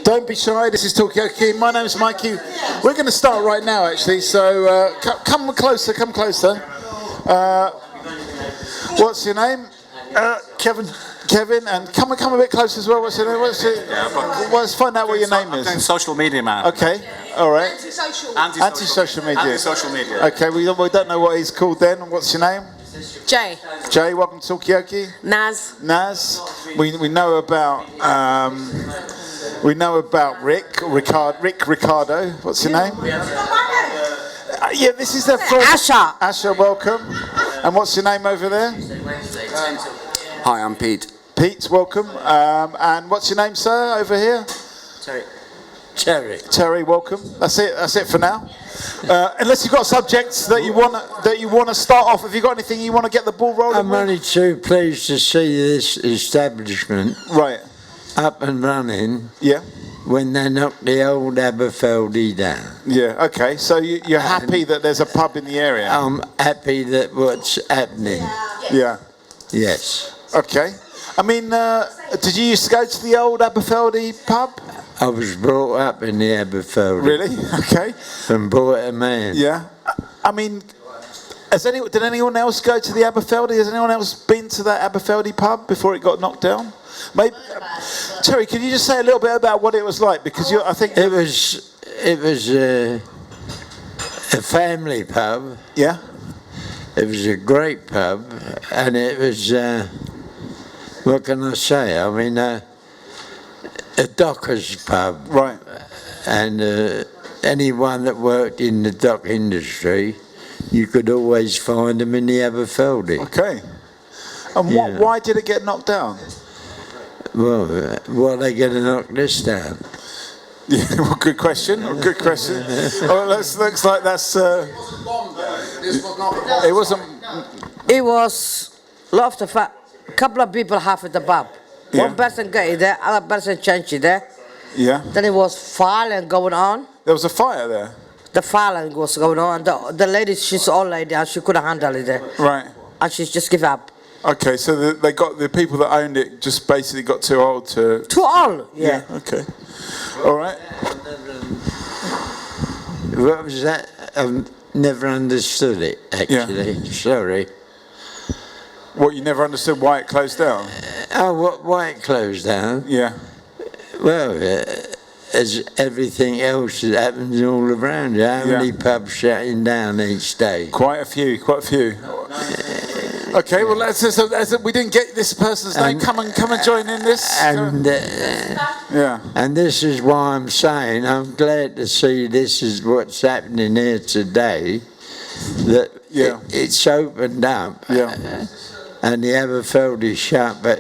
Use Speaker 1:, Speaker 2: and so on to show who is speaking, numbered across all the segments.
Speaker 1: Don't be shy, this is Talkaoke. My name's Mikey. We're going to start right now, actually, so come closer, come closer. What's your name?
Speaker 2: Kevin.
Speaker 1: Kevin, and come a bit closer as well. What's your name? Let's find out what your name is.
Speaker 3: I'm social media man.
Speaker 1: Okay, all right.
Speaker 3: Anti-social
Speaker 1: media.
Speaker 3: Anti-social media.
Speaker 1: Okay, we don't know what he's called then. What's your name?
Speaker 4: Jay.
Speaker 1: Jay, welcome to Talkaoke.
Speaker 4: Naz.
Speaker 1: Naz. We know about Ricardo. What's your name? Yeah, this is their first.
Speaker 4: Asha.
Speaker 1: Asha, welcome. And what's your name over there?
Speaker 5: Hi, I'm Pete.
Speaker 1: Pete, welcome. And what's your name, sir, over here?
Speaker 5: Terry.
Speaker 1: Terry, welcome. That's it for now. Unless you've got subjects that you want to start off. Have you got anything you want to get the ball rolling?
Speaker 6: I'm only too pleased to see this establishment up and running.
Speaker 1: Yeah.
Speaker 6: When they knocked the old Aberfeldy down.
Speaker 1: Yeah. Okay. So you're happy that there's a pub in the area?
Speaker 6: I'm happy that what's happening.
Speaker 1: Yeah.
Speaker 6: Yes.
Speaker 1: Okay. I mean, did you used to go to the old Aberfeldy pub?
Speaker 6: I was brought up in the Aberfeldy.
Speaker 1: Really? Okay.
Speaker 6: From boy to man.
Speaker 1: Yeah. I mean, did anyone else go to the Aberfeldy? Has anyone else been to that Aberfeldy pub before it got knocked down? Maybe, Terry, could you just say a little bit about what it was like? Because I think
Speaker 6: it was a family pub.
Speaker 1: Yeah.
Speaker 6: It was a great pub, and it was, what can I say? I mean, a docker's pub.
Speaker 1: Right.
Speaker 6: And anyone that worked in the dock industry, you could always find them in the Aberfeldy.
Speaker 1: Okay. And why did it get knocked down?
Speaker 6: Well, why are they going to knock this down?
Speaker 1: Yeah, well, good question. Good question. Oh, looks like that's. It wasn't.
Speaker 4: It was lots of a couple of people have at the pub.
Speaker 1: Yeah.
Speaker 4: One person got it there, other person changed it there.
Speaker 1: Yeah.
Speaker 4: Then it was firing going on.
Speaker 1: There was a fire there.
Speaker 4: The firing was going on. The lady, she's an old lady, and she couldn't handle it there.
Speaker 1: Right.
Speaker 4: And she's just give up.
Speaker 1: Okay, so the people that owned it just basically got too old to.
Speaker 4: Too old. Yeah.
Speaker 1: Okay. All right.
Speaker 6: What was that? I've never understood it, actually.
Speaker 1: Yeah.
Speaker 6: Sorry.
Speaker 1: What, you never understood why it closed down?
Speaker 6: Why it closed down?
Speaker 1: Yeah.
Speaker 6: Well, as everything else that happens all around you, how many pubs shutting down each day?
Speaker 1: Quite a few. Okay, well, we didn't get this person's name. Come and join in this.
Speaker 6: And and this is why I'm saying I'm glad to see this is what's happening here today. That it's opened up.
Speaker 1: Yeah.
Speaker 6: And the Aberfeldy shut, but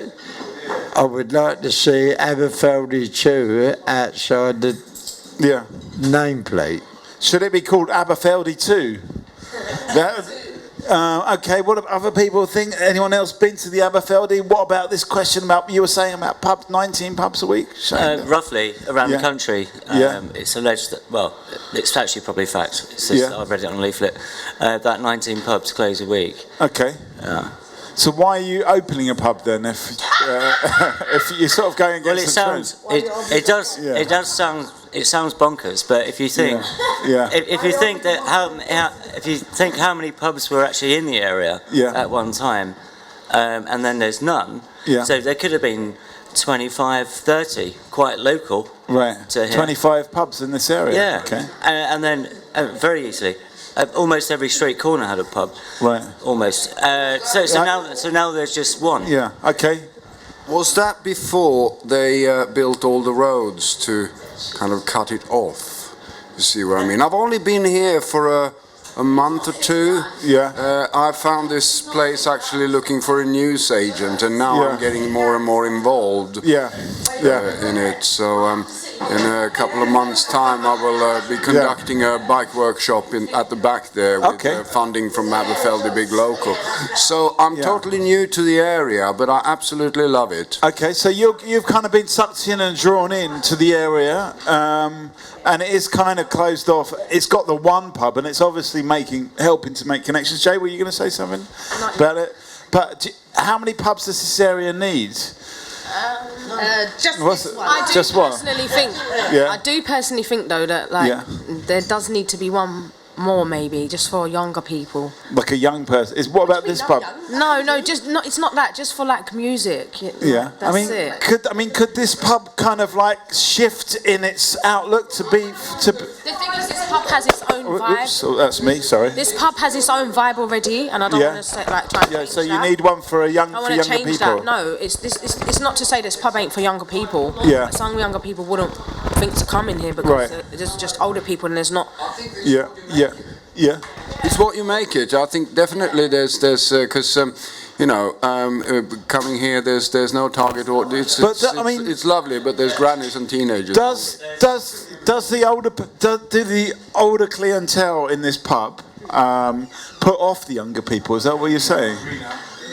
Speaker 6: I would like to see Aberfeldy 2 outside the nameplate.
Speaker 1: Should it be called Aberfeldy 2? Okay, what do other people think? Anyone else been to the Aberfeldy? What about this question about, you were saying about pubs, 19 pubs a week?
Speaker 7: Roughly, around the country. It's alleged that, well, it's actually probably fact. It's just I've read it on a leaflet. That 19 pubs close a week.
Speaker 1: Okay. So why are you opening a pub then if you're sort of going against the trend?
Speaker 7: It sounds bonkers, but if you think if you think that how many pubs were actually in the area at one time, and then there's none, so there could have been 25, 30, quite local.
Speaker 1: Right. 25 pubs in this area.
Speaker 7: Yeah.
Speaker 1: Okay.
Speaker 7: And then very easily. Almost every street corner had a pub.
Speaker 1: Right.
Speaker 7: Almost. So now there's just one.
Speaker 1: Yeah. Okay.
Speaker 5: Was that before they built all the roads to kind of cut it off? You see what I mean? I've only been here for a month or two.
Speaker 1: Yeah.
Speaker 5: I found this place actually looking for a news agent, and now I'm getting more and more involved. In it. So in a couple of months' time, I will be conducting a bike workshop at the back there with funding from Aberfeldy Big Local. So I'm totally new to the area, but I absolutely love it.
Speaker 1: Okay, so you've kind of been sucked in and drawn in to the area, and it is kind of closed off. It's got the one pub, and it's obviously helping to make connections. Jay, were you going to say something about it? But how many pubs does this area need?
Speaker 2: Just
Speaker 1: What's
Speaker 2: this
Speaker 1: it?
Speaker 2: one.
Speaker 8: I do
Speaker 1: Just what?
Speaker 8: personally think.
Speaker 1: Yeah.
Speaker 8: I do personally think though that there does need to be one more maybe just for younger people.
Speaker 1: Like a young person. What about this pub?
Speaker 8: No, just not. It's not that. Just for like music.
Speaker 1: Yeah,
Speaker 8: That's it.
Speaker 1: Could this pub kind of like shift in its outlook to be to?
Speaker 8: The thing is, this pub has its own vibe.
Speaker 1: Oops, oh, that's me. Sorry.
Speaker 8: This pub has its own vibe already, and I don't want to say like try and change
Speaker 1: so you
Speaker 8: that.
Speaker 1: need one for
Speaker 8: I
Speaker 1: younger
Speaker 8: want to change
Speaker 1: people.
Speaker 8: that. No, it's not to say this pub ain't for younger people.
Speaker 1: Yeah.
Speaker 8: But some younger people wouldn't think to come in here because there's just older people and there's not.
Speaker 1: Yeah.
Speaker 5: It's what you make it. I think definitely there's because coming here there's no target audience. It's lovely, but there's grannies and teenagers.
Speaker 1: Does the older clientele in this pub put off the younger people? Is that what you're saying?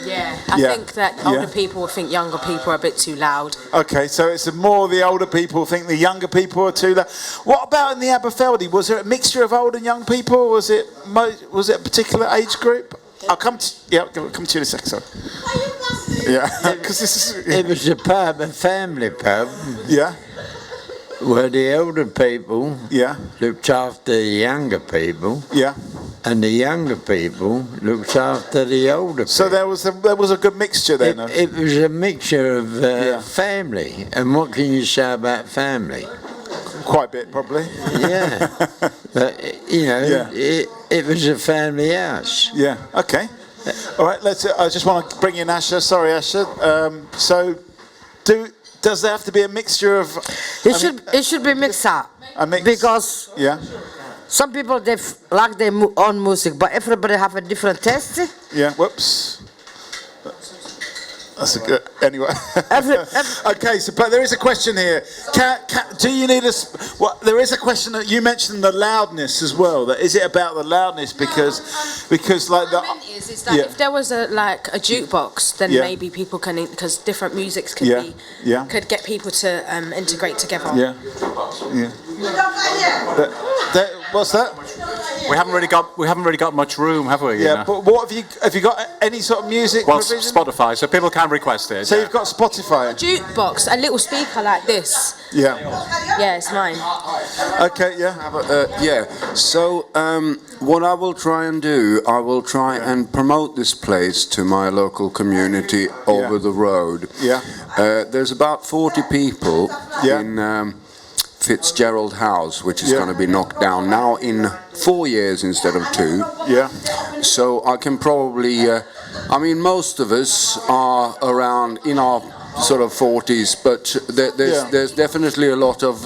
Speaker 8: Yeah, I think that older people would think younger people are a bit too loud.
Speaker 1: Okay, so it's more the older people think the younger people are too loud. What about in the Aberfeldy? Was there a mixture of old and young people? Or was it a particular age group? I'll come to you in a second. Sorry. Yeah, because
Speaker 6: it was a pub, a family pub.
Speaker 1: Yeah.
Speaker 6: Where the older people looked after the younger people.
Speaker 1: Yeah.
Speaker 6: And the younger people looked after the older people.
Speaker 1: So there was a good mixture then.
Speaker 6: It was a mixture of family. And what can you say about family?
Speaker 1: Quite a bit, probably.
Speaker 6: Yeah. But, it was a family house.
Speaker 1: Yeah, okay. All right, I just want to bring in Asher. Sorry, Asher. Does there have to be a mixture of...
Speaker 4: It should be mixed up.
Speaker 1: A mix?
Speaker 4: Because...
Speaker 1: Yeah.
Speaker 4: Some people they like their own music, but everybody have a different taste.
Speaker 1: Yeah. Whoops. That's a good. Anyway. Okay. So, but there is a question here. Do you need a? There is a question that you mentioned the loudness as well. That is it about the loudness because like the.
Speaker 8: What I meant is that if there was a jukebox, then maybe people can because different musics could could get people to integrate together.
Speaker 1: Yeah. What's that?
Speaker 3: We haven't really got much room, have we?
Speaker 1: Yeah, but what have you got any sort of music?
Speaker 3: Well,
Speaker 1: provision?
Speaker 3: Spotify, so people can request it.
Speaker 1: So you've got Spotify.
Speaker 8: A jukebox, a little speaker like this.
Speaker 1: Yeah.
Speaker 8: Yeah, it's mine.
Speaker 1: Okay. Yeah.
Speaker 5: So what I will try and do, I will try and promote this place to my local community over the road.
Speaker 1: Yeah.
Speaker 5: There's about 40 people in. Fitzgerald House, which is going to be knocked down now in 4 years instead of 2.
Speaker 1: Yeah.
Speaker 5: So I can probably, most of us are around in our sort of 40s, but there's definitely a lot of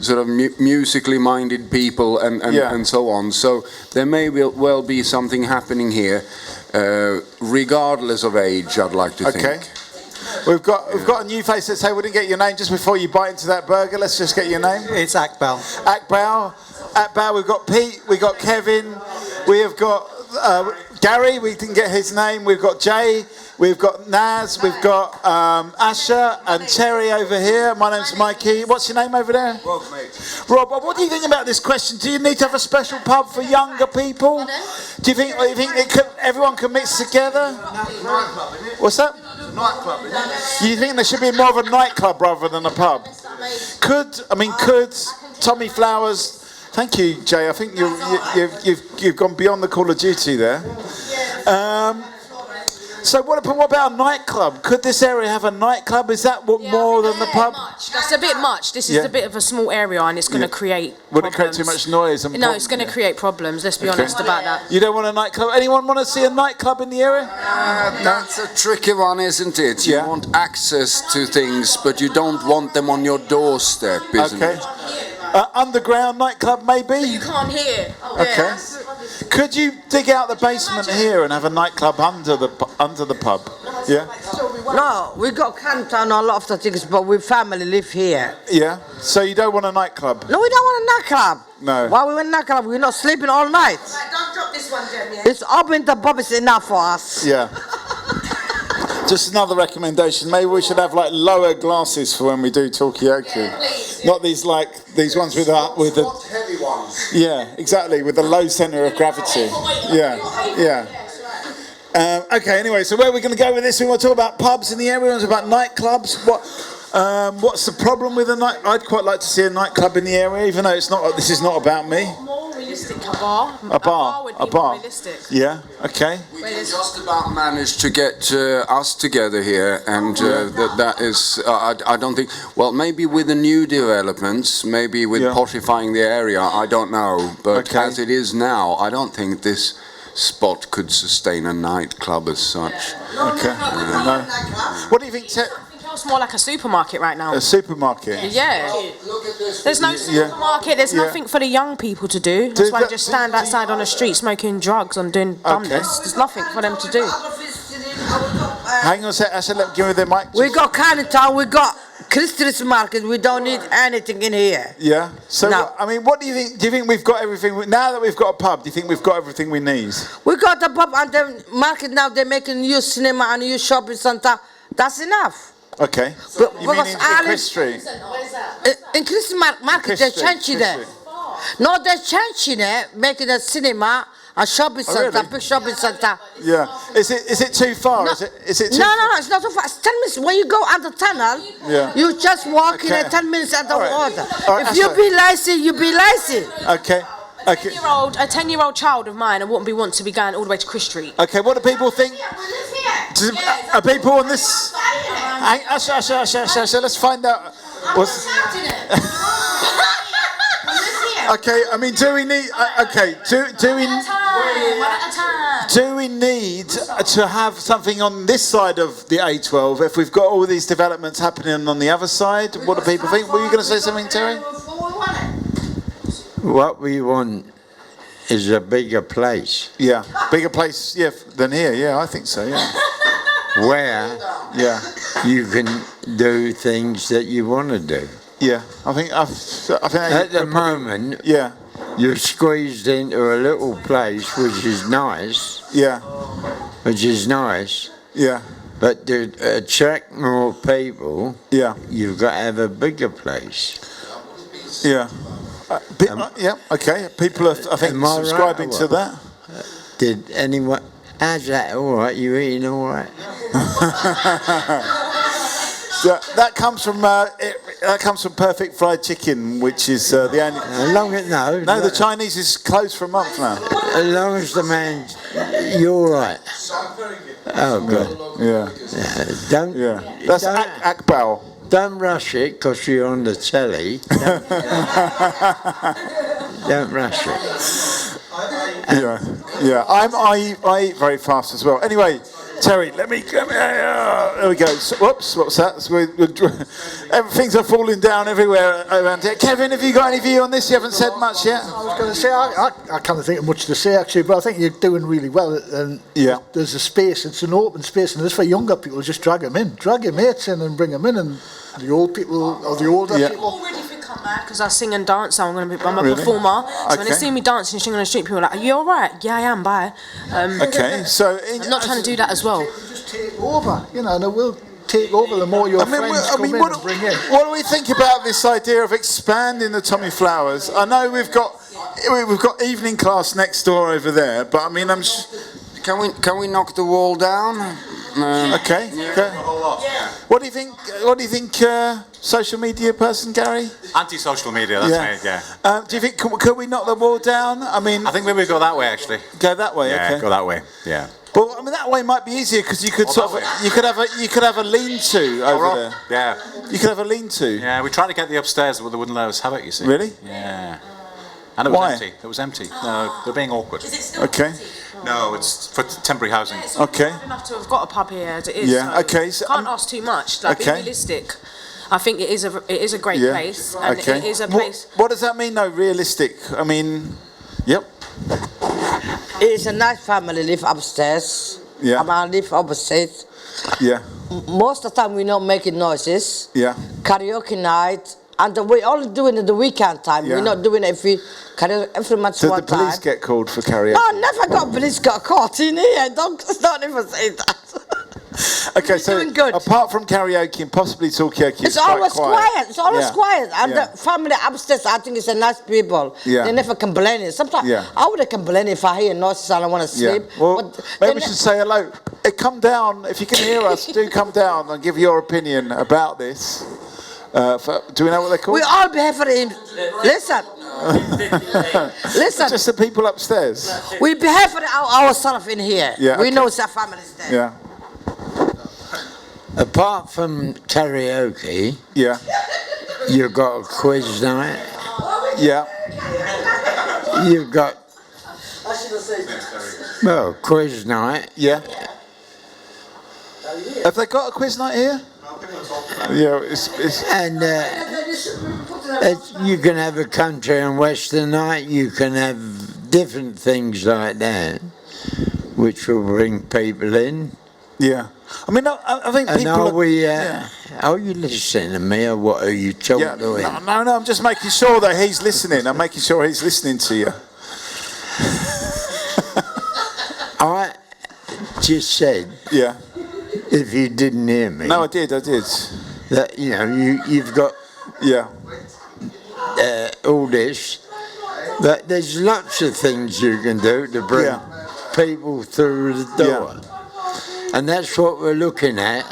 Speaker 5: sort of musically minded people and so on. So there may well be something happening here, regardless of age, I'd like to think.
Speaker 1: We've got a new face. Let's say we didn't get your name just before you bite into that burger. Let's just get your name.
Speaker 9: It's Akbal.
Speaker 1: Akbal. We've got Pete. We've got Kevin. We have got Gary. We didn't get his name. We've got Jay. We've got Naz. We've got Asher and Terry over here. My name's Mikey. What's your name over there?
Speaker 5: Rob, mate.
Speaker 1: Rob, what do you think about this question? Do you need to have a special pub for younger people? Do you think everyone can mix together? What's that?
Speaker 5: Nightclub, isn't it?
Speaker 1: You think there should be more of a nightclub rather than a pub? Could Tommy Flowers? Thank you, Jay. I think you've gone beyond the Call of Duty there. So what about a nightclub? Could this area have a nightclub? Is that more than the pub?
Speaker 8: That's a bit much. This is a bit of a small area and it's going to create problems.
Speaker 1: Would it create too much noise?
Speaker 8: No, it's going to create problems. Let's be honest about that.
Speaker 1: You don't want a nightclub? Anyone want to see a nightclub in the area?
Speaker 5: That's a tricky one, isn't it? You want access to things, but you don't want them on your doorstep, isn't it?
Speaker 1: Underground nightclub, maybe?
Speaker 8: You can't hear.
Speaker 1: Okay. Could you dig out the basement here and have a nightclub under the pub? Yeah.
Speaker 4: No, we got Canton, a lot of the things, but we family live here.
Speaker 1: Yeah. So you don't want a nightclub?
Speaker 4: No, we don't want a nightclub.
Speaker 1: No.
Speaker 4: Why we want a nightclub? We're not sleeping all night.
Speaker 2: Don't drop this one, Jem, yeah?
Speaker 4: It's open the pub is enough for us.
Speaker 1: Yeah. Just another recommendation. Maybe we should have like lower glasses for when we do talkaoke.
Speaker 2: Yeah,
Speaker 1: not these ones with the
Speaker 5: heavy ones.
Speaker 1: Yeah, exactly, with the low centre of gravity. Yeah. Okay. Anyway, so where are we going to go with this? We want to talk about pubs in the area. We want to talk about nightclubs. What's the problem with a night? I'd quite like to see a nightclub in the area, even though it's not. This is not about me.
Speaker 8: More realistic, a bar.
Speaker 1: A bar.
Speaker 8: Would be more realistic.
Speaker 1: Yeah. Okay.
Speaker 5: We just about managed to get us together here, and that is. I don't think. Well, maybe with the new developments, maybe with poshifying the area. I don't know, but as it is now, I don't think this spot could sustain a nightclub as such.
Speaker 1: Okay. No. What do you think?
Speaker 8: It's more like a supermarket right now.
Speaker 1: A supermarket?
Speaker 8: Yeah. There's no supermarket, there's nothing for the young people to do. That's why they just stand outside on the street smoking drugs and doing dumbness. There's nothing for them to do.
Speaker 1: Hang on a sec, give me the mic.
Speaker 4: We got Chinatown, we got Christmas market, we don't need anything in here.
Speaker 1: Yeah? So,
Speaker 4: no.
Speaker 1: I mean, what do you think? Do you think we've got everything? Now that we've got a pub, do you think we've got everything we need?
Speaker 4: We got the pub and the market now, they're making new cinema and new shopping center. That's enough.
Speaker 1: Okay.
Speaker 4: But
Speaker 1: you mean in Chris Street?
Speaker 4: In Chris market, they're changing it. No, they're changing it, making a cinema, a shopping center, big shopping center.
Speaker 1: Yeah. Is it too far?
Speaker 4: No,
Speaker 1: is it too
Speaker 4: no, it's not too far. It's 10 minutes. When you go out the tunnel, you just walk in 10 minutes at the water. If you be lazy, you be lazy.
Speaker 1: Okay.
Speaker 8: A 10-year-old child of mine, I wouldn't want to be going all the way to Chris Street.
Speaker 1: Okay, what do people think? Are people on this? Let's find out. Okay, I mean, do we need? Do we need to have something on this side of the A12 if we've got all these developments happening on the other side? What do people think? Were you going to say something, Terry?
Speaker 6: What we want is a bigger place.
Speaker 1: Yeah, bigger place, than here. Yeah, I think so. Yeah.
Speaker 6: Where you can do things that you want to do.
Speaker 1: Yeah, I think
Speaker 6: at the moment, you're squeezed into a little place which is nice.
Speaker 1: Yeah.
Speaker 6: Which is nice.
Speaker 1: Yeah.
Speaker 6: But to attract more people, you've got to have a bigger place.
Speaker 1: Yeah. Okay. People are, I think, subscribing to that.
Speaker 6: Did anyone? How's that? All right. You eating all right?
Speaker 1: That comes from Perfect Fried Chicken, which is the only. No, the Chinese is closed for a month now.
Speaker 6: As long as the man, you're all right. Oh, good.
Speaker 1: Yeah. That's Akbao.
Speaker 6: Don't rush it because you're on the telly. Don't rush it.
Speaker 1: I eat very fast as well. Anyway, Terry, there we go. So, whoops, what's that? Everything's falling down everywhere around here. Kevin, have you got any view on this? You haven't said much yet.
Speaker 9: I was going to say, I can't think of much to say actually, but I think you're doing really well. And there's a space, it's an open space, and it's for younger people. Just drag them in, drag your mates in and bring them in, and the old people or the older people.
Speaker 8: Because I sing and dance, I'm a performer. So when they see me dancing and singing on the street, people are like, "Are you all right?" "Yeah, I am. Bye."
Speaker 1: Okay, so
Speaker 8: I'm not trying to do that as well.
Speaker 9: Just take over, and it will take over the more your friends come in and bring in.
Speaker 1: What do we think about this idea of expanding the Tommy Flowers? I know we've got evening class next door over there, but I mean,
Speaker 5: Can we knock the wall down?
Speaker 1: Okay. What do you think? What do you think, social media person, Gary?
Speaker 3: Anti-social media. That's me. Yeah.
Speaker 1: Do you think could we knock the wall down? I mean,
Speaker 3: I think maybe we go that way actually.
Speaker 1: Go that way.
Speaker 3: Yeah,
Speaker 1: okay.
Speaker 3: Go that way. Yeah.
Speaker 1: Well, I mean that way might be easier because you could you could have a lean-to over there.
Speaker 3: Yeah.
Speaker 1: You could have a lean-to.
Speaker 3: Yeah, we tried to get the upstairs, but they wouldn't let us have it. You see.
Speaker 1: Really?
Speaker 3: Yeah. And it was empty. It was empty. No, they're being awkward.
Speaker 8: Is it still
Speaker 1: empty?
Speaker 3: No, it's for temporary housing.
Speaker 1: Okay.
Speaker 8: Good enough to have got a pub here as it is.
Speaker 1: Yeah.
Speaker 8: So
Speaker 1: okay. So,
Speaker 8: can't ask too much. Like, be realistic. I think it is a great place, and it is a place.
Speaker 1: What does that mean, though? Realistic? I mean, yep.
Speaker 4: It's a nice family live upstairs.
Speaker 1: Yeah.
Speaker 4: I live opposite.
Speaker 1: Yeah.
Speaker 4: Most of the time we're not making noises.
Speaker 1: Yeah.
Speaker 4: Karaoke night. And we only do it in the weekend time.
Speaker 1: Yeah.
Speaker 4: We're not doing it every month.
Speaker 1: Did the police get called for karaoke?
Speaker 4: No, never got police got caught in here. Don't even say that.
Speaker 1: Okay, so
Speaker 4: doing good.
Speaker 1: apart from karaoke and possibly talkaoke,
Speaker 4: It's always quiet. It's always quiet. And the family upstairs, I think, it's a nice people.
Speaker 1: Yeah.
Speaker 4: They never complaining. Sometimes I would complain if I hear noises and I want to sleep.
Speaker 1: Well, maybe we should say hello. Come down if you can hear us. Do come down and give your opinion about this. Do we know what they're called?
Speaker 4: We all behave for him. Listen. Listen.
Speaker 1: Just the people upstairs.
Speaker 4: We behave for ourselves in here.
Speaker 1: Yeah,
Speaker 4: we know it's our families there.
Speaker 1: Yeah.
Speaker 6: Apart from karaoke, you've got a quiz night.
Speaker 1: Yeah.
Speaker 6: You've got quiz night.
Speaker 1: Yeah. Have they got a quiz night here? Yeah,
Speaker 6: and you can have a country and western night. You can have different things like that, which will bring people in.
Speaker 1: Yeah, I mean, I think
Speaker 6: and
Speaker 1: people.
Speaker 6: Are you listening to me, or what are you talking to him?
Speaker 1: No, I'm just making sure that he's listening. I'm making sure he's listening to you.
Speaker 6: I just said.
Speaker 1: Yeah.
Speaker 6: If you didn't hear me.
Speaker 1: No, I did.
Speaker 6: That you've got.
Speaker 1: Yeah.
Speaker 6: All this, but there's lots of things you can do to bring people through the door, and that's what we're looking at.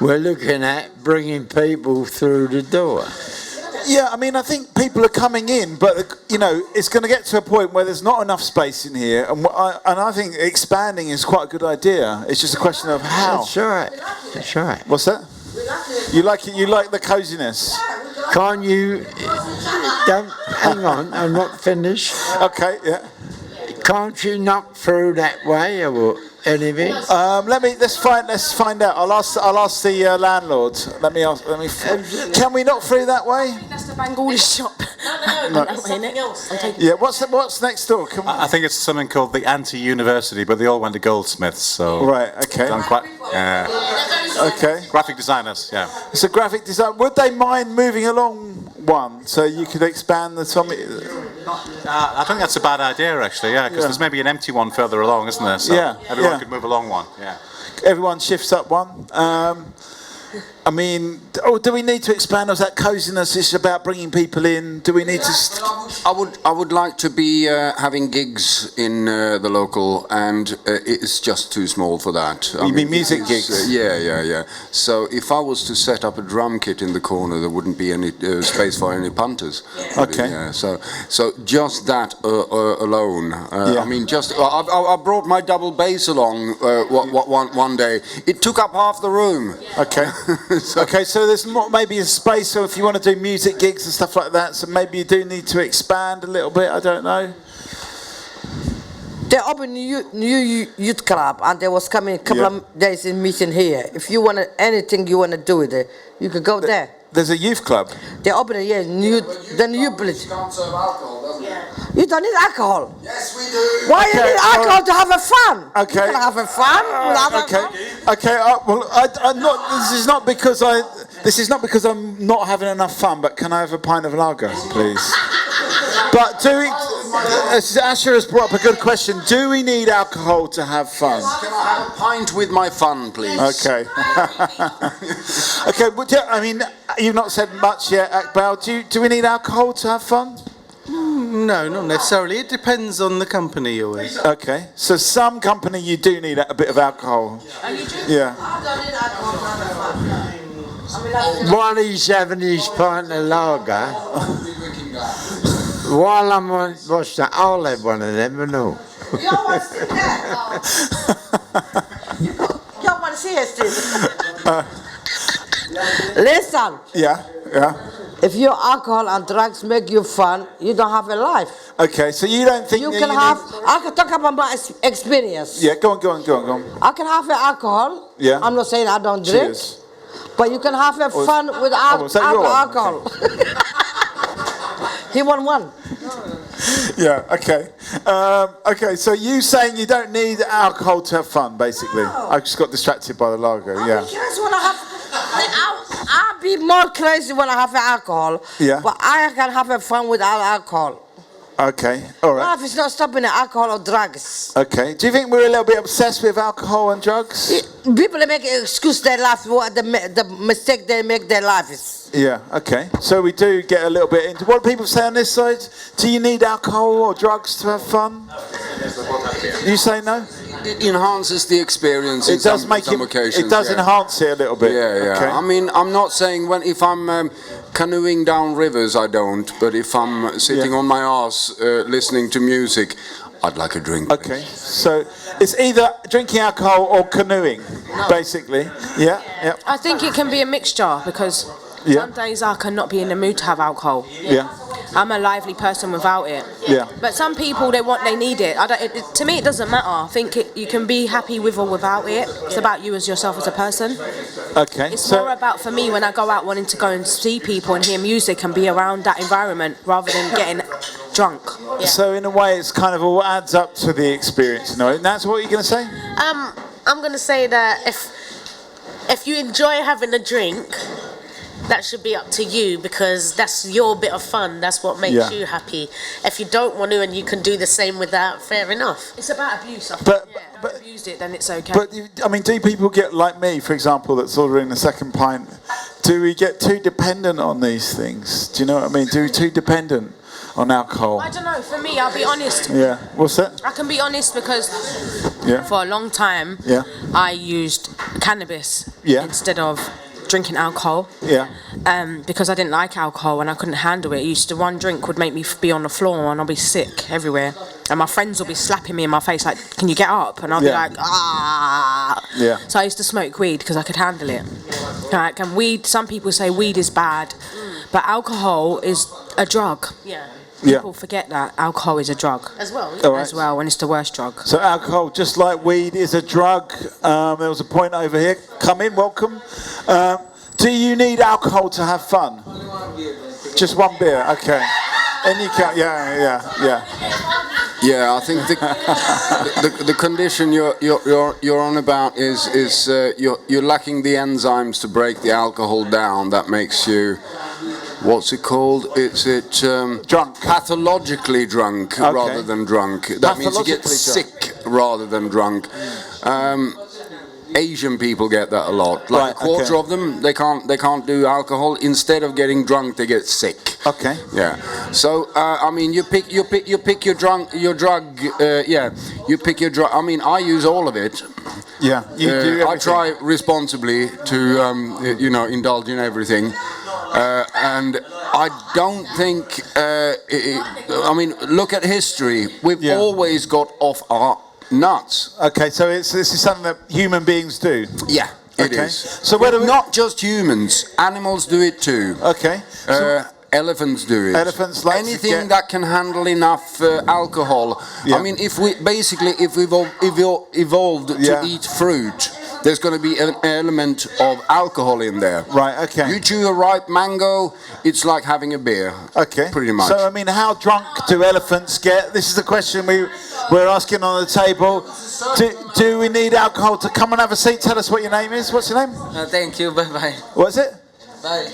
Speaker 6: We're looking at bringing people through the door.
Speaker 1: Yeah, I mean, I think people are coming in, but it's going to get to a point where there's not enough space in here, and I think expanding is quite a good idea. It's just a question of how.
Speaker 6: That's right. That's right.
Speaker 1: What's that? You like it? You like the coziness?
Speaker 6: Can't you? Don't hang on. I'm not finished.
Speaker 1: Okay. Yeah.
Speaker 6: Can't you knock through that way or anything?
Speaker 1: Let's find out. I'll ask the landlord. Can we knock through that way?
Speaker 8: That's the Bengali shop. No. Something else.
Speaker 1: Yeah. What's next door?
Speaker 3: I think it's something called the Anti-University, but they all went to Goldsmiths. So
Speaker 1: right. Okay. Okay.
Speaker 3: Graphic designers. Yeah.
Speaker 1: It's a graphic design. Would they mind moving along one so you could expand the summit?
Speaker 3: I think that's a bad idea, actually. Yeah, because there's maybe an empty one further along, isn't there? So everyone could move along one. Yeah.
Speaker 1: Everyone shifts up one. I mean, do we need to expand? Or is that coziness? It's about bringing people in. Do we need to?
Speaker 5: I would like to be having gigs in the local, and it's just too small for that.
Speaker 1: You mean music gigs?
Speaker 5: Yeah. So if I was to set up a drum kit in the corner, there wouldn't be any space for any punters.
Speaker 1: Okay.
Speaker 5: Yeah. So just that alone. I mean, I brought my double bass along one day. It took up half the room.
Speaker 1: Okay. So there's maybe a space, so if you want to do music gigs and stuff like that, so maybe you do need to expand a little bit, I don't know.
Speaker 4: They opened new youth club, and they was coming a couple of days in meeting here. If you want anything you want to do with it, you could go there.
Speaker 1: There's a youth club?
Speaker 4: They opened the new village.
Speaker 5: You can't serve alcohol, doesn't it?
Speaker 4: You don't need alcohol.
Speaker 5: Yes, we do.
Speaker 4: Why you need alcohol to have a fun?
Speaker 1: Okay.
Speaker 4: You can have a fun without alcohol.
Speaker 1: Okay. I'm not. This is not because I'm not having enough fun. But can I have a pint of lager, please? But Asher has brought up a good question. Do we need alcohol to have fun?
Speaker 5: Can I have a pint with my fun, please?
Speaker 1: Okay. Okay. I mean, you've not said much yet, Akbal. Do we need alcohol to have fun?
Speaker 10: No, not necessarily. It depends on the company you're with.
Speaker 1: Okay. So some company you do need a bit of alcohol. Yeah.
Speaker 6: While he's having his pint of lager, while I'm on Boston, I'll have one of them, but no.
Speaker 4: You don't want to see that? You don't want to see it, Steve. Listen.
Speaker 1: Yeah.
Speaker 4: If your alcohol and drugs make you fun, you don't have a life.
Speaker 1: Okay, so you don't think
Speaker 4: I can talk about my experience.
Speaker 1: Yeah, go on.
Speaker 4: I can have alcohol.
Speaker 1: Yeah.
Speaker 4: I'm not saying I don't drink.
Speaker 1: Cheers.
Speaker 4: But you can have fun without alcohol. He won one.
Speaker 1: Yeah, okay. Okay, so you saying you don't need alcohol to have fun, basically.
Speaker 4: No.
Speaker 1: I just got distracted by the lager, yeah.
Speaker 4: I'll be more crazy when I have alcohol.
Speaker 1: Yeah.
Speaker 4: But I can have fun without alcohol.
Speaker 1: Okay, all right.
Speaker 4: Life is not stopping at alcohol or drugs.
Speaker 1: Okay. Do you think we're a little bit obsessed with alcohol and drugs?
Speaker 4: People make excuse their life what the mistake they make their life is.
Speaker 1: Yeah. Okay. So we do get a little bit into what do people say on this side. Do you need alcohol or drugs to have fun? You say no.
Speaker 5: It enhances the experience.
Speaker 1: It does make
Speaker 5: some occasions.
Speaker 1: It does enhance it a little bit.
Speaker 5: Yeah.
Speaker 1: Okay.
Speaker 5: I mean, I'm not saying if I'm canoeing down rivers, I don't. But if I'm sitting on my ass listening to music, I'd like a drink.
Speaker 1: Okay. So it's either drinking alcohol or canoeing, basically. Yeah. Yeah.
Speaker 8: I think it can be a mixture because some days I cannot be in the mood to have alcohol.
Speaker 1: Yeah.
Speaker 8: I'm a lively person without it.
Speaker 1: Yeah.
Speaker 8: But some people, they need it. To me, it doesn't matter. I think you can be happy with or without it. It's about you as yourself as a person.
Speaker 1: Okay.
Speaker 8: It's more about, for me, when I go out wanting to go and see people and hear music and be around that environment rather than getting drunk. Yeah.
Speaker 1: So in a way, it's kind of all adds up to the experience. You know, and that's what you're going to say?
Speaker 2: I'm going to say that if you enjoy having a drink, that should be up to you because that's your bit of fun. That's what makes you happy. If you don't want to and you can do the same with that, fair enough.
Speaker 8: It's about abuse. I think.
Speaker 1: But
Speaker 8: if I abused it, then it's okay.
Speaker 1: But I mean, do people get like me, for example, that's ordering the second pint? Do we get too dependent on these things? Do you know what I mean? Do we too dependent on alcohol?
Speaker 8: I don't know. For me, I'll be honest.
Speaker 1: Yeah. What's that?
Speaker 8: I can be honest because for a long time I used cannabis instead of drinking alcohol.
Speaker 1: Yeah.
Speaker 8: Because I didn't like alcohol and I couldn't handle it. One drink would make me be on the floor and I'll be sick everywhere. And my friends will be slapping me in my face like, "Can you get up?" And I'll be like, "Ah."
Speaker 1: Yeah.
Speaker 8: So I used to smoke weed because I could handle it. Like, and weed. Some people say weed is bad, but alcohol is a drug.
Speaker 2: Yeah.
Speaker 8: People forget that alcohol is a drug
Speaker 2: As well.
Speaker 8: as well, and it's the worst drug.
Speaker 1: So alcohol, just like weed, is a drug. There was a point over here. Come in, welcome. Do you need alcohol to have fun? Just one beer, okay. And you can,
Speaker 5: Yeah, I think the condition you're on about is you're lacking the enzymes to break the alcohol down. That makes you, what's it called?
Speaker 1: Drunk.
Speaker 5: Pathologically drunk rather than drunk. That means you get sick rather than drunk. Asian people get that a lot. Like a quarter of them, they can't do alcohol. Instead of getting drunk, they get sick.
Speaker 1: Okay.
Speaker 5: Yeah. So I mean, you pick your drug. You pick your drug. I mean, I use all of it.
Speaker 1: Yeah. You do everything.
Speaker 5: I try responsibly to indulge in everything. And I don't think. I mean, look at history. We've always got off our nuts.
Speaker 1: Okay, so this is something that human beings do.
Speaker 5: Yeah, it is.
Speaker 1: So whether
Speaker 5: not just humans, animals do it too.
Speaker 1: Okay.
Speaker 5: Elephants do it.
Speaker 1: Elephants like
Speaker 5: anything that can handle enough alcohol.
Speaker 1: Yeah.
Speaker 5: I mean, if we've evolved to eat fruit, there's going to be an element of alcohol in there.
Speaker 1: Right. Okay.
Speaker 5: You chew a ripe mango, it's like having a beer.
Speaker 1: Okay.
Speaker 5: Pretty much.
Speaker 1: So I mean, how drunk do elephants get? This is the question we're asking on the table. Do we need alcohol to come and have a seat? Tell us what your name is. What's your name?
Speaker 10: Thank you. Bye bye.
Speaker 1: What's it?
Speaker 10: Bye.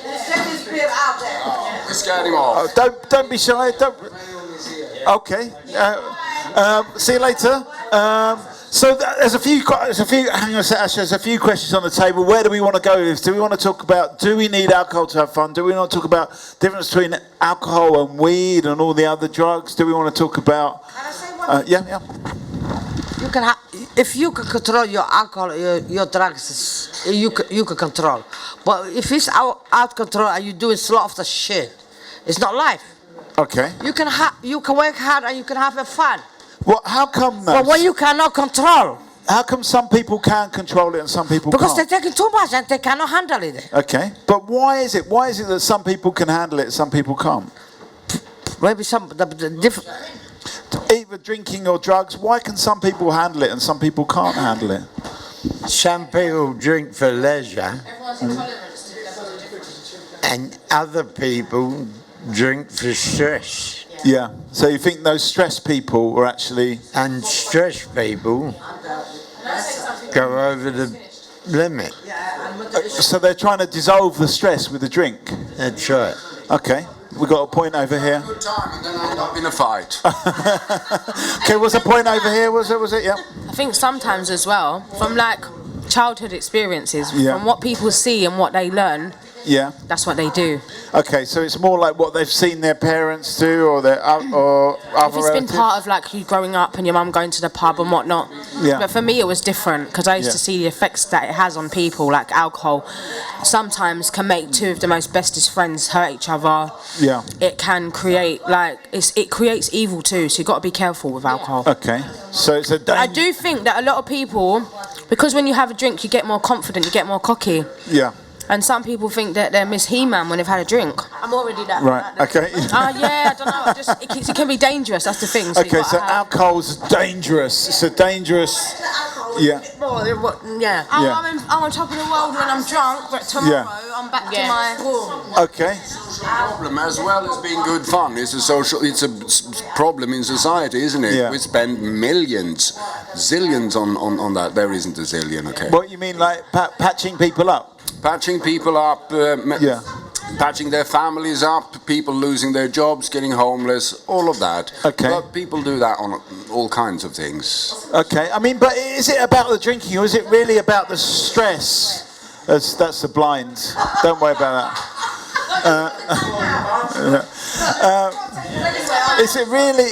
Speaker 5: Let's get him off.
Speaker 1: Oh, don't be shy. Don't. Okay. See you later. So there's a few. Hang on a sec. There's a few questions on the table. Where do we want to go with this? Do we want to talk about? Do we need alcohol to have fun? Do we want to talk about the difference between alcohol and weed and all the other drugs? Do we want to talk about?
Speaker 2: Can I say one?
Speaker 1: Yeah.
Speaker 4: You can if you can control your alcohol, your drugs, you can control. But if it's out control and you're doing a lot of the shit, it's not life.
Speaker 1: Okay.
Speaker 4: You can work hard and you can have fun.
Speaker 1: Well, how come?
Speaker 4: But when you cannot control.
Speaker 1: How come some people can control it and some people
Speaker 4: because
Speaker 1: can't?
Speaker 4: they're taking too much and they cannot handle it.
Speaker 1: Okay, but why is it? Why is it that some people can handle it and some people can't?
Speaker 4: Maybe the different.
Speaker 1: Either drinking or drugs. Why can some people handle it and some people can't handle it?
Speaker 6: Some people drink for leisure, and other people drink for stress.
Speaker 1: Yeah. So you think those stressed people are actually...
Speaker 6: And stressed people go over the limit.
Speaker 1: So they're trying to dissolve the stress with the drink?
Speaker 6: That's right.
Speaker 1: Okay. We got a point over here.
Speaker 5: Good time, and then I end up in a fight.
Speaker 1: Okay, what's the point over here? Was it? Yeah.
Speaker 8: I think sometimes as well, from like childhood experiences,
Speaker 1: Yeah.
Speaker 8: from what people see and what they learn,
Speaker 1: Yeah.
Speaker 8: that's what they do.
Speaker 1: Okay, so it's more like what they've seen their parents do, or their or other
Speaker 8: If it's been
Speaker 1: relatives?
Speaker 8: part of like you growing up and your mum going to the pub and whatnot.
Speaker 1: Yeah.
Speaker 8: But for me it was different because I used
Speaker 1: Yeah.
Speaker 8: to see the effects that it has on people, like alcohol sometimes can make two of the most bestest friends hurt each other.
Speaker 1: Yeah.
Speaker 8: It can create it creates evil too, so you've got to be careful with alcohol.
Speaker 1: Okay, so it's a
Speaker 8: I do think that a lot of people, because when you have a drink you get more confident, you get more cocky.
Speaker 1: Yeah.
Speaker 8: And some people think that they're Miss He-Man when they've had a drink. I'm already that.
Speaker 1: Right. Okay.
Speaker 8: Yeah, I don't know. It can be dangerous. That's the thing. So
Speaker 1: Okay, so alcohol's dangerous. It's a dangerous. Yeah.
Speaker 8: Yeah. I'm on top of the world when I'm drunk, but tomorrow I'm back to my.
Speaker 1: Okay.
Speaker 5: Problem as well as being good fun. It's a problem in society, isn't it?
Speaker 1: Yeah.
Speaker 5: We spend millions, zillions on that. There isn't a zillion, okay?
Speaker 1: What you mean, like patching people up?
Speaker 5: Patching people up, patching their families up, people losing their jobs, getting homeless, all of that.
Speaker 1: Okay.
Speaker 5: But people do that on all kinds of things.
Speaker 1: Okay, I mean, but is it about the drinking, or is it really about the stress? That's the blind. Don't worry about that. Is it really?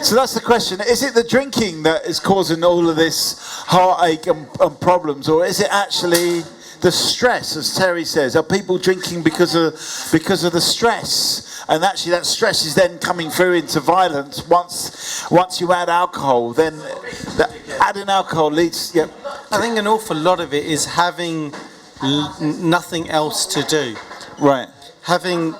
Speaker 1: So that's the question. Is it the drinking that is causing all of this heartache and problems, or is it actually the stress, as Terry says? Are people drinking because of the stress? And actually that stress is then coming through into violence once you add alcohol. Then adding alcohol leads... Yeah.
Speaker 10: I think an awful lot of it is having nothing else to do.
Speaker 1: Right.
Speaker 10: Having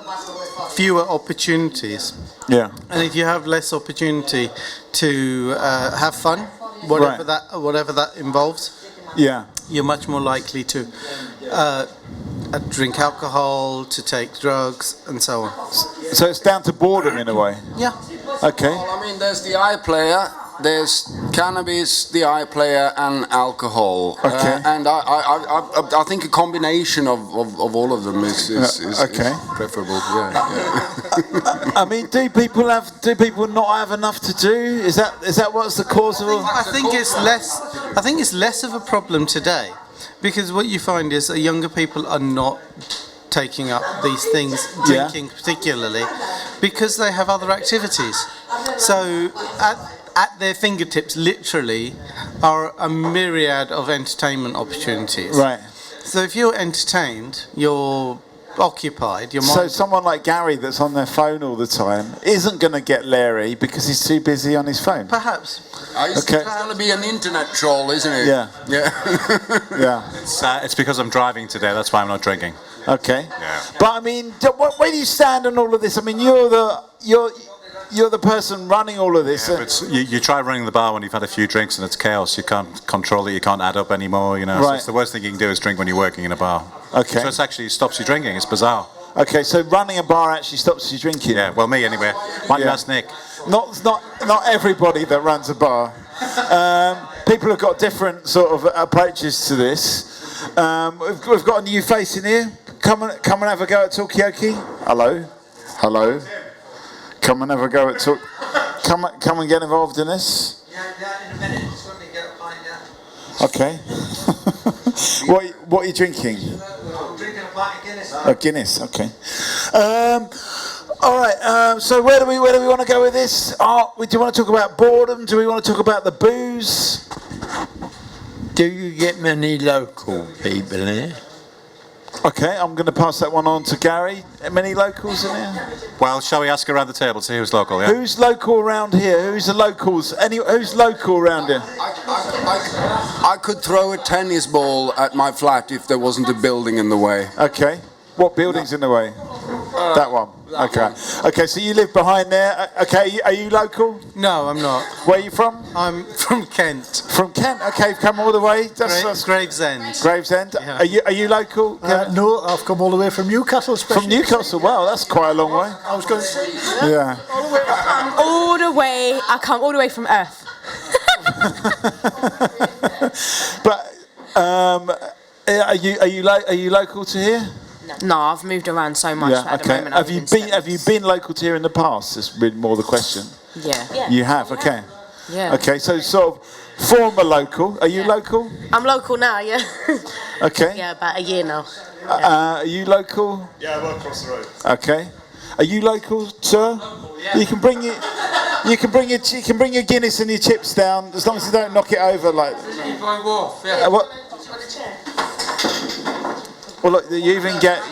Speaker 10: fewer opportunities.
Speaker 1: Yeah.
Speaker 10: And if you have less opportunity to have fun, whatever that involves,
Speaker 1: yeah,
Speaker 10: you're much more likely to drink alcohol, to take drugs, and so on.
Speaker 1: So it's down to boredom in a way.
Speaker 10: Yeah.
Speaker 1: Okay.
Speaker 5: Well, I mean, there's the iPlayer, there's cannabis, the iPlayer, and alcohol.
Speaker 1: Okay.
Speaker 5: And I think a combination of all of them is
Speaker 1: okay.
Speaker 5: preferable. Yeah.
Speaker 1: I mean, do people not have enough to do? Is that what's the cause of?
Speaker 10: I think it's less of a problem today, because what you find is that younger people are not taking up these things, drinking particularly, because they have other activities. So at their fingertips, literally, are a myriad of entertainment opportunities.
Speaker 1: Right.
Speaker 10: So if you're entertained, you're occupied, your mind...
Speaker 1: So someone like Gary that's on their phone all the time isn't going to get Larry because he's too busy on his phone?
Speaker 10: Perhaps.
Speaker 5: It's going to be an internet troll, isn't it?
Speaker 1: Yeah.
Speaker 5: Yeah.
Speaker 1: Yeah.
Speaker 3: It's because I'm driving today, that's why I'm not drinking.
Speaker 1: Okay.
Speaker 3: Yeah.
Speaker 1: But I mean, where do you stand on all of this? I mean, you're the person running all of this.
Speaker 3: Yeah, but you try running the bar when you've had a few drinks and it's chaos. You can't control it. You can't add up anymore. You know,
Speaker 1: right.
Speaker 3: So it's the worst thing you can do is drink when you're working in a bar.
Speaker 1: Okay.
Speaker 3: So it actually stops you drinking. It's bizarre.
Speaker 1: Okay, so running a bar actually stops you drinking.
Speaker 3: Yeah. Well, me anyway. Why don't you ask Nick?
Speaker 1: Not everybody that runs a bar. People have got different sort of approaches to this. We've got a new face in here. Come and have a go at Talkaoke. Hello. Come and have a go at Talk. Come and get involved in this.
Speaker 10: Yeah, in a minute. Just want to get a pint, yeah.
Speaker 1: Okay. What are you drinking?
Speaker 10: I'm drinking a pint of Guinness.
Speaker 1: Oh, Guinness. Okay. All right. So where do we want to go with this? Do you want to talk about boredom? Do we want to talk about the booze?
Speaker 6: Do you get many local people here?
Speaker 1: Okay, I'm going to pass that one on to Gary. Many locals in here?
Speaker 3: Well, shall we ask around the table, see who's local, yeah?
Speaker 1: Who's local around here? Who's the locals? Who's local around here?
Speaker 5: I could throw a tennis ball at my flat if there wasn't a building in the way.
Speaker 1: Okay. What building's in the way? That one. Okay. Okay, so you live behind there. Okay, are you local?
Speaker 10: No, I'm not.
Speaker 1: Where are you from?
Speaker 10: I'm from Kent.
Speaker 1: From Kent. Okay, you've come all the way. That's
Speaker 10: Gravesend.
Speaker 1: Gravesend.
Speaker 10: Yeah.
Speaker 1: Are you local?
Speaker 9: No, I've come all the way from Newcastle.
Speaker 1: From Newcastle. Wow, that's quite a long way.
Speaker 9: I was going to say.
Speaker 1: Yeah.
Speaker 8: I come all the way from Earth.
Speaker 1: But are you local to here?
Speaker 8: No. No, I've moved around so much.
Speaker 1: Yeah,
Speaker 8: At the
Speaker 1: okay.
Speaker 8: moment, I live in
Speaker 1: Have you been local to here in the past? That's really more the question.
Speaker 8: Yeah.
Speaker 1: You have, okay.
Speaker 8: Yeah.
Speaker 1: Okay, so sort of former local. Are you local?
Speaker 2: I'm local now, yeah.
Speaker 1: Okay.
Speaker 2: Yeah, about a year now.
Speaker 1: Are you local?
Speaker 11: Yeah, I work across the road.
Speaker 1: Okay. Are you local, sir? You can bring your Guinness and your chips down as long as you don't knock it over like. What? Well, look, you even get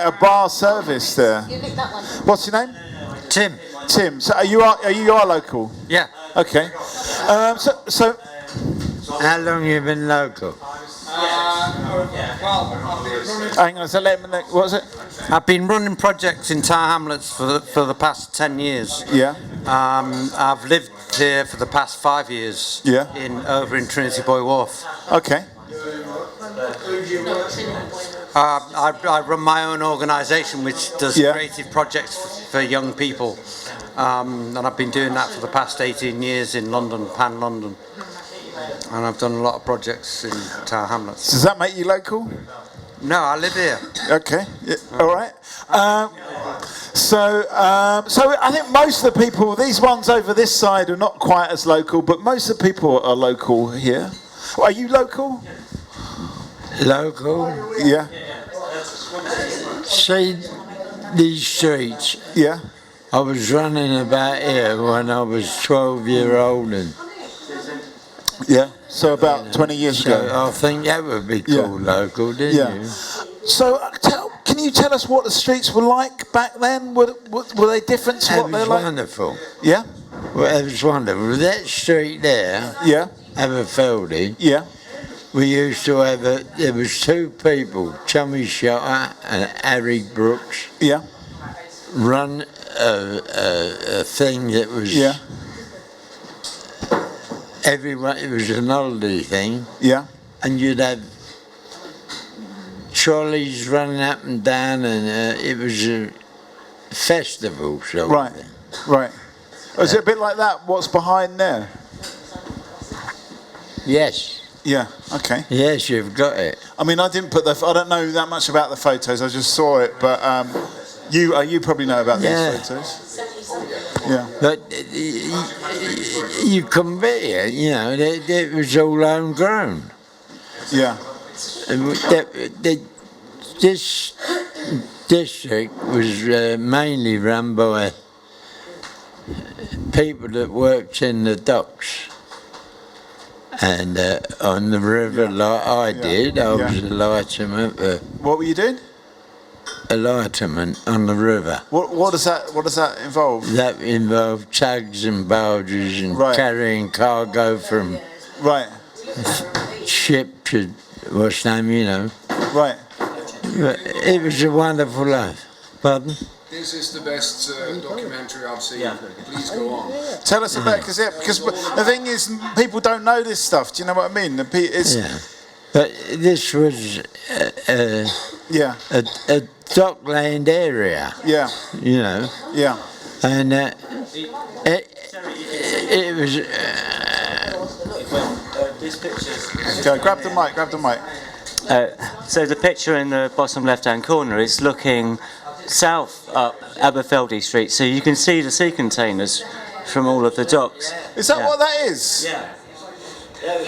Speaker 1: a bar service there. What's your name?
Speaker 6: Tim.
Speaker 1: Tim. So you are local?
Speaker 6: Yeah.
Speaker 1: Okay. So.
Speaker 6: How long you been local?
Speaker 1: Hang on. So what was it?
Speaker 12: I've been running projects in Tower Hamlets for the past 10 years.
Speaker 1: Yeah.
Speaker 12: I've lived here for the past 5 years.
Speaker 1: Yeah.
Speaker 12: Over in Trinity Boy Wharf.
Speaker 1: Okay.
Speaker 12: I run my own organisation which does creative projects for young people, and I've been doing that for the past 18 years in London, Pan London, and I've done a lot of projects in Tower Hamlets.
Speaker 1: Does that make you local?
Speaker 12: No, I live here.
Speaker 1: Okay, yeah. All right. So I think most of the people, these ones over this side are not quite as local, but most of the people are local here. Are you local?
Speaker 6: Local?
Speaker 1: Yeah.
Speaker 6: See these streets?
Speaker 1: Yeah.
Speaker 6: I was running about here when I was 12 years old. And
Speaker 1: yeah, so about 20 years ago.
Speaker 6: I think that would be called local, didn't you?
Speaker 1: So can you tell us what the streets were like back then? Were they different to what they're like?
Speaker 6: It was wonderful.
Speaker 1: Yeah?
Speaker 6: Well, it was wonderful. That street there, Aberfeldy, we used to have there was two people, Chummy Shotter and Harry Brooks, run a thing that was everyone. It was an holiday thing, and you'd have trolleys running up and down, and it was a festival sort of thing.
Speaker 1: Right. Is it a bit like that? What's behind there?
Speaker 6: Yes.
Speaker 1: Yeah. Okay.
Speaker 6: Yes, you've got it.
Speaker 1: I mean, I didn't put I don't know that much about the photos. I just saw it, but you probably know about these photos. Yeah.
Speaker 6: But you compare, you know, it was all homegrown.
Speaker 1: Yeah.
Speaker 6: This district was mainly run by people that worked in the docks and on the river, like I did. I was a lighterman.
Speaker 1: What were you doing?
Speaker 6: A lighterman on the river.
Speaker 1: What does that involve?
Speaker 6: That involved tugs and barges and carrying cargo from ship to what's name, you know.
Speaker 1: Right.
Speaker 6: It was a wonderful life. Pardon?
Speaker 5: This is the best documentary I've seen. Please go on.
Speaker 1: Tell us about because the thing is, people don't know this stuff. Do you know what I mean?
Speaker 6: But this was a dockland area. Yeah. You know.
Speaker 1: Yeah.
Speaker 6: And it was.
Speaker 7: These pictures.
Speaker 1: Okay, grab the mic.
Speaker 7: So the picture in the bottom left-hand corner is looking south up Aberfeldy Street, so you can see the sea containers from all of the docks.
Speaker 1: Is that what that is?
Speaker 7: Yeah.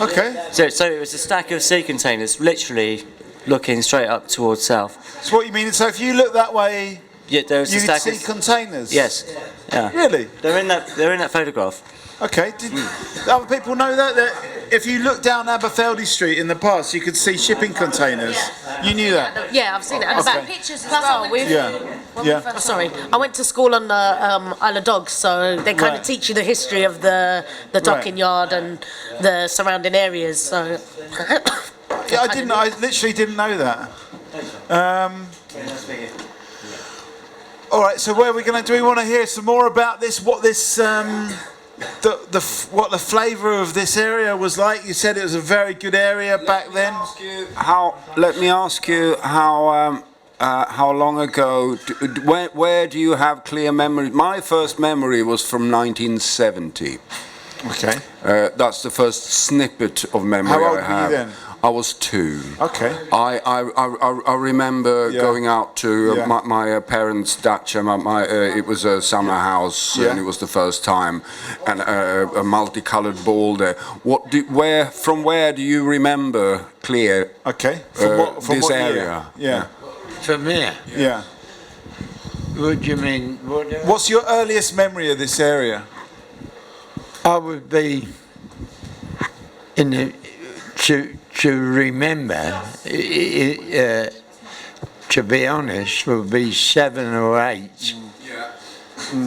Speaker 1: Okay.
Speaker 7: So it was a stack of sea containers, literally looking straight up towards south.
Speaker 1: So what you mean? So if you look that way,
Speaker 7: there was a stack
Speaker 1: see containers.
Speaker 7: Yes. Yeah.
Speaker 1: Really?
Speaker 7: They're in that photograph.
Speaker 1: Okay. Did other people know that if you look down Aberfeldy Street in the past, you could see shipping containers? You knew that?
Speaker 2: Yeah, I've seen it. And about pictures as well. Sorry, I went to school on the Isle of Dogs, so they kind of teach you the history of the docking yard and the surrounding areas. So
Speaker 1: I literally didn't know that. All right. So where are we going to do? We want to hear some more about this. What this. What the flavour of this area was like. You said it was a very good area back then.
Speaker 5: Let me ask you how long ago? Where do you have clear memory? My first memory was from 1970.
Speaker 1: Okay.
Speaker 5: That's the first snippet of memory
Speaker 1: How old
Speaker 5: I have.
Speaker 1: were you then?
Speaker 5: I was 2.
Speaker 1: Okay.
Speaker 5: I remember going out to my parents' dacha. It was a summer house, and it was the first time, and a multicolored ball there. From where do you remember clear?
Speaker 1: Okay. From
Speaker 5: this
Speaker 1: what
Speaker 5: area?
Speaker 1: Yeah.
Speaker 6: From here?
Speaker 1: Yeah.
Speaker 6: What do you mean?
Speaker 1: What's your earliest memory of this area?
Speaker 6: I would be to remember, to be honest, would be 7 or 8,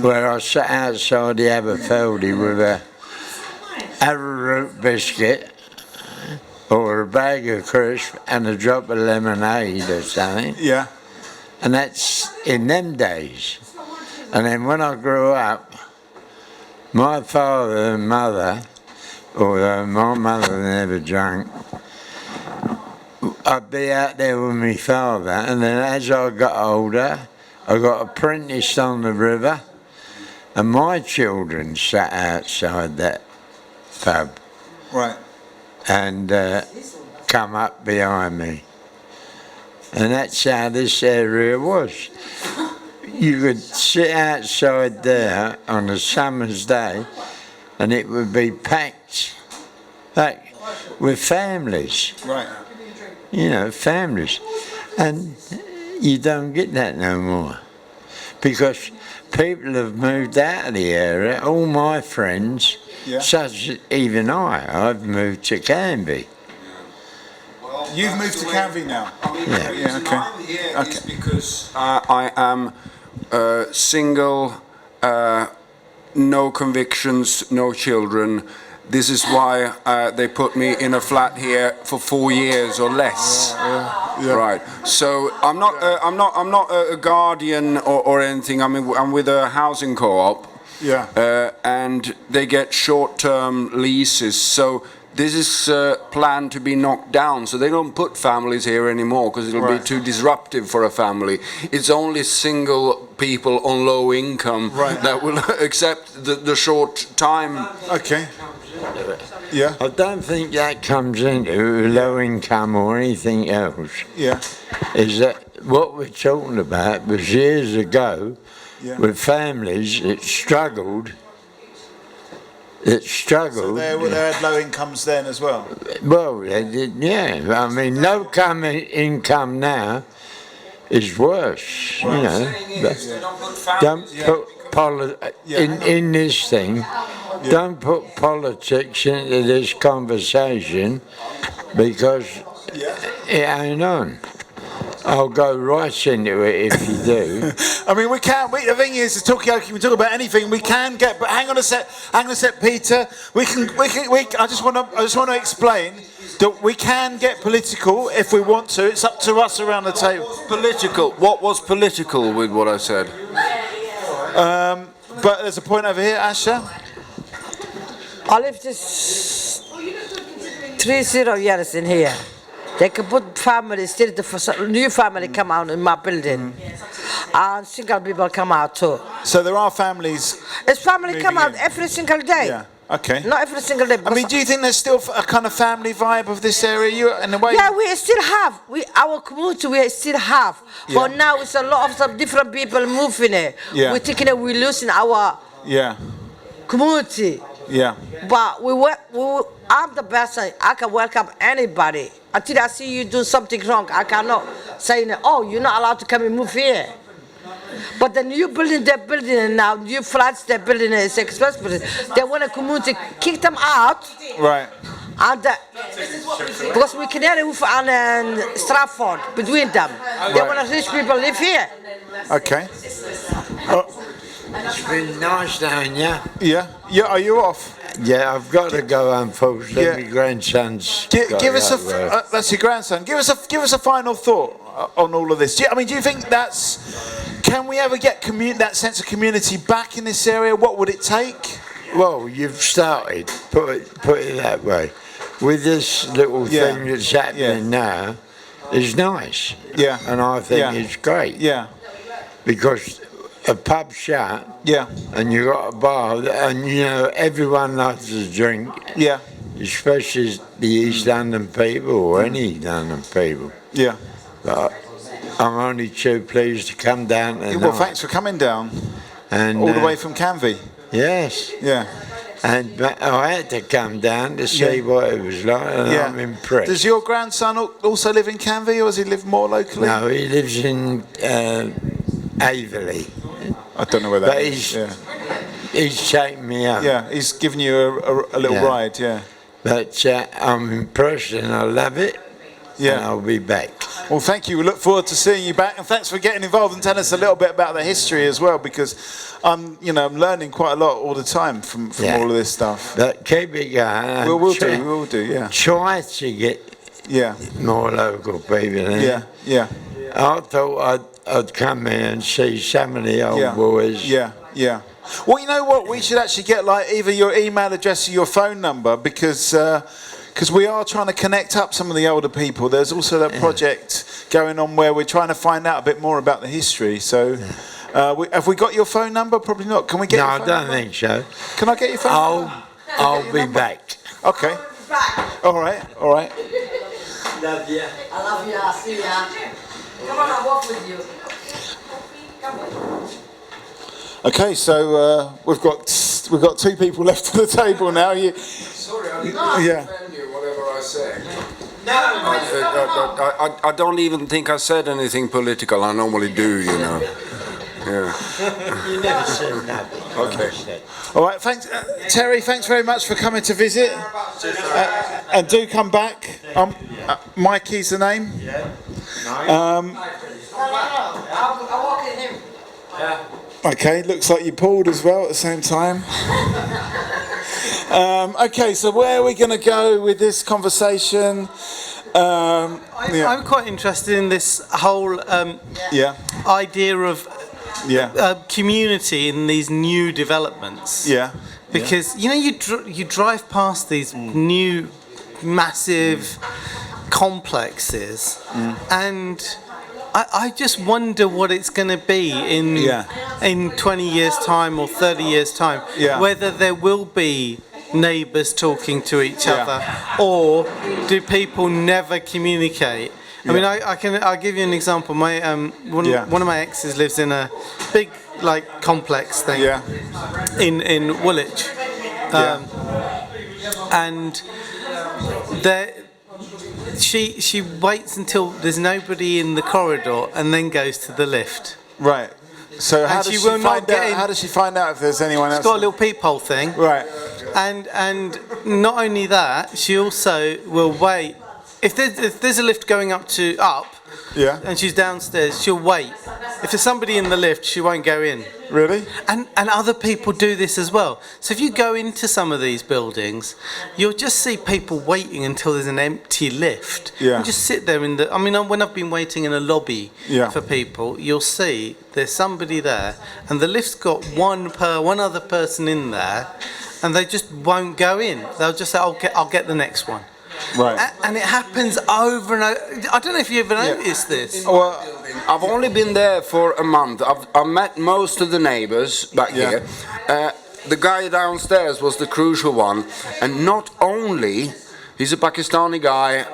Speaker 6: where I sat outside the Aberfeldy with a arrowroot biscuit or a bag of crisp and a drop of lemonade or something.
Speaker 1: Yeah.
Speaker 6: And that's in them days. And then when I grew up, my father and mother, although my mother never drank, I'd be out there with my father, and then as I got older, I got apprenticed on the river, and my children sat outside that pub.
Speaker 1: Right.
Speaker 6: And come up behind me. And that's how this area was. You could sit outside there on a summer's day and it would be packed like with families.
Speaker 1: Right.
Speaker 6: You know, families. And you don't get that no more. Because people have moved out of the area. All my friends, such as even I've moved to Canby.
Speaker 1: You've moved to Canby now?
Speaker 5: Yeah, okay. I'm here is because I am single, no convictions, no children. This is why they put me in a flat here for 4 years or less. Right. So I'm not a guardian or anything. I mean, I'm with a housing co-op.
Speaker 1: Yeah.
Speaker 5: And they get short-term leases. So this is planned to be knocked down, so they don't put families here anymore because it'll be too disruptive for a family. It's only single people on low income that will accept the short time.
Speaker 1: Okay. Yeah.
Speaker 6: I don't think that comes into low income or anything else.
Speaker 1: Yeah.
Speaker 6: Is that what we're talking about was years ago with families that struggled.
Speaker 1: So they had low incomes then as well?
Speaker 6: Well, they did, yeah. I mean, low income now is worse, you know. Don't put in this thing, don't put politics into this conversation because it ain't on. I'll go right into it if you do.
Speaker 1: I mean, we can. The thing is, the Talkaoke, we talk about anything. We can get. But hang on a sec, Peter. I just want to explain that we can get political if we want to. It's up to us around the table.
Speaker 5: Political. What was political with what I said?
Speaker 1: But there's a point over here, Asha.
Speaker 4: I lived this 30 years in here. They can put families, still the new family come out in my building. And single people come out too.
Speaker 1: So there are families.
Speaker 4: It's family come out every single day.
Speaker 1: Yeah. Okay.
Speaker 4: Not every single day.
Speaker 1: I mean, do you think there's still a kind of family vibe of this area? In a way.
Speaker 4: Yeah, we still have. Our community, we still have. But now it's a lot of some different people moving here.
Speaker 1: Yeah.
Speaker 4: We're thinking that we're losing our community.
Speaker 1: Yeah.
Speaker 4: But I'm the best. I can welcome anybody. Until I see you do something wrong, I cannot say, oh, you're not allowed to come and move here. But the new building they're building now, new flats they're building is expensive. They want a community kick them out.
Speaker 1: Right.
Speaker 4: And because we can move on Stratford between them. They want rich people live here.
Speaker 1: Okay.
Speaker 6: It's been nice down here.
Speaker 1: Yeah. Are you off?
Speaker 6: Yeah, I've got to go. Unfortunately, my grandson's.
Speaker 1: Give us that's your grandson. Give us a final thought on all of this. Do you think can we ever get that sense of community back in this area? What would it take?
Speaker 6: Well, you've started. Put it that way. With this little thing that's happening now, is nice.
Speaker 1: Yeah.
Speaker 6: And I think it's great.
Speaker 1: Yeah.
Speaker 6: Because a pub shut, and you got a bar, and everyone loves to drink.
Speaker 1: Yeah.
Speaker 6: especially the East London people or any London people.
Speaker 1: Yeah.
Speaker 6: But I'm only too pleased to come down tonight.
Speaker 1: Well, thanks for coming down.
Speaker 6: And
Speaker 1: all the way from Canvey.
Speaker 6: Yes.
Speaker 1: Yeah.
Speaker 6: And I had to come down to see what it was like, and I'm impressed.
Speaker 1: Does your grandson also live in Canvey, or does he live more locally?
Speaker 6: No, he lives in Averfeldy.
Speaker 1: I don't know where that is.
Speaker 6: He's taken me up.
Speaker 1: Yeah, he's given you a little ride, yeah.
Speaker 6: But I'm impressed and I love it. Yeah. And I'll be back.
Speaker 1: Well, thank you. We look forward to seeing you back, and thanks for getting involved and telling us a little bit about the history as well, because I'm learning quite a lot all the time from all of this stuff.
Speaker 6: But keep it going.
Speaker 1: We'll do. Yeah.
Speaker 6: Try to get more local people in.
Speaker 1: Yeah.
Speaker 6: I thought I'd come here and see some of the old boys.
Speaker 1: Yeah. Well, you know what? We should actually get either your email address or your phone number, because we are trying to connect up some of the older people. There's also that project going on where we're trying to find out a bit more about the history. So, have we got your phone number? Probably not. Can we get?
Speaker 6: No,
Speaker 1: your phone
Speaker 6: I don't
Speaker 1: number?
Speaker 6: think so.
Speaker 1: Can I get your phone number?
Speaker 6: I'll be back.
Speaker 1: Okay. All right.
Speaker 4: Love you. I love you. I'll see ya. Come on, I'll walk with you. Come on.
Speaker 1: Okay, so we've got 2 people left at the table now.
Speaker 5: Sorry, I didn't offend you, whatever I said. I don't even think I said anything political. I normally do, you know. Yeah.
Speaker 6: You never said nothing.
Speaker 5: Okay.
Speaker 1: All right, thanks, Terry. Thanks very much for coming to visit, and do come back. Mikey's the name.
Speaker 4: I'll walk in him. Yeah.
Speaker 1: Okay, looks like you pulled as well at the same time. Okay, so where are we going to go with this conversation?
Speaker 10: I'm quite interested in this whole idea of community in these new developments.
Speaker 1: Yeah.
Speaker 10: Because you drive past these new massive complexes, and I just wonder what it's going to be in 20 years' time or 30 years' time.
Speaker 1: Yeah.
Speaker 10: Whether there will be neighbours talking to each other, or do people never communicate? I mean, I'll give you an example. My one of my exes lives in a big complex thing in Woolwich, and there. She waits until there's nobody in the corridor and then goes to the lift.
Speaker 1: Right. So how does she find out if there's anyone else?
Speaker 10: She's got a little peephole thing.
Speaker 1: Right.
Speaker 10: And not only that, she also will wait. If there's a lift going up, and she's downstairs, she'll wait. If there's somebody in the lift, she won't go in.
Speaker 1: Really?
Speaker 10: And other people do this as well. So if you go into some of these buildings, you'll just see people waiting until there's an empty lift.
Speaker 1: Yeah.
Speaker 10: And just sit there when I've been waiting in a lobby for people, you'll see there's somebody there, and the lift's got one other person in there, and they just won't go in. They'll just say, I'll get the next one.
Speaker 1: Right.
Speaker 10: And it happens over and over. I don't know if you ever noticed this.
Speaker 5: Well, I've only been there for a month. I've met most of the neighbours back here. The guy downstairs was the crucial one, and not only he's a Pakistani guy,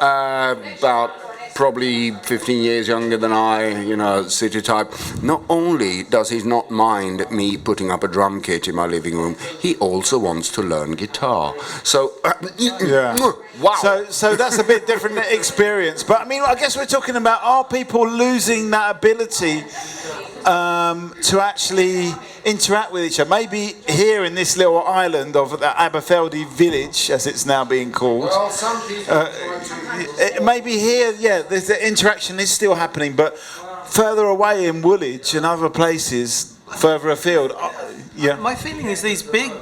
Speaker 5: about probably 15 years younger than I, city type. Not only does he not mind me putting up a drum kit in my living room, he also wants to learn guitar. So,
Speaker 1: wow. So that's a bit different experience. But I mean, I guess we're talking about, are people losing that ability to actually interact with each other? Maybe here in this little island of the Aberfeldy village, as it's now being called.
Speaker 5: Well, some people
Speaker 1: maybe here, the interaction is still happening, but further away in Woolwich and other places further afield.
Speaker 10: My feeling is these big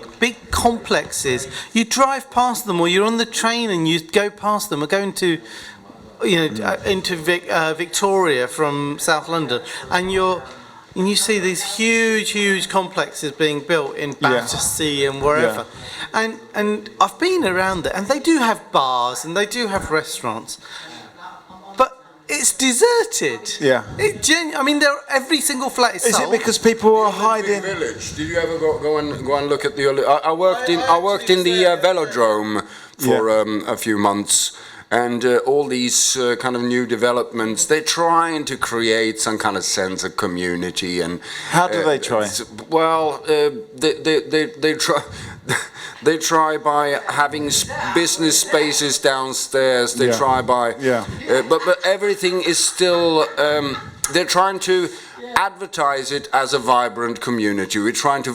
Speaker 10: complexes, you drive past them, or you're on the train and you go past them, or go into Victoria from South London, and you see these huge complexes being built in Battersea and wherever. And I've been around there, and they do have bars and they do have restaurants. But it's deserted.
Speaker 1: Yeah.
Speaker 10: I mean, every single flat is sold.
Speaker 1: Is it because people are hiding?
Speaker 5: Village. Did you ever go and look at the? I worked in the velodrome for a few months. And all these kind of new developments, they're trying to create some kind of sense of community. And
Speaker 1: how do they try?
Speaker 5: Well, they try. They try by having business spaces downstairs. They try by, but everything is still. They're trying to advertise it as a vibrant community. We're trying to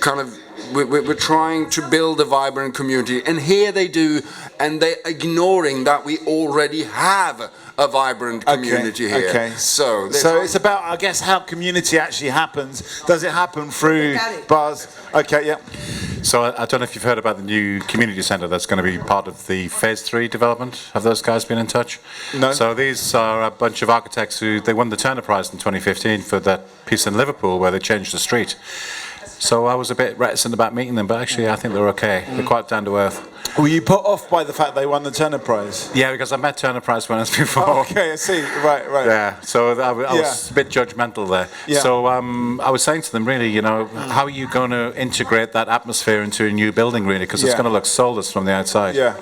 Speaker 5: kind of. We're trying to build a vibrant community, and here they do, and they're ignoring that we already have a vibrant community here.
Speaker 1: Okay. So it's about, I guess, how community actually happens. Does it happen through bars? Okay, yeah.
Speaker 3: So I don't know if you've heard about the new community centre that's going to be part of the Phase 3 development. Have those guys been in touch?
Speaker 1: No.
Speaker 3: So these are a bunch of architects they won the Turner Prize in 2015 for that piece in Liverpool where they changed the street. So I was a bit reticent about meeting them, but actually I think they're okay. They're quite down to earth.
Speaker 1: Were you put off by the fact they won the Turner Prize?
Speaker 3: Yeah, because I met Turner Prize winners before.
Speaker 1: Oh, okay, I see. Right.
Speaker 3: Yeah, so I was a bit judgmental there. Yeah. So I was saying to them, really, how are you going to integrate that atmosphere into a new building, really? Because it's going to look soulless from the outside.
Speaker 1: Yeah.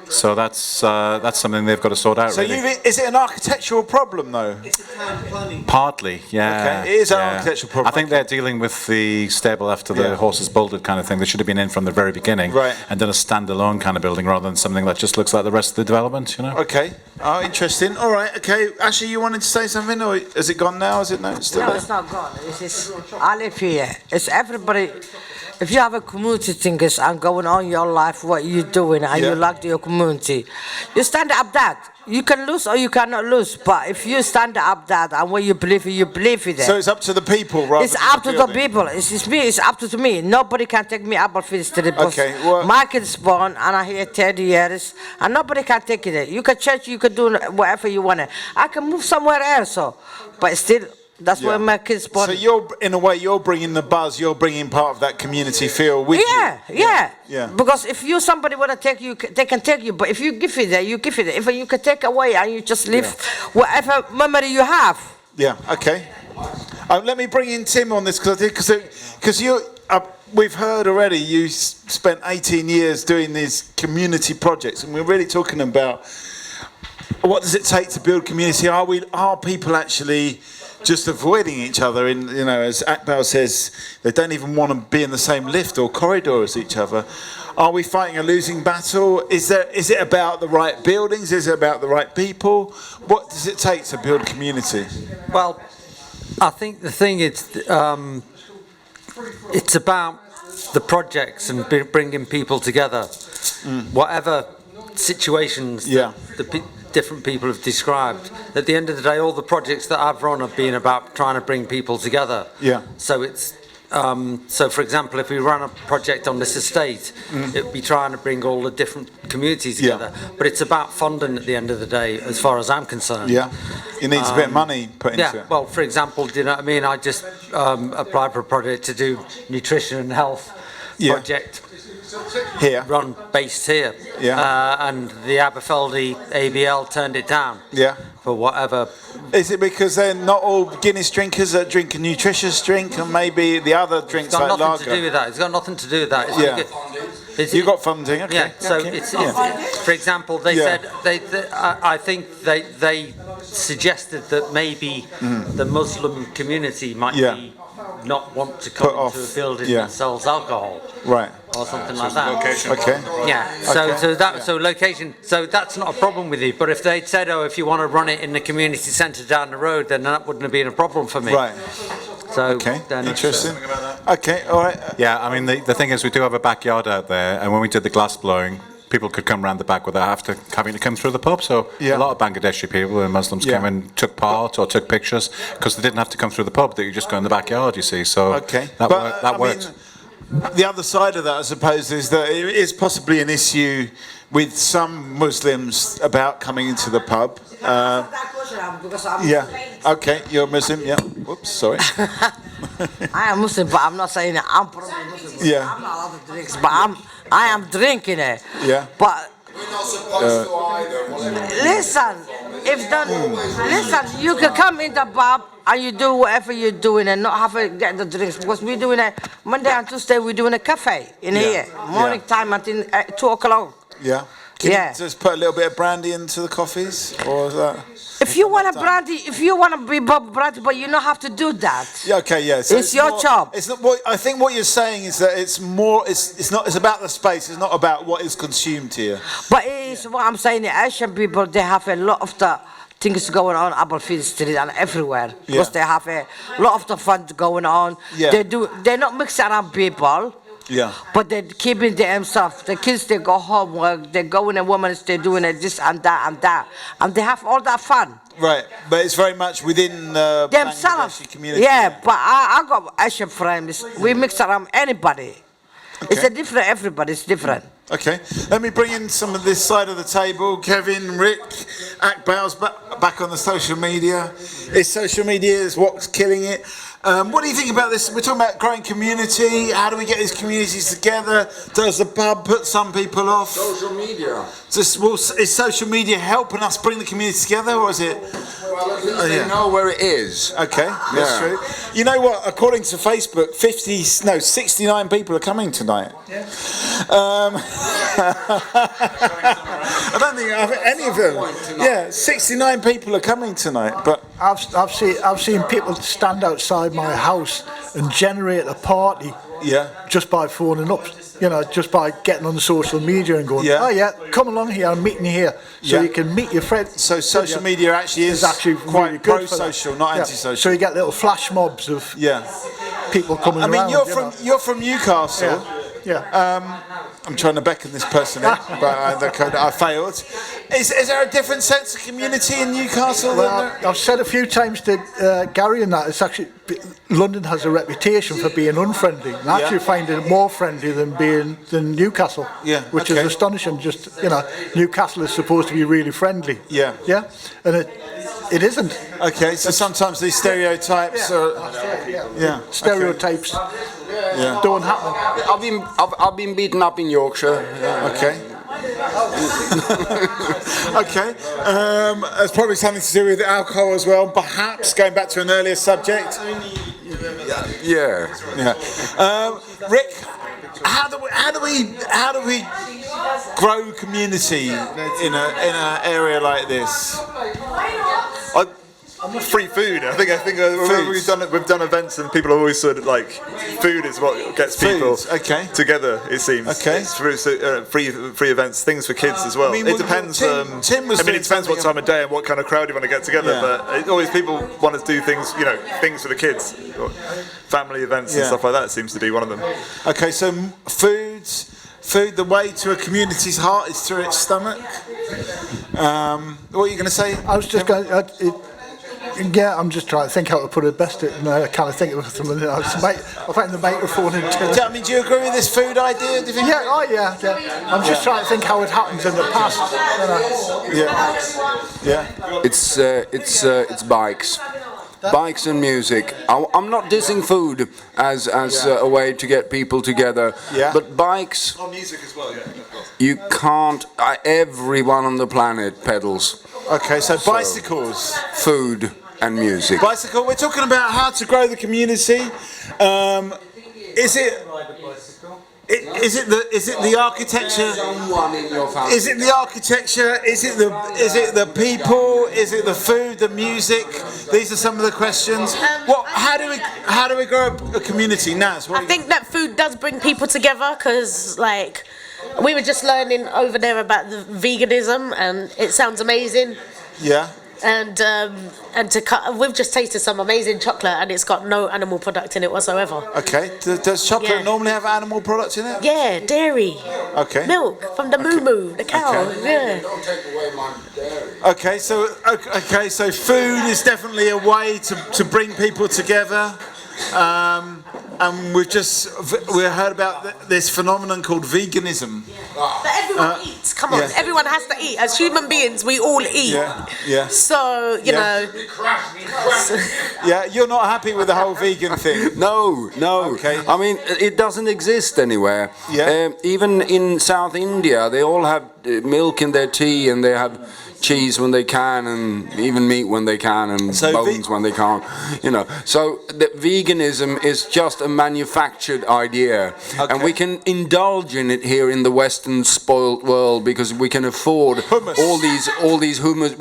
Speaker 3: So that's something they've got to sort out.
Speaker 1: So
Speaker 3: really.
Speaker 1: Is it an architectural problem though?
Speaker 10: It's a town planning.
Speaker 3: Partly, yeah.
Speaker 1: Okay. It is an architectural problem.
Speaker 3: I think they're dealing with the stable after the horses bolted kind of thing. They should have been in from the very beginning, and done a standalone kind of building rather than something that just looks like the rest of the development.
Speaker 1: Okay. Oh, interesting. All right. Okay. Ashley, you wanted to say something, or has it gone now? Is it no? It's still there?
Speaker 4: It's not gone. I live here. It's everybody. If you have a community thinkers and going on your life, what you're doing, and you like your community, you stand up that. You can lose or you cannot lose, but if you stand up that and what you believe in it.
Speaker 1: So it's up to the people, right?
Speaker 4: It's up to the people. It's me. It's up to me. Nobody can take me Aberfeldy Street. Okay. Well, my kids born and I'm here 30 years, and nobody can take it. You can change. You can do whatever you want. I can move somewhere else, but still. That's where my kids born.
Speaker 1: So you're bringing the buzz. You're bringing part of that community feel with you.
Speaker 4: Yeah. Because if somebody want to take you, they can take you. But if you give it, you give it. If you can take away and you just live whatever memory you have.
Speaker 1: Yeah. Okay. Let me bring in Tim on this because we've heard already you spent 18 years doing these community projects, and we're really talking about what does it take to build community. Are people actually just avoiding each other? As Akbal says, they don't even want to be in the same lift or corridor as each other. Are we fighting a losing battle? Is it about the right buildings? Is it about the right people? What does it take to build community?
Speaker 12: Well, I think the thing is, it's about the projects and bringing people together. Whatever situations the different people have described. At the end of the day, all the projects that I've run have been about trying to bring people together.
Speaker 1: Yeah.
Speaker 12: So it's so, for example, if we run a project on this estate, it'd be trying to bring all the different communities together. But it's about funding at the end of the day, as far as I'm concerned.
Speaker 1: Yeah. It needs a bit of money put into it.
Speaker 12: Yeah. Well, for example, do you know what I mean? I just applied for a project to do nutrition and health project.
Speaker 1: Here.
Speaker 12: Based here.
Speaker 1: Yeah.
Speaker 12: And the Aberfeldy ABL turned it down.
Speaker 1: Yeah.
Speaker 12: For whatever.
Speaker 1: Is it because they're not all Guinness drinkers that drink a nutritious drink, and maybe the other drinks like lager?
Speaker 12: It's got nothing to do with that. It's got nothing to do with that.
Speaker 1: You got funding, okay.
Speaker 12: Yeah. So it's for example, they said I think they suggested that maybe the Muslim community might be not want to come into a building that sells alcohol.
Speaker 1: Right.
Speaker 12: Or something like that.
Speaker 3: Location.
Speaker 1: Okay.
Speaker 12: Yeah. So location. So that's not a problem with you. But if they'd said, if you want to run it in the community centre down the road, then that wouldn't have been a problem for me.
Speaker 1: Right.
Speaker 12: So
Speaker 1: then interesting. Okay. All right.
Speaker 3: Yeah. I mean, the thing is, we do have a backyard out there, and when we did the glass blowing, people could come round the back without having to come through the pub. So a lot of Bangladeshi people and Muslims came and took part or took pictures because they didn't have to come through the pub. They could just go in the backyard, you see. So that worked.
Speaker 1: The other side of that, I suppose, is that it is possibly an issue with some Muslims about coming into the pub. Okay, you're a Muslim, Whoops, sorry.
Speaker 4: I am Muslim, but I'm not saying it. I'm probably Muslim. I'm not allowed to drink, but I am drinking it.
Speaker 1: Yeah.
Speaker 4: But
Speaker 5: we're not supposed to either.
Speaker 4: Listen, Listen, you can come in the pub and you do whatever you're doing and not have to get the drinks, because we're doing a Monday and Tuesday we're doing a cafe in here, morning time until 2 o'clock.
Speaker 1: Yeah. Can you just put a little bit of brandy into the coffees, or is that?
Speaker 4: If you want a brandy, if you want to be brandy, but you don't have to do that.
Speaker 1: Yeah, okay, yeah. So
Speaker 4: it's your job.
Speaker 1: It's not. I think what you're saying is that it's more. It's not. It's about the space. It's not about what is consumed here.
Speaker 4: But it is what I'm saying. The Asian people, they have a lot of the things going on Aberfeldy Street and everywhere, because they have a lot of the fun going on.
Speaker 1: Yeah.
Speaker 4: They're not mixing around people.
Speaker 1: Yeah.
Speaker 4: But they're keeping themselves. The kids, they go home, work, they go in a woman's, they're doing this and that and that. And they have all that fun.
Speaker 1: Right, but it's very much within the
Speaker 4: themselves.
Speaker 1: Bangladeshi community.
Speaker 4: Yeah, but I got Asian friends. We mix around anybody. Okay. It's a different, everybody's different.
Speaker 1: Okay, let me bring in some of this side of the table. Kevin, Rick, Akbal's back on the social media. Social media is what's killing it. What do you think about this? We're talking about growing community. How do we get these communities together? Does the pub put some people off?
Speaker 5: Social media.
Speaker 1: Is social media helping us bring the community together, or is it?
Speaker 5: Well, at least they know where it is.
Speaker 1: Okay, that's true. You know what? According to Facebook, 69 people are coming tonight. Yeah. I don't think I've any of them. Yeah, 69 people are coming tonight, but
Speaker 9: I've seen people stand outside my house and generate a party.
Speaker 1: Yeah.
Speaker 9: Just by phoning up, just by getting on the social media and going, oh yeah, come along here, I'm meeting you here, so you can meet your friends.
Speaker 1: So social media actually is actually quite really pro-social, not anti-social.
Speaker 9: So you get little flash mobs of people coming around.
Speaker 1: I mean, you're from Newcastle.
Speaker 9: Yeah.
Speaker 1: I'm trying to beckon this person in, but I failed. Is there a different sense of community in Newcastle?
Speaker 9: Well, I've said a few times to Gary and that, it's actually, London has a reputation for being unfriendly. And I actually find it more friendly than Newcastle, which is astonishing. Just, Newcastle is supposed to be really friendly.
Speaker 1: Yeah.
Speaker 9: Yeah? And it isn't.
Speaker 1: Okay, so sometimes these stereotypes
Speaker 9: stereotypes don't happen.
Speaker 5: I've been beaten up in Yorkshire.
Speaker 1: Okay. Okay. It's probably something to do with alcohol as well. Perhaps going back to an earlier subject.
Speaker 5: Yeah.
Speaker 1: Rick, how do we grow community in an area like this?
Speaker 11: Free food. I think we've done events and people have always said like food is what gets people together. It seems.
Speaker 1: Okay.
Speaker 11: It's free events, things for kids as well.
Speaker 1: I mean,
Speaker 11: it depends.
Speaker 1: Tim was
Speaker 11: it depends what time of day and what kind of crowd you want to get together. But people want to do things. Things for the kids, family events and stuff like that. Seems to be one of them.
Speaker 1: Okay, so food. The way to a community's heart is through its stomach. What are you going to say?
Speaker 9: I was just going. I'm just trying to think how to put it best. And I kind of think of something. I find the microphone into it.
Speaker 1: I mean, do you agree with this food idea? Do you think
Speaker 9: yeah. I'm just trying to think how it happens in the past.
Speaker 5: It's bikes. Bikes and music. I'm not dissing food as a way to get people together, but bikes.
Speaker 11: Oh, music as well. Yeah.
Speaker 5: You can't. Everyone on the planet pedals.
Speaker 1: Okay, so bicycles,
Speaker 5: food, and music.
Speaker 1: Bicycle. We're talking about how to grow the community. Is it the architecture? Is it the architecture? Is it the people? Is it the food? The music? These are some of the questions. How do we grow a community, Naz?
Speaker 2: I think that food does bring people together, because we were just learning over there about the veganism, and it sounds amazing.
Speaker 1: Yeah.
Speaker 2: And we've just tasted some amazing chocolate, and it's got no animal product in it whatsoever.
Speaker 1: Okay. Does chocolate normally have animal products in it?
Speaker 2: Yeah, dairy.
Speaker 1: Okay.
Speaker 2: Milk from the moo, the cow.
Speaker 1: Okay.
Speaker 2: Yeah.
Speaker 5: Don't take away my dairy.
Speaker 1: Okay, so food is definitely a way to bring people together. And we heard about this phenomenon called veganism.
Speaker 2: But everyone eats. Come on, everyone has to eat. As human beings, we all eat.
Speaker 1: Yeah.
Speaker 2: So know.
Speaker 1: Yeah, you're not happy with the whole vegan thing.
Speaker 5: No.
Speaker 1: Okay.
Speaker 5: I mean, it doesn't exist anywhere.
Speaker 1: Yeah.
Speaker 5: Even in South India, they all have milk in their tea, and they have cheese when they can, and even meat when they can, and bones when they can't. So the veganism is just a manufactured idea, and we can indulge in it here in the Western spoiled world because we can afford all these hummus.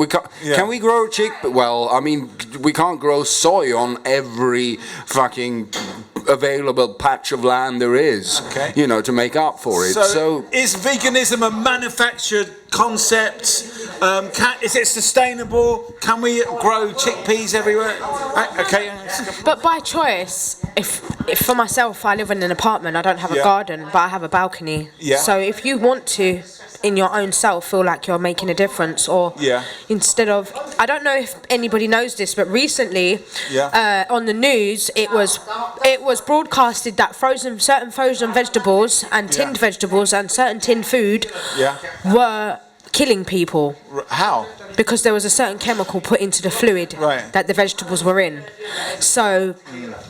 Speaker 5: Can we grow chickpeas? Well, I mean, we can't grow soy on every fucking available patch of land there is, to make up for it.
Speaker 1: So is veganism a manufactured concept? Is it sustainable? Can we grow chickpeas everywhere? Okay.
Speaker 8: But by choice, if for myself, I live in an apartment, I don't have a garden, but I have a balcony. Yeah. So if you want to, in your own self, feel like you're making a difference, or instead of, I don't know if anybody knows this, but recently on the news it was broadcasted that certain frozen vegetables and tinned vegetables and certain tinned food were killing people.
Speaker 1: How?
Speaker 8: Because there was a certain chemical put into the fluid that the vegetables were in. So,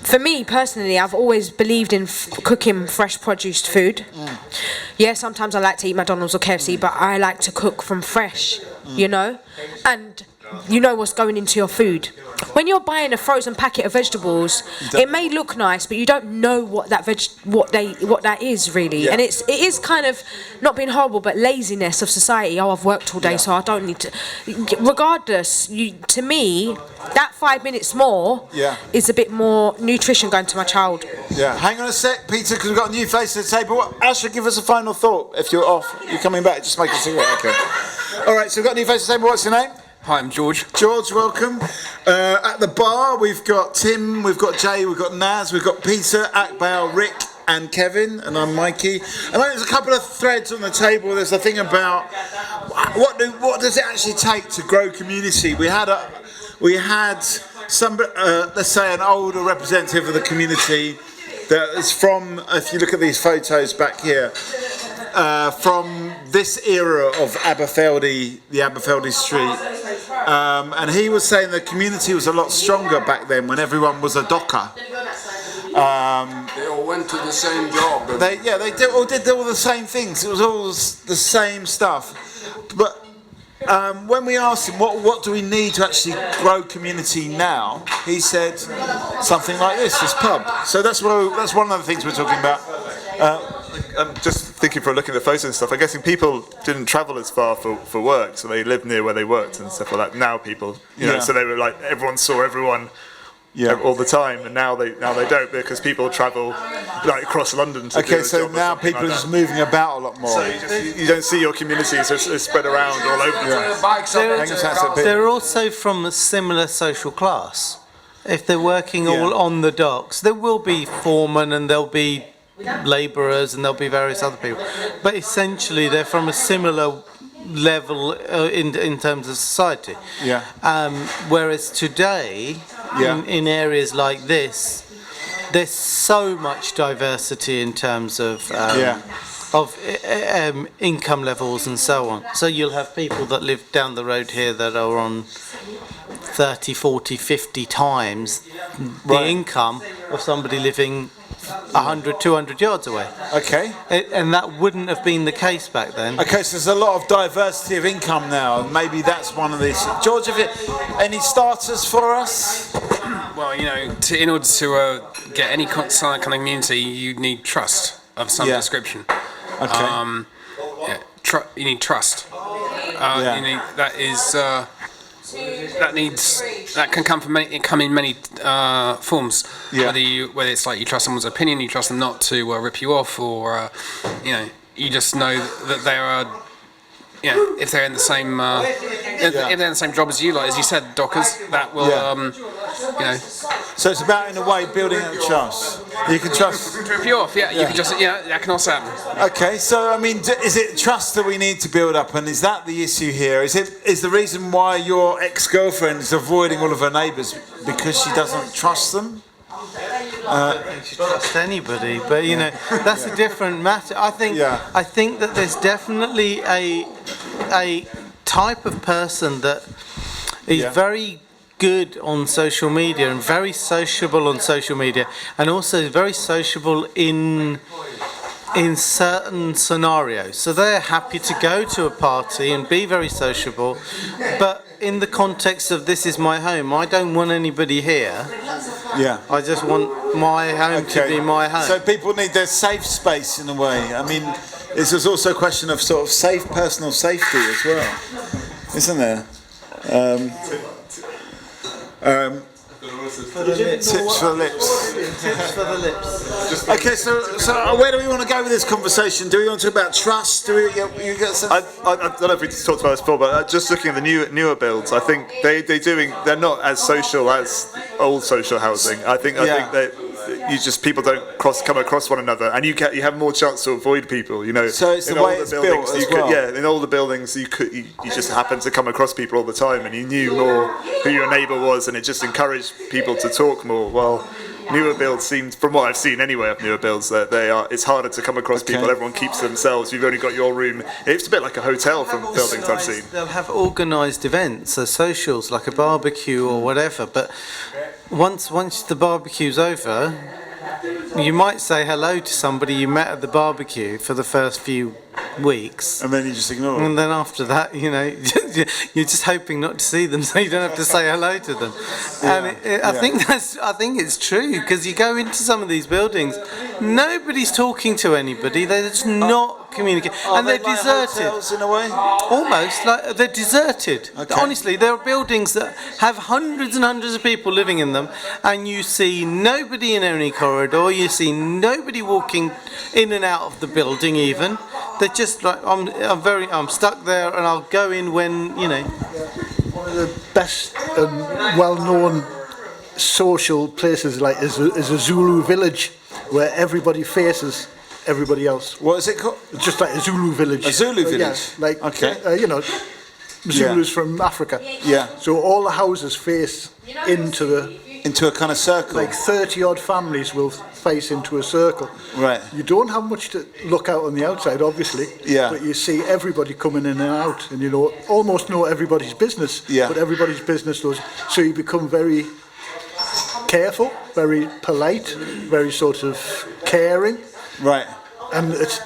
Speaker 8: for me personally, I've always believed in cooking fresh produced food. Yeah, sometimes I like to eat McDonald's or KFC, but I like to cook from fresh, and you know what's going into your food. When you're buying a frozen packet of vegetables, it may look nice, but you don't know what that is really. And it is kind of not being horrible, but laziness of society. Oh, I've worked all day, so I don't need to. Regardless, to me, that 5 minutes more is a bit more nutrition going to my child.
Speaker 1: Yeah. Hang on a sec, Peter, because we've got a new face at the table. Asher, give us a final thought. If you're off, you're coming back. Just make a cigarette. Okay. All right. So we've got a new face at the table. What's your name?
Speaker 13: Hi, I'm George.
Speaker 1: George, welcome. At the bar, we've got Tim, we've got Jay, we've got Naz, we've got Peter, Akbal, Rick, and Kevin, and I'm Mikey. And there's a couple of threads on the table. There's a thing about what does it actually take to grow community. We had some, let's say, an older representative of the community that is from, if you look at these photos back here, from this era of Aberfeldy, the Aberfeldy Street, and he was saying the community was a lot stronger back then when everyone was a docker.
Speaker 5: They all went to the same job.
Speaker 1: They did all the same things. It was all the same stuff. But when we asked him what do we need to actually grow community now, he said something like this pub. So that's one of the things we're talking about.
Speaker 11: I'm just thinking from looking at the photos and stuff, I'm guessing people didn't travel as far for work, so they lived near where they worked and stuff like that. Now people, so they were like, everyone saw everyone all the time, and now they don't, because people travel like across London to do a
Speaker 1: so
Speaker 11: job
Speaker 1: now people are just moving about a lot more.
Speaker 11: So you don't see your communities as spread around all over the place.
Speaker 10: They're also from a similar social class. If they're working all on the docks, there will be foremen and there'll be labourers and there'll be various other people, but essentially they're from a similar level in terms of society. Whereas today, in areas like this, there's so much diversity in terms of income levels and so on. So you'll have people that live down the road here that are on 30, 40, 50 times the income of somebody living 100, 200 yards away.
Speaker 1: Okay.
Speaker 10: And that wouldn't have been the case back then.
Speaker 1: Okay, so there's a lot of diversity of income now, and maybe that's one of these. George, any starters for us?
Speaker 13: Well, in order to get any kind of community, you need trust of some description.
Speaker 1: Okay.
Speaker 13: You need trust. You need, that can come in many forms. Whether it's like you trust someone's opinion, you trust them not to rip you off, or you just know that they are. If they're in the same, if they're in the same job as you, like as you said, dockers, that will,
Speaker 1: So it's about, in a way, building up trust. You can trust.
Speaker 13: Rip you off, you can just, that can also happen.
Speaker 1: Okay, so I mean, is it trust that we need to build up, and is that the issue here? Is the reason why your ex-girlfriend is avoiding all of her neighbours because she doesn't trust them?
Speaker 10: I don't think she trusts anybody, but that's a different matter. I think that there's definitely a type of person that is very good on social media and very sociable on social media, and also very sociable in in certain scenarios. So they're happy to go to a party and be very sociable, but in the context of this is my home, I don't want anybody here.
Speaker 1: Yeah.
Speaker 10: I just want my home to be my home.
Speaker 1: So people need their safe space in a way. I mean, this is also a question of sort of safe personal safety as well, isn't there? Tips for the lips.
Speaker 10: Tips for the lips.
Speaker 1: Okay, so where do we want to go with this conversation? Do we want to talk about trust? Do we? You get some?
Speaker 11: I don't know if we talked about this before, but just looking at the newer builds, I think they're not as social as old social housing. I think that people don't come across one another, and you have more chance to avoid people. You know,
Speaker 1: so it's the way it's built as well.
Speaker 11: Yeah, in all the buildings, you just happen to come across people all the time, and you knew more who your neighbour was, and it just encouraged people to talk more. Well, newer builds seem, from what I've seen anyway of newer builds, that it's harder to come across people. Everyone keeps to themselves. You've only got your room. It's a bit like a hotel from buildings I've seen.
Speaker 10: They'll have organised events, so socials like a barbecue or whatever. But once the barbecue's over, you might say hello to somebody you met at the barbecue for the first few weeks,
Speaker 1: and then you just ignore them.
Speaker 10: And then after that, you're just hoping not to see them, so you don't have to say hello to them. Yeah. And I think it's true, because you go into some of these buildings, nobody's talking to anybody. They're just not communicating, and they're
Speaker 1: like
Speaker 10: deserted
Speaker 1: hotels in a way.
Speaker 10: Almost like they're deserted. Okay. Honestly, there are buildings that have hundreds and hundreds of people living in them, and you see nobody in any corridor. You see nobody walking in and out of the building. Even they're just like I'm stuck there, and I'll go in when
Speaker 9: One of the best and well-known social places is a Zulu village where everybody faces everybody else.
Speaker 1: What is it called?
Speaker 9: It's just like a Zulu village.
Speaker 1: A Zulu village?
Speaker 9: Yeah, like, Zulus from Africa.
Speaker 1: Yeah.
Speaker 9: So all the houses face into
Speaker 1: a kind of circle.
Speaker 9: Like 30 odd families will face into a circle.
Speaker 1: Right.
Speaker 9: You don't have much to look out on the outside, obviously.
Speaker 1: Yeah.
Speaker 9: But you see everybody coming in and out, and almost know everybody's business.
Speaker 1: Yeah.
Speaker 9: But everybody's business knows. So you become very careful, very polite, very sort of caring.
Speaker 1: Right.
Speaker 9: And it's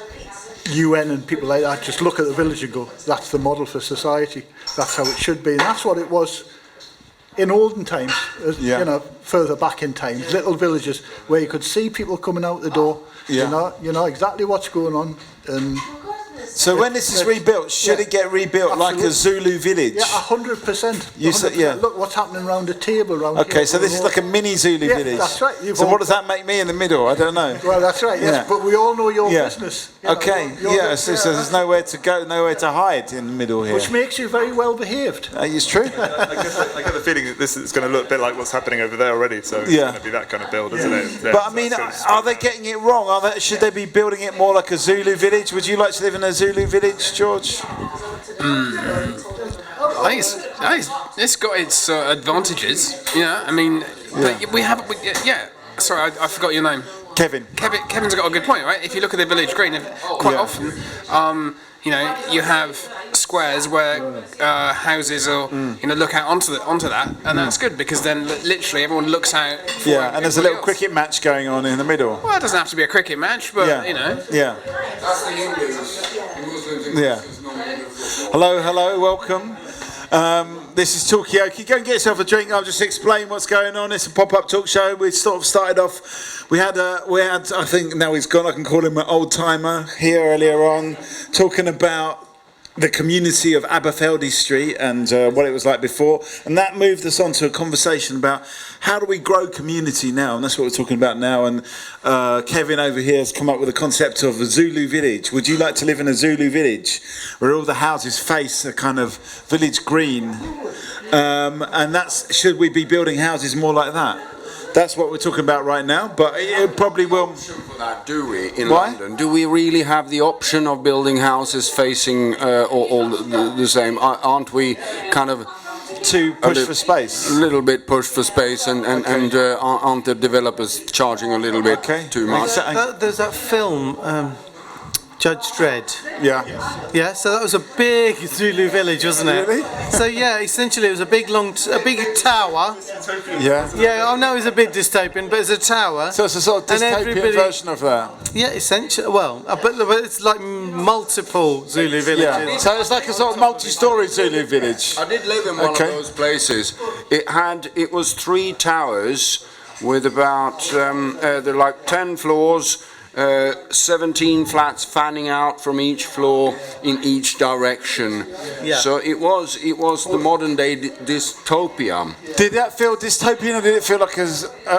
Speaker 9: UN and people like that just look at the village and go, that's the model for society. That's how it should be. And that's what it was in olden times, further back in time. Little villages where you could see people coming out the door.
Speaker 1: Yeah.
Speaker 9: You know exactly what's going on. And
Speaker 1: so when this is rebuilt, should it get rebuilt like a Zulu village?
Speaker 9: Yeah, 100%.
Speaker 1: You said, yeah.
Speaker 9: Look what's happening around the table.
Speaker 1: Okay, so this is like a mini Zulu village.
Speaker 9: That's right.
Speaker 1: So what does that make me in the middle? I don't know.
Speaker 9: Well, that's right. Yes, but we all know your business.
Speaker 1: Okay. So there's nowhere to go, nowhere to hide in the middle here.
Speaker 9: Which makes you very well behaved.
Speaker 1: It's true.
Speaker 11: I get the feeling that this is going to look a bit like what's happening over there already. So it's going to be that kind of build, isn't it? Yeah,
Speaker 1: but I mean, are they getting it wrong? Should they be building it more like a Zulu village? Would you like to live in a Zulu village, George?
Speaker 13: I think it's got its advantages. I mean, but we have. Sorry, I forgot your name.
Speaker 1: Kevin.
Speaker 13: Kevin's got a good point, right? If you look at the village green, quite often, you have squares where houses or look out onto that, and that's good because then literally everyone looks out.
Speaker 1: And there's a little cricket match going on in the middle.
Speaker 13: Well, it doesn't have to be a cricket match, but
Speaker 1: Yeah. Hello, welcome. This is Talkaoke. Go and get yourself a drink. I'll just explain what's going on. It's a pop-up talk show. We sort of started off. We had. I think now he's gone. I can call him an old timer here earlier on, talking about the community of Aberfeldy Street and what it was like before, and that moved us on to a conversation about how do we grow community now, and that's what we're talking about now. And Kevin over here has come up with a concept of a Zulu village. Would you like to live in a Zulu village where all the houses face a kind of village green? And should we be building houses more like that? That's what we're talking about right now, but it probably will.
Speaker 5: Do we in London? Do we really have the option of building houses facing all the same? Aren't we kind of
Speaker 1: too push for space?
Speaker 5: A little bit push for space, and aren't the developers charging a little bit too much?
Speaker 10: There's that film. Judge Dredd.
Speaker 1: Yeah.
Speaker 10: Yeah, so that was a big Zulu village, wasn't it?
Speaker 1: Really?
Speaker 10: So yeah, essentially it was a big tower.
Speaker 1: Yeah.
Speaker 10: Yeah, I know it was a bit dystopian, but it's a tower.
Speaker 1: So it's a sort of dystopian version of that.
Speaker 10: Yeah, essentially. Well, but it's like multiple Zulu villages.
Speaker 1: Yeah. So it's like a sort of multi-story Zulu village.
Speaker 5: I did live in one of those places. It was 3 towers with about they're like 10 floors. 17 flats fanning out from each floor in each direction.
Speaker 10: Yeah.
Speaker 5: So it was the modern day dystopia.
Speaker 1: Did that feel dystopian, or did it feel like an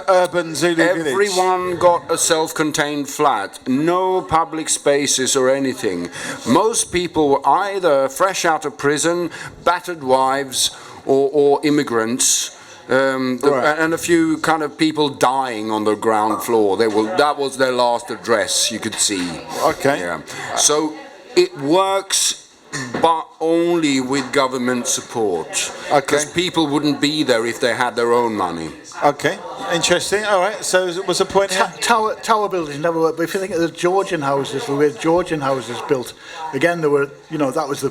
Speaker 1: urban Zulu village?
Speaker 5: Everyone got a self-contained flat, no public spaces or anything. Most people were either fresh out of prison, battered wives, or immigrants. And a few kind of people dying on the ground floor. That was their last address, you could see.
Speaker 1: Okay.
Speaker 5: Yeah. So it works, but only with government support.
Speaker 1: Okay.
Speaker 5: Because people wouldn't be there if they had their own money.
Speaker 1: Okay. Interesting. All right. So what's the point here?
Speaker 9: Tower buildings never worked. But if you think of the Georgian houses, the way Georgian houses built, again, there were, that was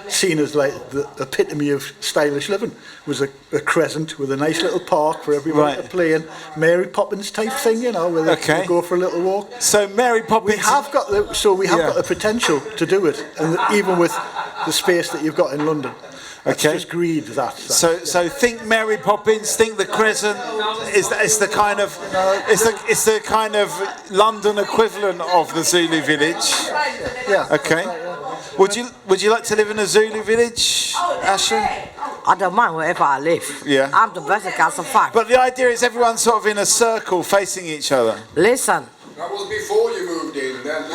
Speaker 9: seen as like the epitome of stylish living. It was a crescent with a nice little park for everyone to play in. Mary Poppins type thing, where they go for a little walk.
Speaker 1: So Mary Poppins.
Speaker 9: We have got the potential to do it, and even with the space that you've got in London. It's just greed.
Speaker 1: So think Mary Poppins. Think the Crescent. It's the kind of London equivalent of the Zulu village.
Speaker 9: Yeah.
Speaker 1: Okay. Would you like to live in a Zulu village, Ashley?
Speaker 4: I don't mind wherever I live.
Speaker 1: Yeah.
Speaker 4: I'm the best I can survive.
Speaker 1: But the idea is everyone's sort of in a circle facing each other.
Speaker 4: Listen.
Speaker 5: That was before you moved in, then.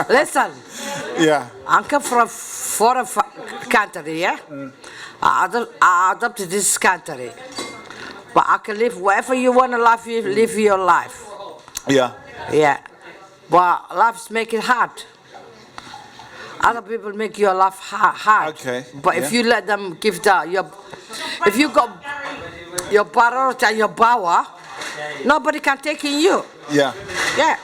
Speaker 4: Listen.
Speaker 1: Yeah.
Speaker 4: I come from a foreign country, yeah? I adopted this country. But I can live wherever you want to live your life.
Speaker 1: Yeah.
Speaker 4: Yeah. But life's make it hard. Other people make your life hard.
Speaker 1: Okay.
Speaker 4: But if you let them give if you got your priority and your power, nobody can take in you.
Speaker 1: Yeah.
Speaker 4: Yeah.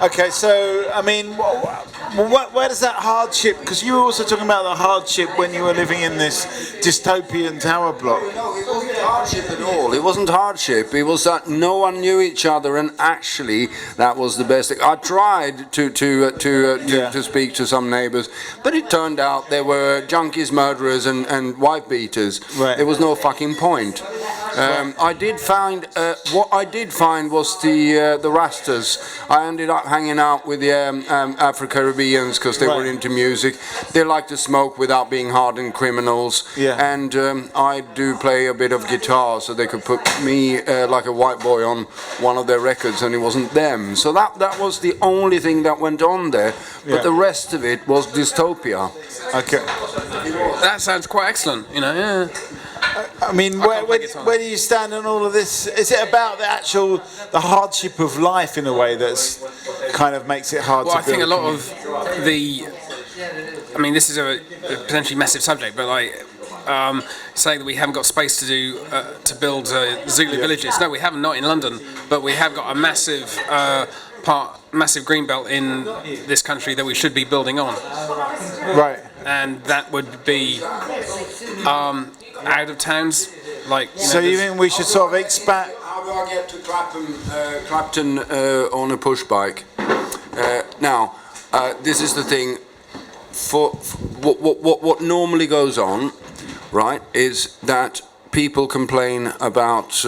Speaker 1: Okay, so I mean, where does that hardship? Because you were also talking about the hardship when you were living in this dystopian tower block.
Speaker 5: No, it wasn't hardship at all. It wasn't hardship. It was that no one knew each other, and actually, that was the best thing. I tried to speak to some neighbours, but it turned out they were junkies, murderers, and wife beaters.
Speaker 1: Right.
Speaker 5: There was no fucking point. What I did find was the Rastas. I ended up hanging out with the Afro-Caribbeans because they were into music. They like to smoke without being hardened criminals.
Speaker 1: Yeah.
Speaker 5: And I do play a bit of guitar, so they could put me like a white boy on one of their records, and it wasn't them. So that was the only thing that went on there. But the rest of it was dystopia.
Speaker 1: Okay.
Speaker 13: That sounds quite excellent, Yeah.
Speaker 1: I mean, where do you stand on all of this? Is it about the hardship of life in a way that's kind of makes it hard to build?
Speaker 13: Well, I think a lot of this is a potentially massive subject, but saying that we haven't got space to build Zulu villages. No, we haven't, not in London, but we have got a massive massive green belt in this country that we should be building on.
Speaker 1: Right.
Speaker 13: And that would be out of towns,
Speaker 5: So
Speaker 1: you think we should sort of expand?
Speaker 5: How do I get to Clapton on a push bike? Now, this is the thing. For what normally goes on, right, is that people complain about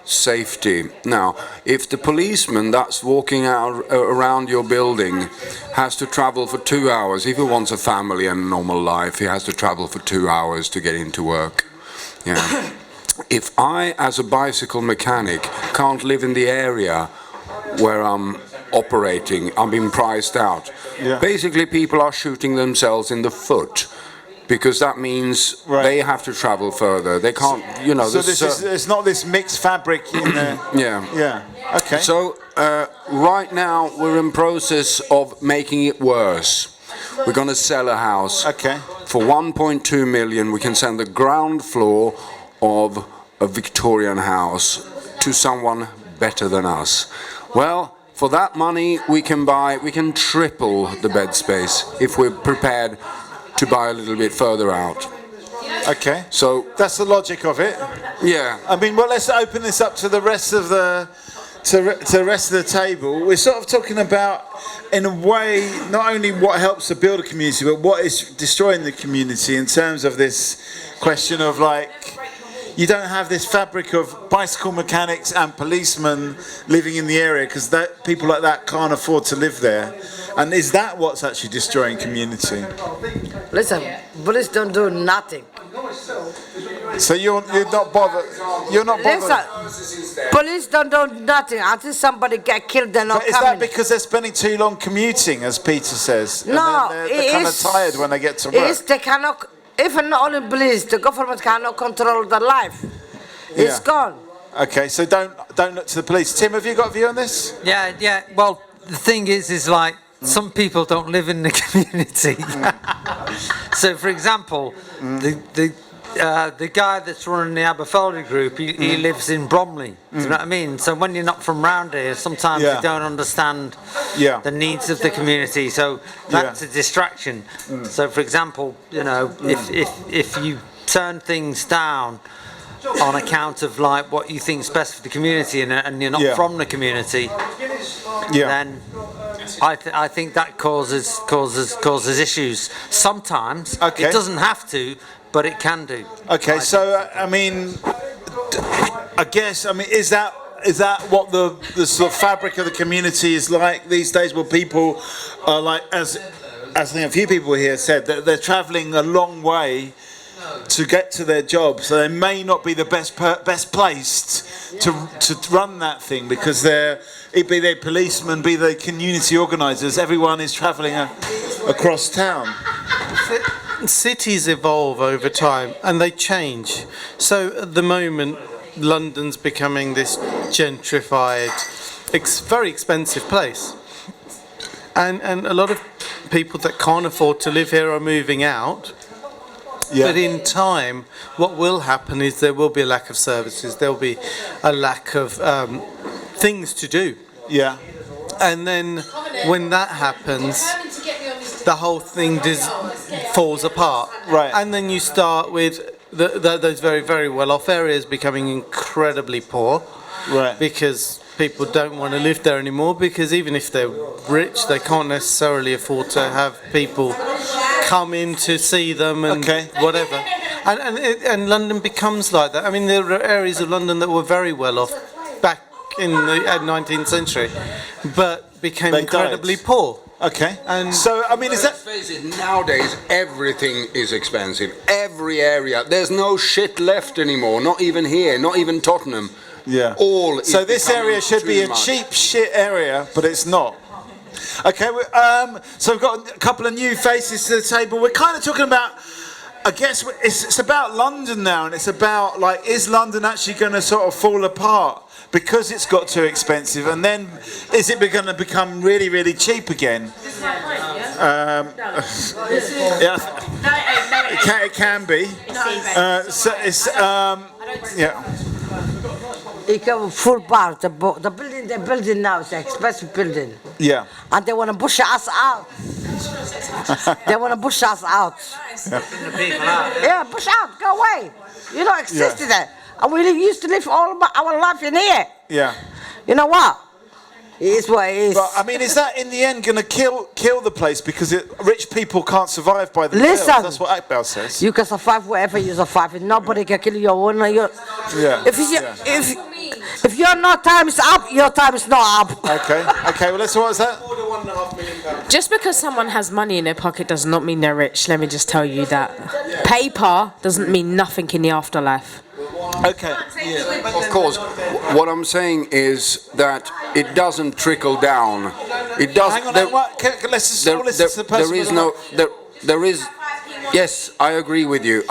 Speaker 5: safety. Now, if the policeman that's walking around your building has to travel for 2 hours, if he wants a family and a normal life, he has to travel for 2 hours to get into work. Yeah. If I, as a bicycle mechanic, can't live in the area where I'm operating, I'm being priced out.
Speaker 1: Yeah.
Speaker 5: Basically, people are shooting themselves in the foot. Because that means they have to travel further. They can't,
Speaker 1: So it's not this mixed fabric in there.
Speaker 5: Yeah.
Speaker 1: Yeah. Okay.
Speaker 5: So right now we're in process of making it worse. We're going to sell a house.
Speaker 1: Okay.
Speaker 5: For 1.2 million, we can send the ground floor of a Victorian house to someone better than us. Well, for that money we can triple the bed space if we're prepared to buy a little bit further out.
Speaker 1: Okay.
Speaker 5: So
Speaker 1: that's the logic of it.
Speaker 5: Yeah.
Speaker 1: I mean, well, let's open this up to the rest of the table. We're sort of talking about, in a way, not only what helps to build a community, but what is destroying the community in terms of this question of, like, you don't have this fabric of bicycle mechanics and policemen living in the area because people like that can't afford to live there. And is that what's actually destroying community?
Speaker 4: Listen, police don't do nothing.
Speaker 1: So you're not bothered. You're not bothered.
Speaker 4: Listen, police don't do nothing until somebody get killed. They're not
Speaker 1: But is
Speaker 4: coming.
Speaker 1: that because they're spending too long commuting, as Peter says?
Speaker 4: No,
Speaker 1: and they're kind of tired when they get to work.
Speaker 4: They cannot. Even only police, the government cannot control their life. It's gone.
Speaker 1: Okay, so don't look to the police. Tim, have you got a view on this?
Speaker 12: Yeah. Well, the thing is like some people don't live in the community. So, for example, the guy that's running the Aberfeldy group, he lives in Bromley. Do you know what I mean? So when you're not from round here, sometimes you don't understand the needs of the community. So that's a distraction. So, for example, you know, if you turn things down on account of like what you think is best for the community, and you're not from the community, then I think that causes issues. Sometimes it doesn't have to, but it can do.
Speaker 1: Okay, so I mean, I guess is that what the sort of fabric of the community is like these days, where people are like, as I think a few people here said, that they're travelling a long way to get to their job, so they may not be the best placed to run that thing, because be they policemen, be they community organisers, everyone is travelling across town.
Speaker 10: Cities evolve over time and they change. So at the moment, London's becoming this gentrified, very expensive place, and a lot of people that can't afford to live here are moving out. But in time, what will happen is there will be a lack of services. There will be a lack of things to do.
Speaker 1: Yeah.
Speaker 10: And then when that happens, the whole thing just falls apart.
Speaker 1: Right.
Speaker 10: And then you start with those very, very well-off areas becoming incredibly poor.
Speaker 1: Right.
Speaker 10: Because people don't want to live there anymore, because even if they're rich, they can't necessarily afford to have people come in to see them and whatever. And London becomes like that. I mean, there are areas of London that were very well off back in the 19th century, but became incredibly poor.
Speaker 1: Okay.
Speaker 5: And
Speaker 1: so, I mean, is that...
Speaker 5: Let's face it, nowadays everything is expensive. Every area. There's no shit left anymore. Not even here. Not even Tottenham.
Speaker 1: Yeah. So this area should be a cheap shit area, but it's not. Okay, so we've got a couple of new faces to the table. We're kind of talking about, I guess, it's about London now, and it's about, like, is London actually going to sort of fall apart because it's got too expensive, and then is it going to become really, really cheap again? It can be. So it's, yeah.
Speaker 4: It can full part. The building they're building now is an expensive building.
Speaker 1: Yeah.
Speaker 4: And they want to push us out. They want to push us out. Yeah, push out. Go away. You don't exist there. And we used to live all our life in here.
Speaker 1: Yeah.
Speaker 4: You know what? It is what it is.
Speaker 1: But I mean, is that in the end going to kill the place because rich people can't survive by themselves?
Speaker 4: Listen,
Speaker 1: that's what Akbar says.
Speaker 4: You can survive wherever you survive, and nobody can kill your own. If your no time is up, your time is not up.
Speaker 1: Okay. Well, let's. What was that?
Speaker 8: Just because someone has money in their pocket does not mean they're rich. Let me just tell you that. Paper doesn't mean nothing in the afterlife.
Speaker 1: Okay.
Speaker 5: Of course. What I'm saying is that it doesn't trickle down. It doesn't.
Speaker 1: Hang on. Let's just all listen to the person.
Speaker 5: There is no. There is. Yes, I agree with you.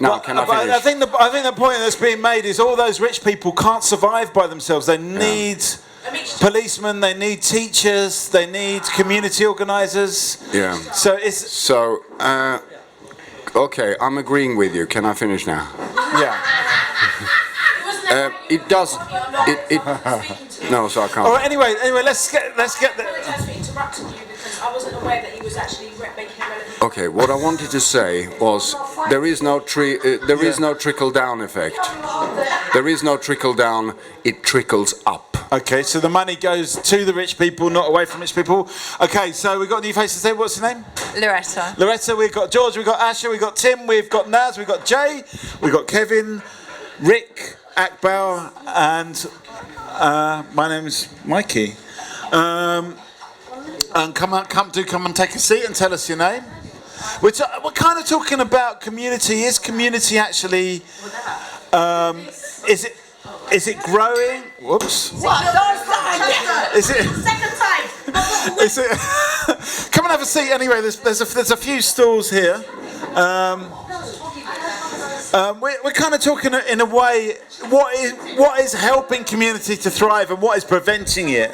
Speaker 5: Now, can I finish?
Speaker 1: I think the point that's being made is all those rich people can't survive by themselves. They need policemen. They need teachers. They need community organisers.
Speaker 5: Yeah. Okay, I'm agreeing with you. Can I finish now?
Speaker 1: Yeah.
Speaker 5: It does. It. No, so I can't.
Speaker 1: All right. Anyway, let's get the.
Speaker 8: Interrupted you because I wasn't aware that he was actually making relevant.
Speaker 5: Okay, what I wanted to say was there is no trickle down effect. There is no trickle down. It trickles up.
Speaker 1: Okay, so the money goes to the rich people, not away from rich people. Okay, so we've got new faces there. What's your name?
Speaker 14: Loretta.
Speaker 1: Loretta. We've got George. We've got Asher. We've got Tim. We've got Naz. We've got Jay. We've got Kevin, Rick, Akbar, and my name's Mikey. And come and take a seat and tell us your name. We're kind of talking about community. Is community actually? Is it growing? Whoops. Is it?
Speaker 2: Second time.
Speaker 1: Is it? Come and have a seat. Anyway, there's a few stalls here. We're kind of talking in a way what is helping community to thrive and what is preventing it.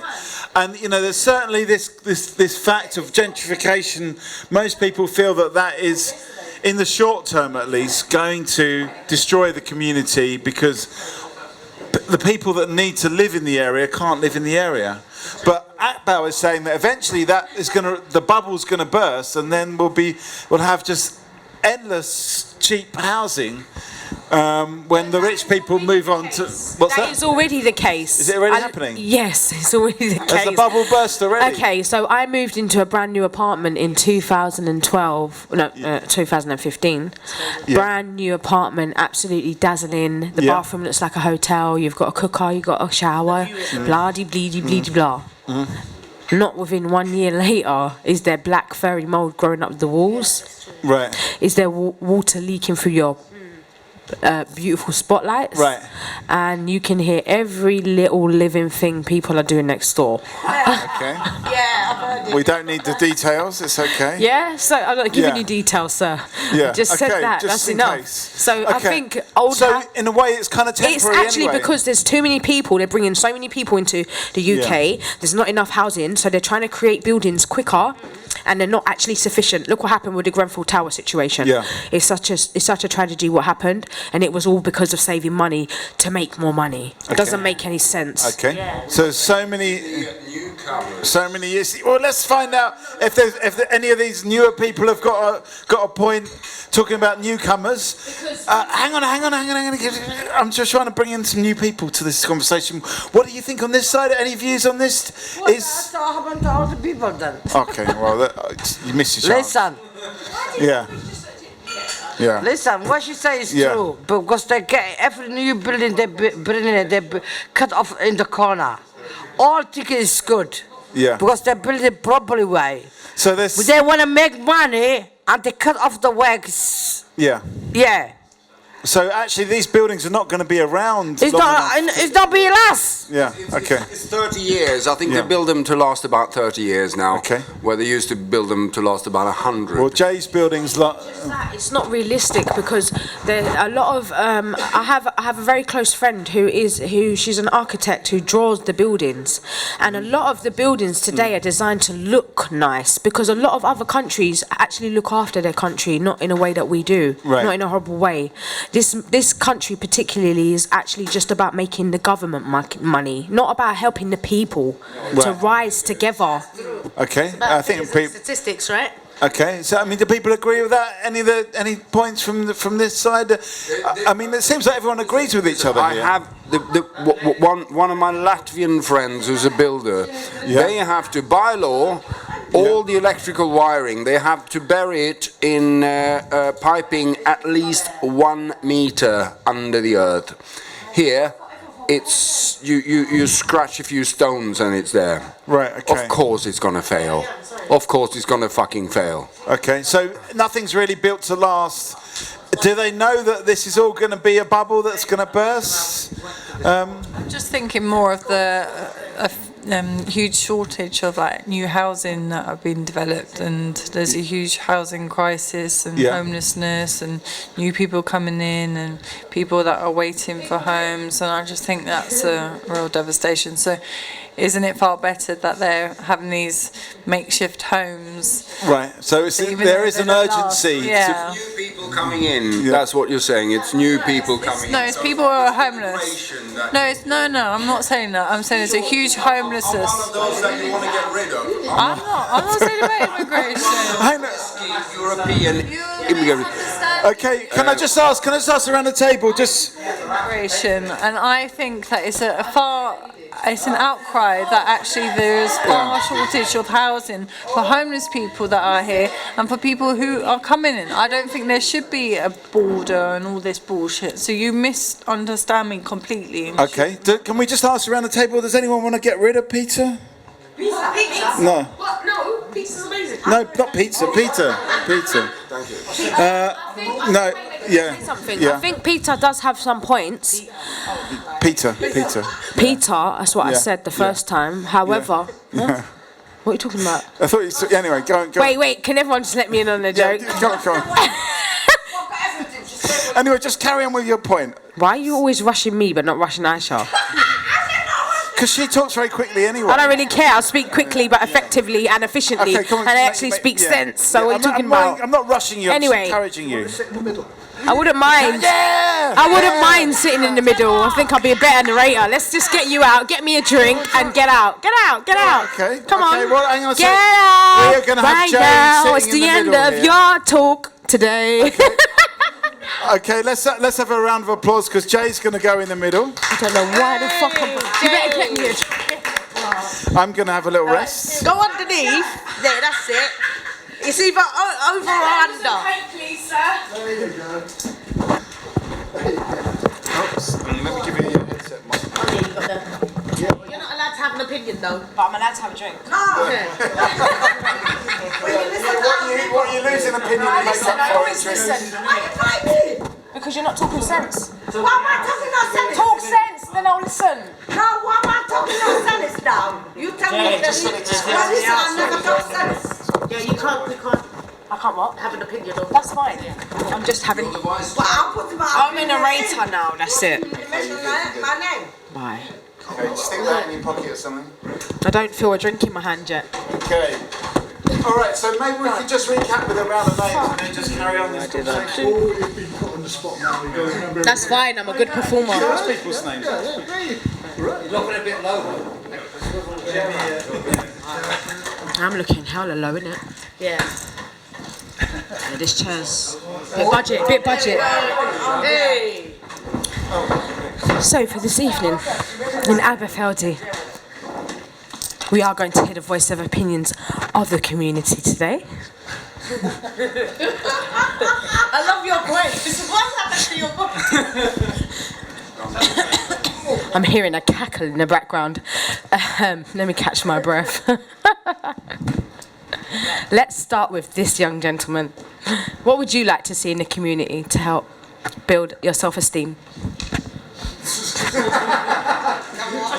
Speaker 1: And there's certainly this fact of gentrification. Most people feel that is, in the short term at least, going to destroy the community because the people that need to live in the area can't live in the area. But Akbar is saying that eventually the bubble's going to burst, and then we'll have just endless cheap housing. When the rich people move on to... What's that?
Speaker 8: That is already the case.
Speaker 1: Is it already happening?
Speaker 8: Yes, it's already the case.
Speaker 1: Has the bubble burst already?
Speaker 8: Okay, so I moved into a brand new apartment in 2015.
Speaker 1: Yeah.
Speaker 8: Brand new apartment, absolutely dazzling. The bathroom looks like a hotel. You've got a cooker, you've got a shower. Blah-de-bleedy-bleedy blah. Not within 1 year later is there black furry mould growing up the walls.
Speaker 1: Right.
Speaker 8: Is there water leaking through your beautiful spotlights,
Speaker 1: right?
Speaker 8: And you can hear every little living thing people are doing next door.
Speaker 1: Okay.
Speaker 2: Yeah.
Speaker 1: We don't need the details. It's okay.
Speaker 8: Yeah. So I'm not giving you details, sir.
Speaker 1: Yeah.
Speaker 8: Just said that.
Speaker 1: Just
Speaker 8: That's enough.
Speaker 1: Case.
Speaker 8: So
Speaker 1: okay.
Speaker 8: I think
Speaker 1: So in a way, it's kind of temporary.
Speaker 8: It's actually
Speaker 1: anyway.
Speaker 8: because there's too many people. They're bringing so many people into the UK. Yeah. There's not enough housing, so they're trying to create buildings quicker. And they're not actually sufficient. Look what happened with the Grenfell Tower situation.
Speaker 1: Yeah.
Speaker 8: It's such a tragedy what happened, and it was all because of saving money to make more money. It doesn't make any sense.
Speaker 1: Okay. Yeah. So many years. Well, let's find out if any of these newer people have got a point talking about newcomers. Hang on. I'm just trying to bring in some new people to this conversation. What do you think on this side? Any views on this?
Speaker 4: Well, that's what happened to all the people then.
Speaker 1: Okay. Well. You missed your chance.
Speaker 4: Listen.
Speaker 1: Yeah. Yeah.
Speaker 4: Listen, what she says is true because they get every new building they cut off in the corner. All think is good.
Speaker 1: Yeah.
Speaker 4: Because they build it properly way.
Speaker 1: So
Speaker 4: they want to make money and they cut off the works.
Speaker 1: Yeah.
Speaker 4: Yeah.
Speaker 1: So actually, these buildings are not going to be around.
Speaker 4: It's not being last.
Speaker 1: Yeah. Okay.
Speaker 5: It's 30 years. I think they build them to last about 30 years now.
Speaker 1: Okay.
Speaker 5: Where they used to build them to last about 100.
Speaker 1: Well, Jay's buildings.
Speaker 8: It's not realistic because there a lot of. I have a very close friend who she's an architect who draws the buildings, and a lot of the buildings today are designed to look nice because a lot of other countries actually look after their country, not in a way that we do, not in a horrible way. This country particularly is actually just about making the government money, not about helping the people to rise together.
Speaker 1: Okay, I think
Speaker 2: statistics, right?
Speaker 1: Okay, so I mean, do people agree with that? Any points from this side? I mean, it seems like everyone agrees with each other here.
Speaker 5: I have one of my Latvian friends who's a builder. Yeah. They have to, by law, all the electrical wiring, they have to bury it in piping at least 1 meter under the earth. Here, it's you scratch a few stones and it's there.
Speaker 1: Right. Okay.
Speaker 5: Of course, it's gonna fail. Of course, it's gonna fucking fail.
Speaker 1: Okay. So nothing's really built to last. Do they know that this is all going to be a bubble that's going to burst?
Speaker 14: I'm just thinking more of the huge shortage of like new housing that have been developed, and there's a huge housing crisis and homelessness and new people coming in and people that are waiting for homes, and I just think that's a real devastation. So isn't it far better that they're having these makeshift homes?
Speaker 1: Right. So there is an urgency.
Speaker 14: Yeah.
Speaker 5: New people coming in. That's what you're saying. It's new people coming in.
Speaker 14: No, it's people who are homeless. No, I'm not saying that. I'm saying there's a huge homelessness.
Speaker 5: One of those that you want to get rid of.
Speaker 14: I'm not saying about immigration.
Speaker 5: European immigrants.
Speaker 1: Okay, can I just ask around the table, just...
Speaker 14: Immigration, and I think that it's it's an outcry that actually there's far shortage of housing for homeless people that are here and for people who are coming in. I don't think there should be a border and all this bullshit. So you misunderstand me completely.
Speaker 1: Okay, can we just ask around the table, does anyone want to get rid of Peter?
Speaker 2: Pizza?
Speaker 1: No.
Speaker 2: What? No, pizza's amazing.
Speaker 1: No, not pizza. Peter.
Speaker 5: Thank you.
Speaker 1: No. Yeah.
Speaker 8: I think Peter does have some points.
Speaker 1: Peter.
Speaker 8: That's what I said the first time. However, what are you talking about?
Speaker 1: I thought you. Anyway, go on.
Speaker 8: Wait. Can everyone just let me in on the joke?
Speaker 1: Go on. Anyway, just carry on with your point.
Speaker 8: Why are you always rushing me but not rushing Aisha?
Speaker 1: Because she talks very quickly anyway.
Speaker 8: I don't really care. I'll speak quickly but effectively and efficiently.
Speaker 1: Okay, come on,
Speaker 8: and I actually speak sense. So what are you talking about?
Speaker 1: I'm not rushing you.
Speaker 8: Anyway,
Speaker 1: I'm just encouraging you.
Speaker 8: I wouldn't mind. I wouldn't mind sitting in the middle. I think I'll be a better narrator. Let's just get you out, get me a drink, and get out. Get out.
Speaker 1: Okay.
Speaker 8: Come on.
Speaker 1: Well, hang on a
Speaker 8: get
Speaker 1: second.
Speaker 8: out.
Speaker 1: We're gonna have
Speaker 8: right
Speaker 1: Jay
Speaker 8: now. It's
Speaker 1: sitting
Speaker 8: the
Speaker 1: in
Speaker 8: end
Speaker 1: the
Speaker 8: of
Speaker 1: middle
Speaker 8: your talk today.
Speaker 1: Okay, let's have a round of applause because Jay's going to go in the middle.
Speaker 8: I don't know why the fuck you better get me a drink.
Speaker 1: I'm going to have a little rest.
Speaker 4: Go underneath. There, that's it. It's either over or under.
Speaker 2: Please, sir.
Speaker 1: There you go. Oops. Let me give you your headset, Mike.
Speaker 2: You're not allowed to have an opinion though.
Speaker 8: But I'm allowed to have a drink.
Speaker 1: What you losing opinion
Speaker 8: No,
Speaker 1: and make
Speaker 8: listen,
Speaker 1: up
Speaker 8: I
Speaker 1: for
Speaker 8: always
Speaker 1: it, Tracy.
Speaker 8: listen.
Speaker 4: Why you fighting?
Speaker 8: Because you're not talking sense.
Speaker 4: Why am I talking no sense?
Speaker 8: Talk sense, then I'll listen.
Speaker 4: No, why am I talking no sense now? You tell me.
Speaker 1: just let it just
Speaker 4: Well, listen, I never talk sense.
Speaker 2: Yeah, we can't
Speaker 8: I can't what?
Speaker 2: have an opinion on.
Speaker 8: That's fine. I'm just having...
Speaker 4: Well, I'll put my
Speaker 8: I'm a narrator now, that's it.
Speaker 4: mention my name.
Speaker 8: Bye.
Speaker 1: Okay, just stick that in your pocket or something.
Speaker 8: I don't feel a drink in my hand yet.
Speaker 1: Okay. All right, so maybe we could just recap with a round of names and then just carry on this conversation.
Speaker 9: You've been put on the spot now. You gotta remember
Speaker 8: That's fine, I'm a good performer.
Speaker 1: Those people's names.
Speaker 12: Looking a bit low.
Speaker 8: I'm looking hella low, innit?
Speaker 2: Yeah.
Speaker 8: Yeah, this chair's bit budget.
Speaker 2: Hey.
Speaker 8: So for this evening in Aberfeldy, we are going to hear the voice of opinions of the community today.
Speaker 2: I love your voice. What's happened to your voice?
Speaker 8: I'm hearing a cackle in the background. Let me catch my breath. Let's start with this young gentleman. What would you like to see in the community to help build your self-esteem?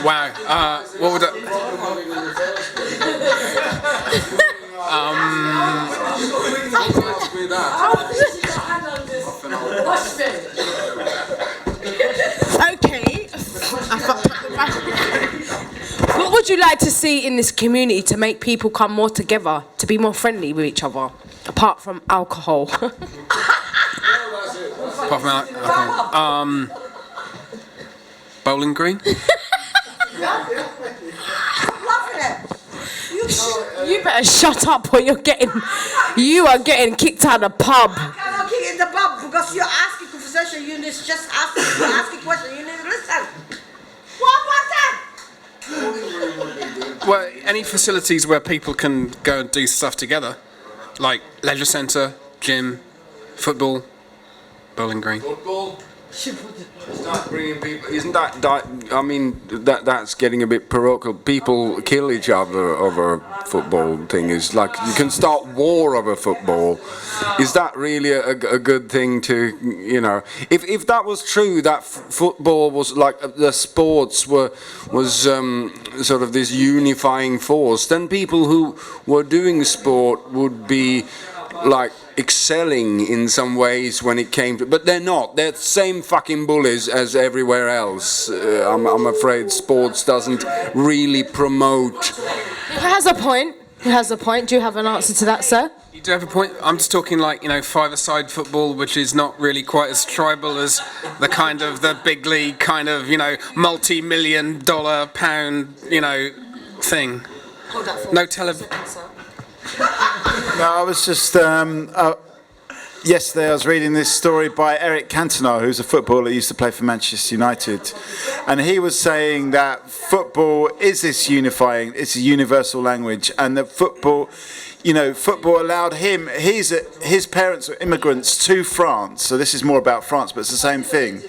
Speaker 13: Wow. What would
Speaker 8: Okay. What would you like to see in this community to make people come more together, to be more friendly with each other, apart from alcohol?
Speaker 13: apart from alcohol? Bowling Green?
Speaker 8: You better shut up or you are getting kicked out of the pub.
Speaker 4: I cannot kick in the pub because you're asking conversation. You need to just asking question. You need to listen. What was that?
Speaker 13: Well, any facilities where people can go and do stuff together, like leisure centre, gym, football, Bowling Green.
Speaker 5: Football? Start bringing people. Isn't that? I mean, that's getting a bit parochial. People kill each other over football thing. Is like you can start war over football. Is that really a good thing to, you know? If that was true, that football was like the sports was sort of this unifying force, then people who were doing sport would be like excelling in some ways when it came to, but they're not. They're the same fucking bullies as everywhere else. I'm afraid sports doesn't really promote.
Speaker 8: He has a point. He has a point. Do you have an answer to that, sir?
Speaker 13: You do have a point. I'm just talking like, five-a-side football, which is not really quite as tribal as the kind of the big league kind of, multi-million dollar pound, thing. No television.
Speaker 1: No, I was just yesterday I was reading this story by Eric Cantona, who's a footballer who used to play for Manchester United, and he was saying that football is this unifying, it's a universal language, and that football allowed him, his parents were immigrants to France, so this is more about France, but it's the same thing,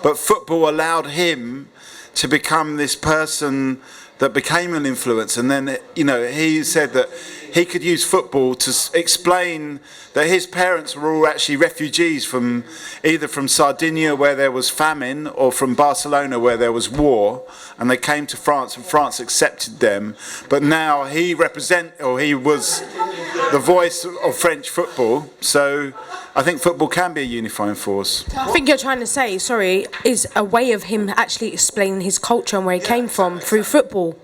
Speaker 1: but football allowed him to become this person that became an influence, and then he said that he could use football to explain that his parents were all actually refugees from either from Sardinia where there was famine or from Barcelona where there was war, and they came to France and France accepted them, but now he was the voice of French football, so I think football can be a unifying force.
Speaker 8: I think you're trying to say, is a way of him actually explaining his culture and where he came from through football.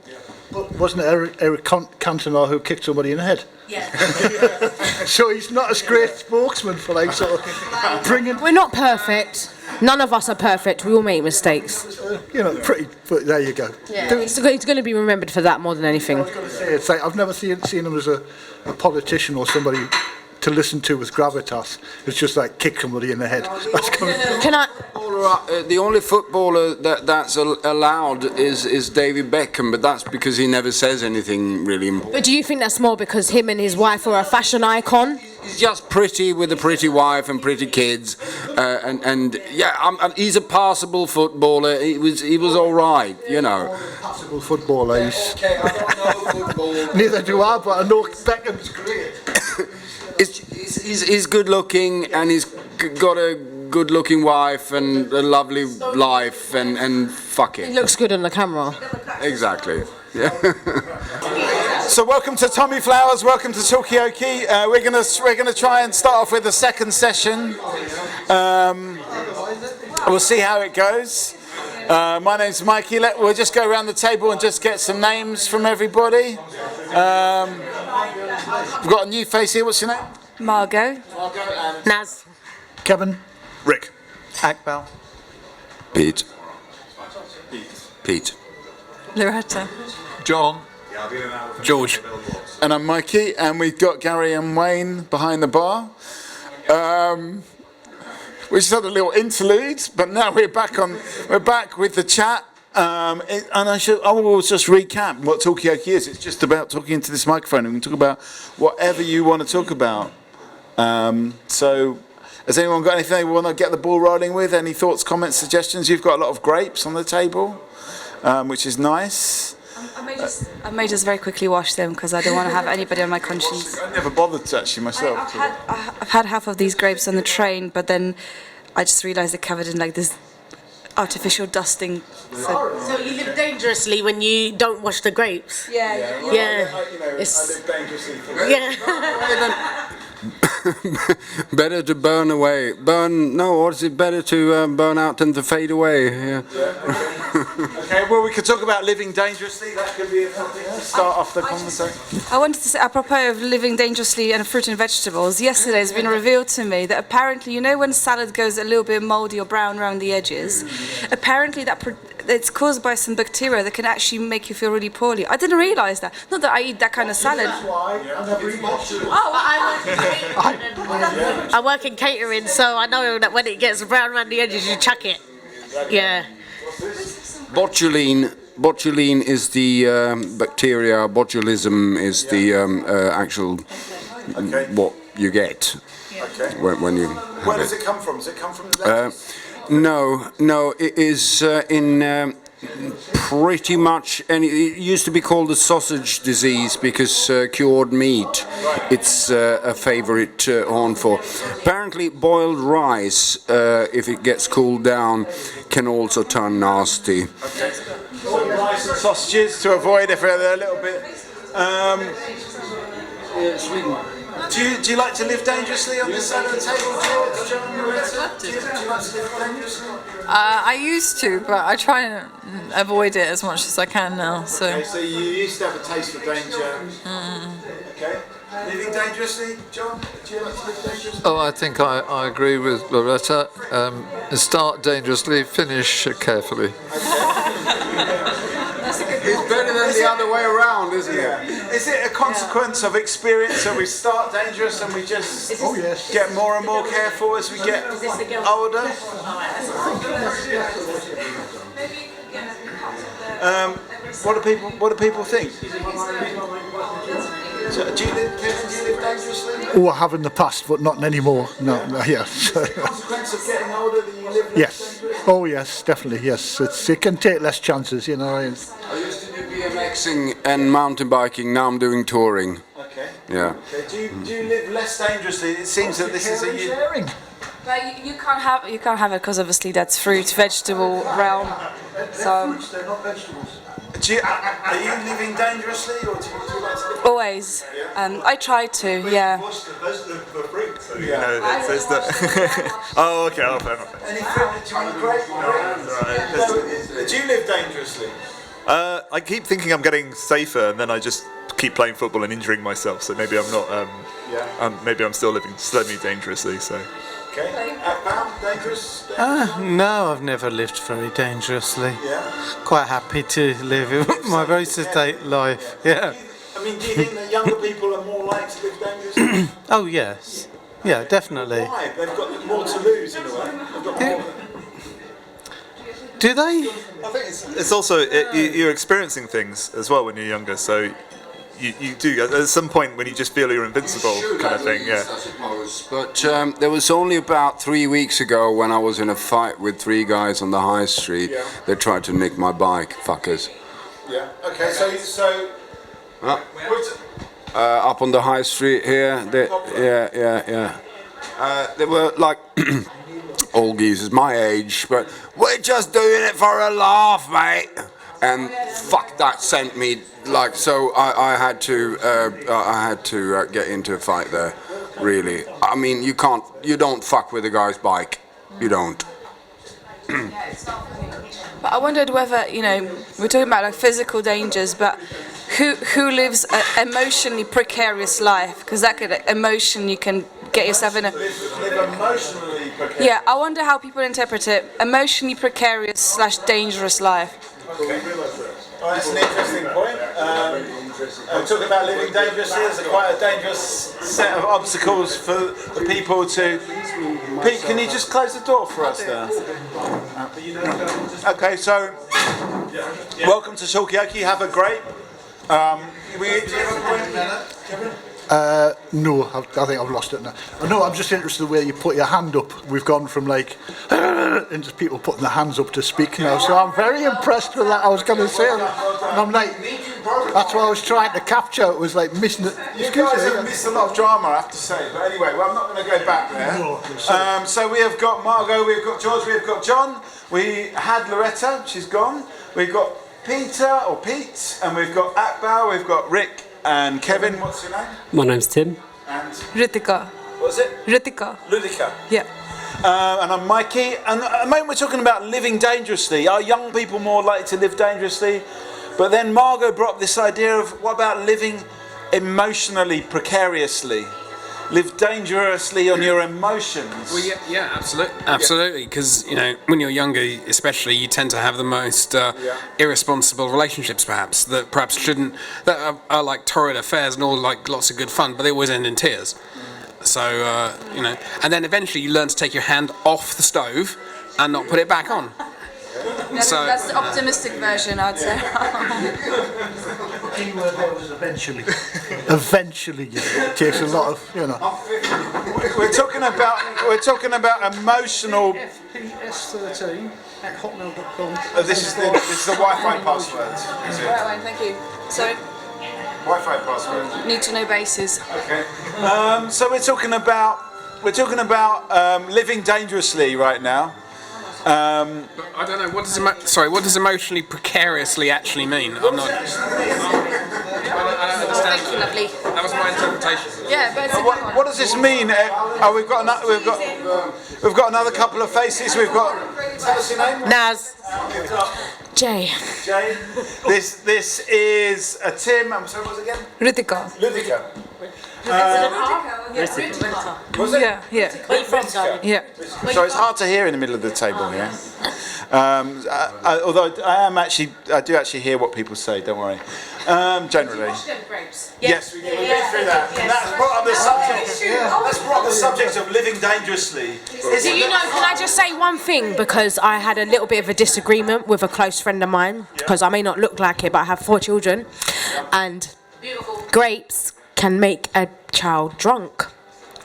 Speaker 9: But wasn't it Eric Cantona who kicked somebody in the head?
Speaker 8: Yeah.
Speaker 9: So he's not a great spokesman for bringing...
Speaker 8: We're not perfect. None of us are perfect. We all make mistakes.
Speaker 9: But there you go.
Speaker 8: Yeah. He's going to be remembered for that more than anything.
Speaker 9: I was going to say, it's like I've never seen him as a politician or somebody to listen to with gravitas. It's just like kick somebody in the head.
Speaker 8: Can I?
Speaker 5: The only footballer that's allowed is David Beckham, but that's because he never says anything really important.
Speaker 8: But do you think that's more because him and his wife are a fashion icon?
Speaker 5: He's just pretty with a pretty wife and pretty kids, he's a passable footballer. He was all right,
Speaker 9: Passable footballer. Neither do I, but I know Beckham's great.
Speaker 5: He's good looking, and he's got a good looking wife and a lovely life, and fuck it.
Speaker 8: He looks good on the camera.
Speaker 5: Exactly. Yeah.
Speaker 1: So welcome to Tommy Flowers, welcome to Talkaoke. We're gonna try and start off with the second session. We'll see how it goes. My name's Mikey. We'll just go around the table and just get some names from everybody. We've got a new face here. What's your name?
Speaker 14: Margot.
Speaker 2: Naz.
Speaker 9: Kevin.
Speaker 11: Rick.
Speaker 10: Akbal.
Speaker 5: Pete.
Speaker 14: Loretta.
Speaker 11: John.
Speaker 13: George.
Speaker 1: And I'm Mikey, and we've got Gary and Wayne behind the bar. We just had a little interlude, but now we're back with the chat. And I will just recap what Talkaoke is. It's just about talking into this microphone, and we can talk about whatever you want to talk about. So, has anyone got anything they want to get the ball rolling with? Any thoughts, comments, suggestions? You've got a lot of grapes on the table, which is nice.
Speaker 15: I may just very quickly wash them because I don't want to have anybody on my conscience.
Speaker 1: I never bothered to actually myself.
Speaker 15: I've had half of these grapes on the train, but then I just realised they're covered in this artificial dusting.
Speaker 2: So you live dangerously when you don't wash the grapes?
Speaker 15: Yeah.
Speaker 1: I live dangerously.
Speaker 5: Better to burn away. Better to burn out than to fade away. Yeah.
Speaker 1: Okay, well, we could talk about living dangerously. That could be something to start off the conversation.
Speaker 15: I wanted to say, apropos of living dangerously and fruit and vegetables, yesterday it's been revealed to me that apparently, when salad goes a little bit mouldy or brown around the edges, apparently it's caused by some bacteria that can actually make you feel really poorly. I didn't realise that. Not that I eat that kind of salad.
Speaker 2: I work in catering, so I know that when it gets brown around the edges, you chuck it. Yeah.
Speaker 5: Botuline is the bacteria. Botulism is the actual what you get when you have
Speaker 1: Where does it come from? Does it come from the lettuce?
Speaker 5: No, it is in pretty much, and it used to be called the sausage disease because cured meat, it's a favourite horn for. Apparently boiled rice, if it gets cooled down, can also turn nasty.
Speaker 1: Okay. Rice and sausages to avoid if they're a little bit...
Speaker 5: Sweden.
Speaker 1: Do you like to live dangerously on this side of the table, George? John, Loretta? Do you like to live dangerously?
Speaker 14: I used to, but I try and avoid it as much as I can now. So.
Speaker 1: Okay, so you used to have a taste for danger. Okay. Living dangerously, John? Do you like to live dangerously?
Speaker 16: Oh, I think I agree with Loretta. Start dangerously, finish carefully.
Speaker 5: It's better than the other way around, isn't it?
Speaker 1: Is it a consequence of experience that we start dangerous and we just get more and more careful as we get older? What do people think? So, do you live dangerously?
Speaker 9: Oh, I have in the past, but not anymore. No, yeah.
Speaker 1: Consequence of getting older than you live
Speaker 9: Yes. Oh, yes, definitely. Yes, it can take less chances, you know.
Speaker 5: I used to do BMXing and mountain biking. Now I'm doing touring.
Speaker 1: Okay.
Speaker 5: Yeah.
Speaker 1: Okay. Do you live less dangerously? It seems that this is a sharing.
Speaker 15: But you can't have it because obviously that's fruit, vegetable realm. So.
Speaker 1: Fruits, they're not vegetables. Are you living dangerously, or do you like to live?
Speaker 15: Always. I try to, yeah.
Speaker 11: Those are the fruit, so you know, there's the... Oh, okay, oh, fair enough.
Speaker 1: Any fruit? Do you want a grape? Do you live dangerously?
Speaker 11: I keep thinking I'm getting safer, and then I just keep playing football and injuring myself, so maybe I'm not... maybe I'm still living semi-dangerously, so...
Speaker 1: Okay. Dangerous?
Speaker 10: No, I've never lived very dangerously.
Speaker 1: Yeah.
Speaker 10: Quite happy to live my very sedate life. Yeah.
Speaker 1: I mean, do you think that younger people are more likely to live dangerously?
Speaker 10: Oh yes. Yeah, definitely.
Speaker 1: Why? They've got more to lose in a way. They've got more.
Speaker 10: Do they?
Speaker 11: I think it's also you're experiencing things as well when you're younger, so. You do at some point when you just feel you're invincible, kind of thing, yeah.
Speaker 5: I suppose. But there was only about 3 weeks ago when I was in a fight with 3 guys on the high street.
Speaker 1: Yeah.
Speaker 5: They tried to nick my bike, fuckers.
Speaker 1: Yeah. Okay. So.
Speaker 5: Up on the high street here. They were like old geezers, my age, but we're just doing it for a laugh, mate. And fuck, that sent me like so. I had to get into a fight there. Really, I mean, you don't fuck with a guy's bike. You don't.
Speaker 15: But I wondered whether, you know, we're talking about like physical dangers, but who lives an emotionally precarious life? Because that could emotion you can get yourself in a.
Speaker 1: Live emotionally precarious.
Speaker 15: Yeah, I wonder how people interpret it. Emotionally precarious / dangerous life.
Speaker 1: Okay. Well, that's an interesting point. Talking about living dangerously, there's quite a dangerous set of obstacles for the people to... Pete, can you just close the door for us there? Okay, so welcome to Talkaoke. Have a great...
Speaker 9: No, I think I've lost it now. No, I'm just interested in the way you put your hand up. We've gone from like into people putting their hands up to speak now. So I'm very impressed with that. I was going to say that. And I'm like, that's what I was trying to capture. It was like missing it.
Speaker 1: You guys have missed a lot of drama, I have to say. But anyway, well, I'm not going to go back there.
Speaker 9: No,
Speaker 1: so we have got Margot, we've got George, we've got John. We had Loretta, she's gone. We've got Peter or Pete, and we've got Akbar, we've got Rick. And Kevin, what's your name?
Speaker 17: My name's Tim.
Speaker 1: And
Speaker 15: Ritika.
Speaker 1: What's it?
Speaker 15: Ritika.
Speaker 1: Ludica.
Speaker 15: Yeah.
Speaker 1: And I'm Mikey. And at the moment we're talking about living dangerously. Are young people more likely to live dangerously? But then Margot brought up this idea of what about living emotionally precariously? Live dangerously on your emotions.
Speaker 13: Well, yeah, absolutely. Because you know, when you're younger, especially, you tend to have the most irresponsible relationships, perhaps shouldn't, that are like torrid affairs and all like lots of good fun, but they always end in tears. So you know, and then eventually you learn to take your hand off the stove and not put it back on.
Speaker 15: That's the optimistic version, I'd say.
Speaker 9: Keyword there was eventually. Eventually, it takes a lot of, you know.
Speaker 1: We're talking about emotional.
Speaker 15: PS13@hotmail.com.
Speaker 1: This is the Wi-Fi password. Is it?
Speaker 15: Right, thank you. Sorry.
Speaker 1: Wi-Fi password.
Speaker 15: Need to know bases.
Speaker 1: Okay. So we're talking about living dangerously right now.
Speaker 13: But I don't know, what does emotionally precariously actually mean? I'm not... I don't understand.
Speaker 2: Thank you, lovely.
Speaker 13: That was my my interpretation.
Speaker 14: Yeah, but it's a
Speaker 1: What does this mean? We've got another couple of faces. We've got. Tell us your name.
Speaker 2: Naz.
Speaker 8: Jay.
Speaker 1: Jay. This is Tim. I'm sorry, what was it again?
Speaker 14: Ritika.
Speaker 1: Ludwika.
Speaker 14: Was it? Yeah, yeah.
Speaker 2: Where you from, darling?
Speaker 14: Yeah.
Speaker 1: So it's hard to hear in the middle of the table here. Although I do actually hear what people say. Don't worry. Generally. Yes, we've been through that. And that's brought up the subject. That's brought up the subject of living dangerously.
Speaker 8: Do you know? Can I just say one thing? Because I had a little bit of a disagreement with a close friend of mine. Because I may not look like it, but I have 4 children, and grapes can make a child drunk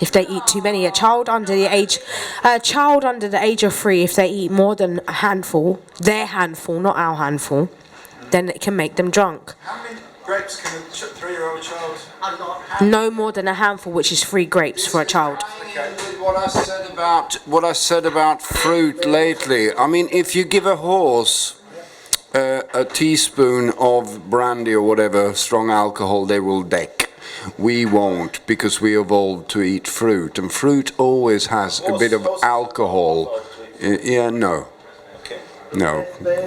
Speaker 8: if they eat too many. A child under the age of 3, if they eat more than a handful, their handful, not our handful, then it can make them drunk.
Speaker 1: How many grapes can a 3-year-old child?
Speaker 8: No more than a handful, which is 3 grapes for a child.
Speaker 5: What I said about fruit lately. I mean, if you give a horse a teaspoon of brandy or whatever strong alcohol, they will deck. We won't, because we evolved to eat fruit, and fruit always has a bit of alcohol. No,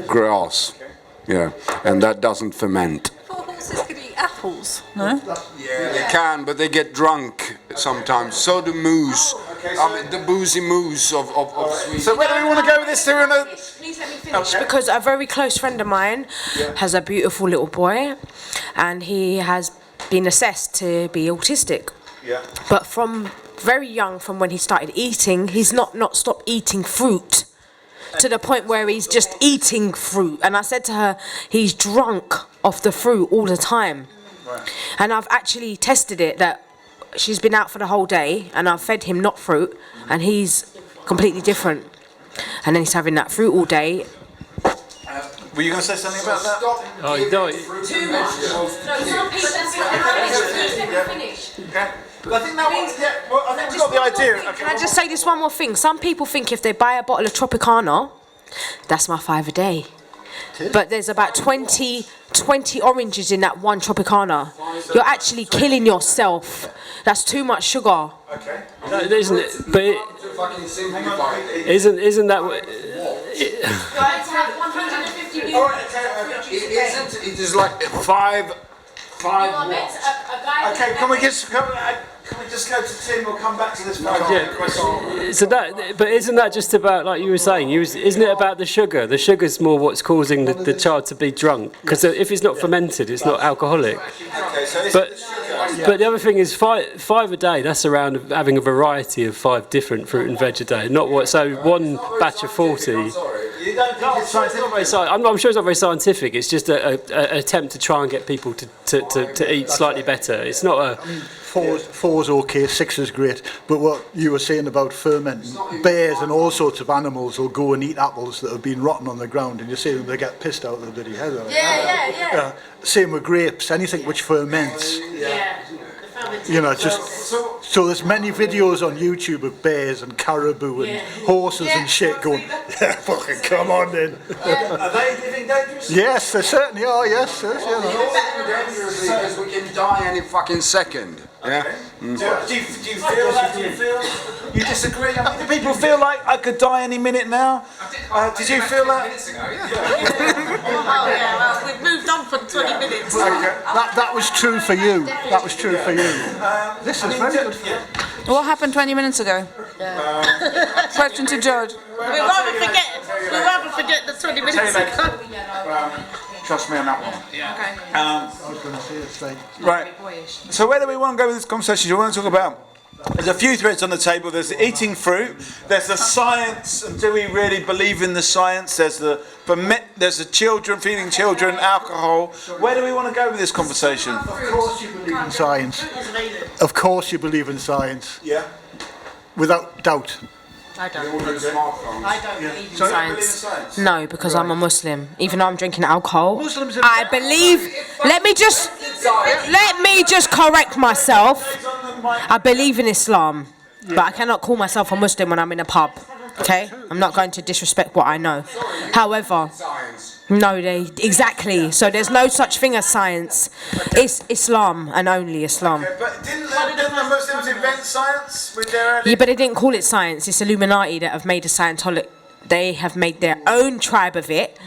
Speaker 5: grass. Yeah, and that doesn't ferment.
Speaker 14: Horses could eat apples, no?
Speaker 5: Yeah, they can, but they get drunk sometimes. So do moose. I mean, the boozy moose of sweet.
Speaker 1: So where do we want to go with this?
Speaker 8: Please let me finish. Because a very close friend of mine has a beautiful little boy, and he has been assessed to be autistic.
Speaker 1: Yeah.
Speaker 8: But from very young, from when he started eating, he's not stopped eating fruit to the point where he's just eating fruit. And I said to her, he's drunk off the fruit all the time. Right. And I've actually tested it, that she's been out for the whole day and I've fed him not fruit, and he's completely different. And then he's having that fruit all day.
Speaker 1: Were you going to say something about that?
Speaker 17: Oh, you don't.
Speaker 8: Too much. No, some people finish.
Speaker 1: Okay. But I think that I think we've got the idea.
Speaker 8: Can I just say this one more thing? Some people think if they buy a bottle of Tropicana, that's my 5 a day. But there's about 20 oranges in that one Tropicana. You're actually killing yourself. That's too much sugar.
Speaker 17: Okay. No, isn't it? But isn't that what?
Speaker 5: It is like 5.
Speaker 1: Okay, can we just go to Tim? We'll come back to this question.
Speaker 17: So but isn't that just about, like you were saying? Isn't it about the sugar? The sugar's more what's causing the child to be drunk. Because if it's not fermented, it's not alcoholic. But the other thing is 5 a day. That's around having a variety of 5 different fruit and veg a day. Not what. So one batch of 40. I'm sure it's not very scientific. It's just an attempt to try and get people to eat slightly better. It's not a.
Speaker 9: 4's okay, 6 is great. But what you were saying about fermenting, bears and all sorts of animals will go and eat apples that have been rotten on the ground, and you see them, they get pissed out of the bloody head of it. Yeah. Same with grapes, anything which ferments.
Speaker 2: Yeah.
Speaker 9: You know, just so there's many videos on YouTube of bears and caribou and horses and shit going, yeah, fucking come on then.
Speaker 1: Are they living dangerously?
Speaker 9: Yes, they certainly are, yes.
Speaker 5: They're living dangerously because we can die any fucking second. Yeah.
Speaker 1: Do you feel that? Do you feel? You disagree? I mean, do people feel like I could die any minute now? Did you feel that?
Speaker 2: Oh yeah, well, we've moved on for 20 minutes.
Speaker 9: That was true for you. That was true for you. This is very good.
Speaker 14: What happened 20 minutes ago? Question to George.
Speaker 2: We'd rather forget the 20 minutes ago.
Speaker 1: Trust me on that one.
Speaker 2: Okay.
Speaker 9: I was going to say it's like
Speaker 1: right. So where do we want to go with this conversation? You want to talk about? There's a few threads on the table. There's eating fruit. There's the science, and do we really believe in the science? There's the children, feeding children, alcohol. Where do we want to go with this conversation?
Speaker 9: Of course you believe in science. Of course you believe in science.
Speaker 1: Yeah.
Speaker 9: Without doubt.
Speaker 2: I don't believe in
Speaker 8: science. No, because I'm a Muslim. Even though I'm drinking alcohol, I believe. Let me just correct myself. I believe in Islam, but I cannot call myself a Muslim when I'm in a pub. Okay, I'm not going to disrespect what I know. However, No, exactly. So there's no such thing as science. It's Islam and only Islam.
Speaker 1: Okay, but didn't the Muslims invent science with their early...
Speaker 8: Yeah, but they didn't call it science. It's Illuminati that have made a Scientology. They have made their own tribe of it.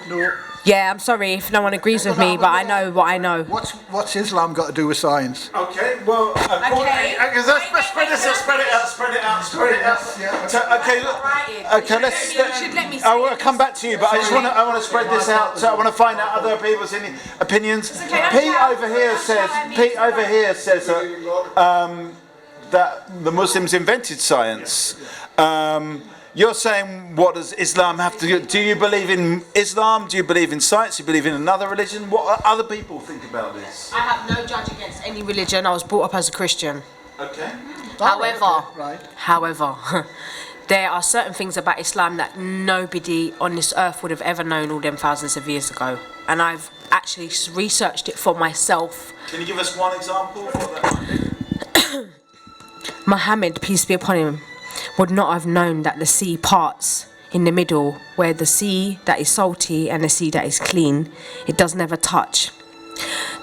Speaker 9: No.
Speaker 8: Yeah, I'm sorry if no one agrees with me, but I know what I know.
Speaker 9: What's Islam got to do with science?
Speaker 1: Okay, well, let's spread it out. Okay, I will come back to you, but I want to spread this out. So I want to find out other people's opinions. Pete over here says that the Muslims invented science. You're saying, what does Islam have to do? Do you believe in Islam? Do you believe in science? Do you believe in another religion? What other people think about this?
Speaker 8: I have no judge against any religion. I was brought up as a Christian.
Speaker 1: Okay.
Speaker 8: However, there are certain things about Islam that nobody on this earth would have ever known all them thousands of years ago. And I've actually researched it for myself.
Speaker 1: Can you give us one example of what that might be?
Speaker 8: Muhammad, peace be upon him, would not have known that the sea parts in the middle, where the sea that is salty and the sea that is clean, it does never touch.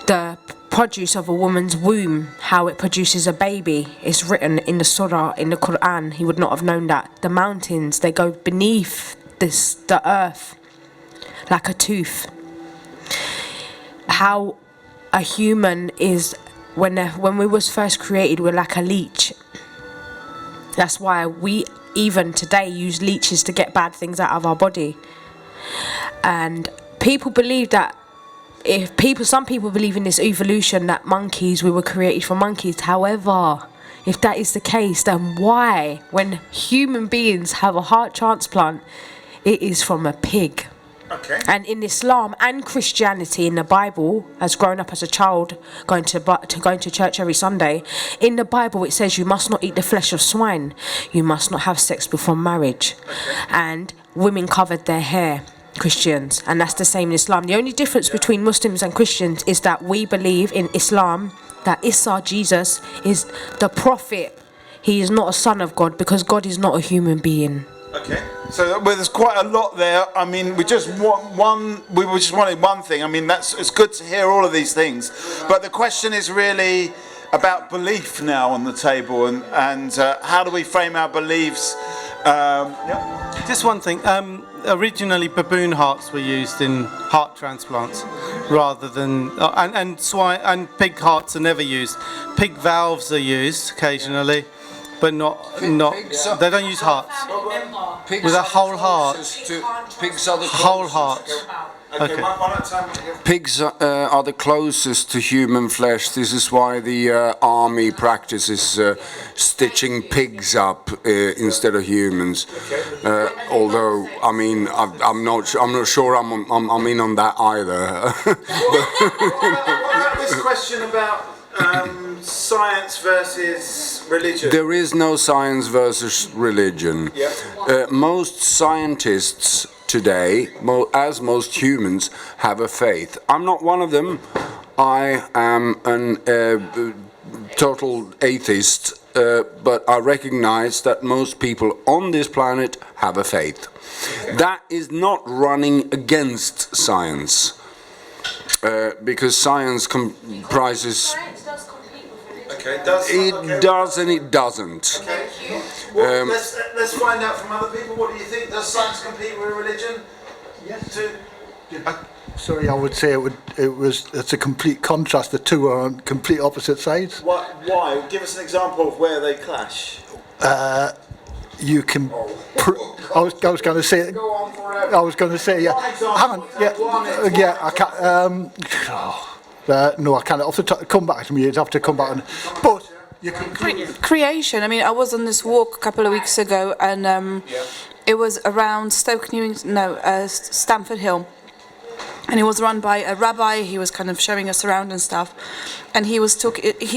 Speaker 8: The produce of a woman's womb, how it produces a baby, is written in the surah, in the Quran. He would not have known that. The mountains, they go beneath the earth like a tooth. How a human is, when we was first created, we're like a leech. That's why we even today use leeches to get bad things out of our body. And people believe that some people believe in this evolution, that we were created from monkeys. However, if that is the case, then why, when human beings have a heart transplant, it is from a pig?
Speaker 1: Okay.
Speaker 8: And in Islam and Christianity, in the Bible, as grown up as a child, going to church every Sunday, in the Bible it says you must not eat the flesh of swine, you must not have sex before marriage, and women covered their hair, Christians, and that's the same in Islam. The only difference between Muslims and Christians is that we believe in Islam that Isa, Jesus, is the prophet. He is not a son of God, because God is not a human being.
Speaker 1: Okay, so there's quite a lot there. I mean, we just wanted one thing. I mean, it's good to hear all of these things, but the question is really about belief now on the table, and how do we frame our beliefs?
Speaker 10: Just one thing. Originally, baboon hearts were used in heart transplants, rather than and swine and pig hearts are never used. Pig valves are used occasionally, but not. They don't use hearts. With a whole heart.
Speaker 5: Pigs are the
Speaker 10: whole heart.
Speaker 1: Okay.
Speaker 5: Pigs are the closest to human flesh. This is why the army practices stitching pigs up instead of humans. Although, I mean, I'm not sure I'm in on that either.
Speaker 1: What about this question about science versus religion?
Speaker 5: There is no science versus religion.
Speaker 1: Yeah.
Speaker 5: Most scientists today, as most humans, have a faith. I'm not one of them. I am a total atheist, but I recognize that most people on this planet have a faith. That is not running against science, because science comprises...
Speaker 1: Okay,
Speaker 5: it does and it doesn't.
Speaker 1: Okay. Well, let's find out from other people. What do you think? Does science compete with religion?
Speaker 9: Yes. Sorry, I would say it's a complete contrast. The two are on complete opposite sides.
Speaker 1: Why? Give us an example of where they clash.
Speaker 9: You can. I was going to say. I was going to say. Yeah. Hang on. Yeah. I can't. No, I can't. I'll have to come back to me. You'd have to come back. But you can.
Speaker 15: Creation. I mean, I was on this walk a couple of weeks ago, and it was around Stamford Hill, and it was run by a rabbi. He was kind of showing us around and stuff, and he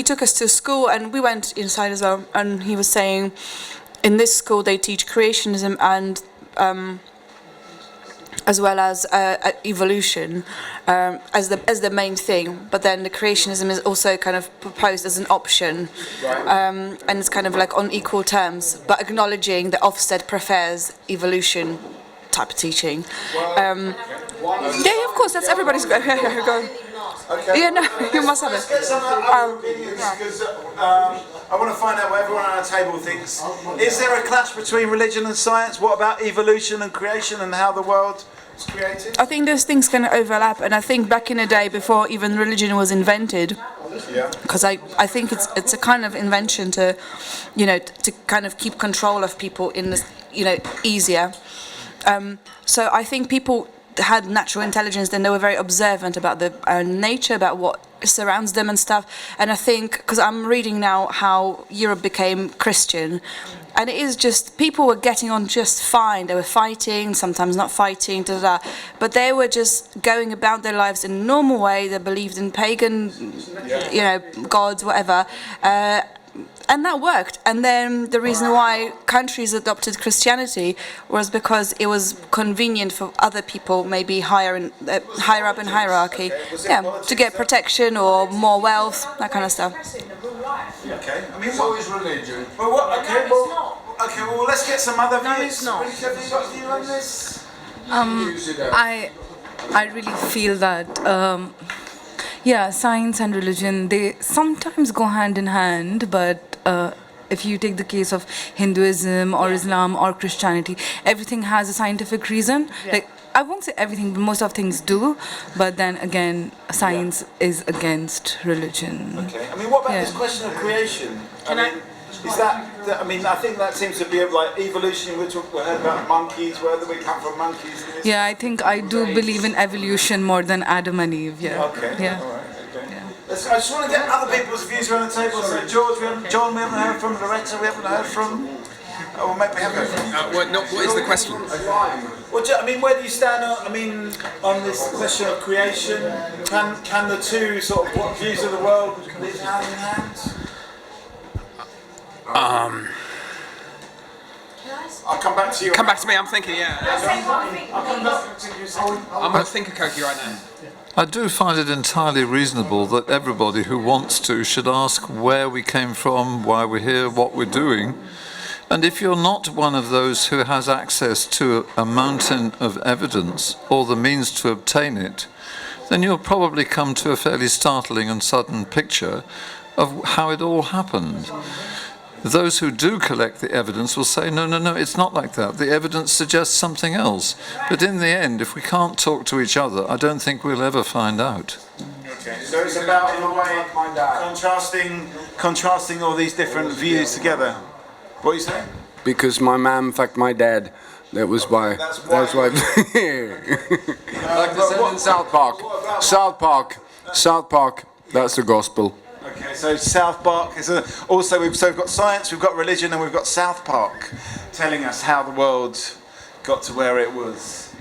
Speaker 15: took us to school, and we went inside as well. And he was saying, in this school they teach creationism and as well as evolution as the main thing, but then the creationism is also kind of proposed as an option, and it's kind of like on equal terms, but acknowledging that Ofsted prefers evolution type of teaching. Yeah, of course, that's everybody's go.
Speaker 1: Okay.
Speaker 15: Yeah, no, you must have it.
Speaker 1: Because I want to find out what everyone on our table thinks. Is there a clash between religion and science? What about evolution and creation and how the world was created?
Speaker 15: I think those things can overlap, and I think back in the day, before even religion was invented, because I think it's a kind of invention to, to kind of keep control of people in this, easier. So I think people had natural intelligence, then they were very observant about the nature, about what surrounds them and stuff. And I think, because I'm reading now how Europe became Christian, and it is just, people were getting on just fine. They were fighting, sometimes not fighting, but they were just going about their lives in a normal way. They believed in pagan, gods, whatever. And that worked. And then the reason why countries adopted Christianity was because it was convenient for other people, maybe higher up in hierarchy, to get protection or more wealth, that kind of stuff.
Speaker 1: Okay. I mean, what is religion? Well, let's get some other views. Have you got a view on this?
Speaker 14: I really feel that science and religion, they sometimes go hand in hand, but if you take the case of Hinduism or Islam or Christianity, everything has a scientific reason. Like, I won't say everything, but most of things do. But then again, science is against religion.
Speaker 1: Okay. I mean, what about this question of creation? I think that seems to be like evolution. We heard about monkeys, whether we come from monkeys.
Speaker 14: Yeah, I think I do believe in evolution more than Adam and Eve. Yeah.
Speaker 1: Okay.
Speaker 14: Yeah.
Speaker 1: All right. I just want to get other people's views around the table. So George, John, we haven't heard from. Loretta, we haven't heard from. Oh, maybe we have heard from.
Speaker 13: What is the question?
Speaker 1: Well, where do you stand on this question of creation? Can the two sort of views of the world live hand in hand? I'll come back to you.
Speaker 13: Come back to me. I'm thinking. Yeah. I'm going to think of Koki right now.
Speaker 16: I do find it entirely reasonable that everybody who wants to should ask where we came from, why we're here, what we're doing. And if you're not one of those who has access to a mountain of evidence or the means to obtain it, then you'll probably come to a fairly startling and sudden picture of how it all happened. Those who do collect the evidence will say, no, it's not like that. The evidence suggests something else. But in the end, if we can't talk to each other, I don't think we'll ever find out.
Speaker 1: Okay, so it's about, in a way, contrasting all these different views together. What are you saying?
Speaker 5: Because my mum fucked my dad. That was why. That's why. Like they said in South Park. South Park. That's the gospel.
Speaker 1: Okay, so South Park is also we've got science, we've got religion, and we've got South Park telling us how the world got to where it was.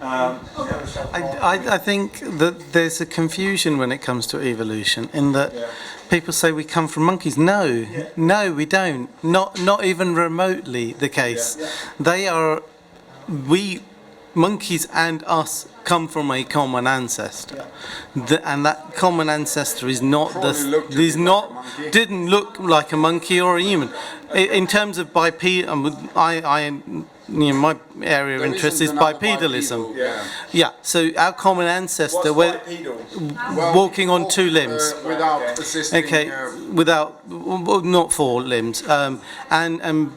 Speaker 10: I think that there's a confusion when it comes to evolution in that people say we come from monkeys. No, we don't. Not even remotely the case. Monkeys and us come from a common ancestor, and that common ancestor didn't look like a monkey or a human. In terms of bipedalism, my area of interest is bipedalism. Yeah. So our common ancestor were walking on two limbs.
Speaker 5: Without assisting.
Speaker 10: Okay, not four limbs, and.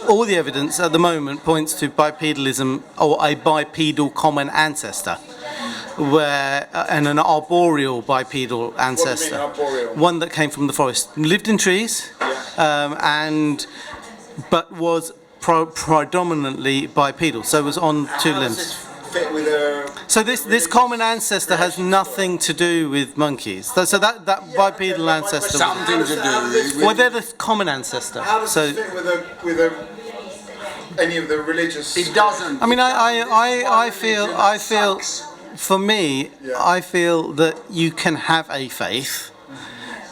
Speaker 10: All the evidence at the moment points to bipedalism or a bipedal common ancestor, and an arboreal bipedal ancestor, one that came from the forest, lived in trees, but was predominantly bipedal, so was on two limbs. So this common ancestor has nothing to do with monkeys. So that bipedal ancestor.
Speaker 5: Something to do.
Speaker 10: Well, they're the common ancestor.
Speaker 1: How does it fit with any of the religious?
Speaker 5: It doesn't.
Speaker 10: I mean, I feel. For me, I feel that you can have a faith,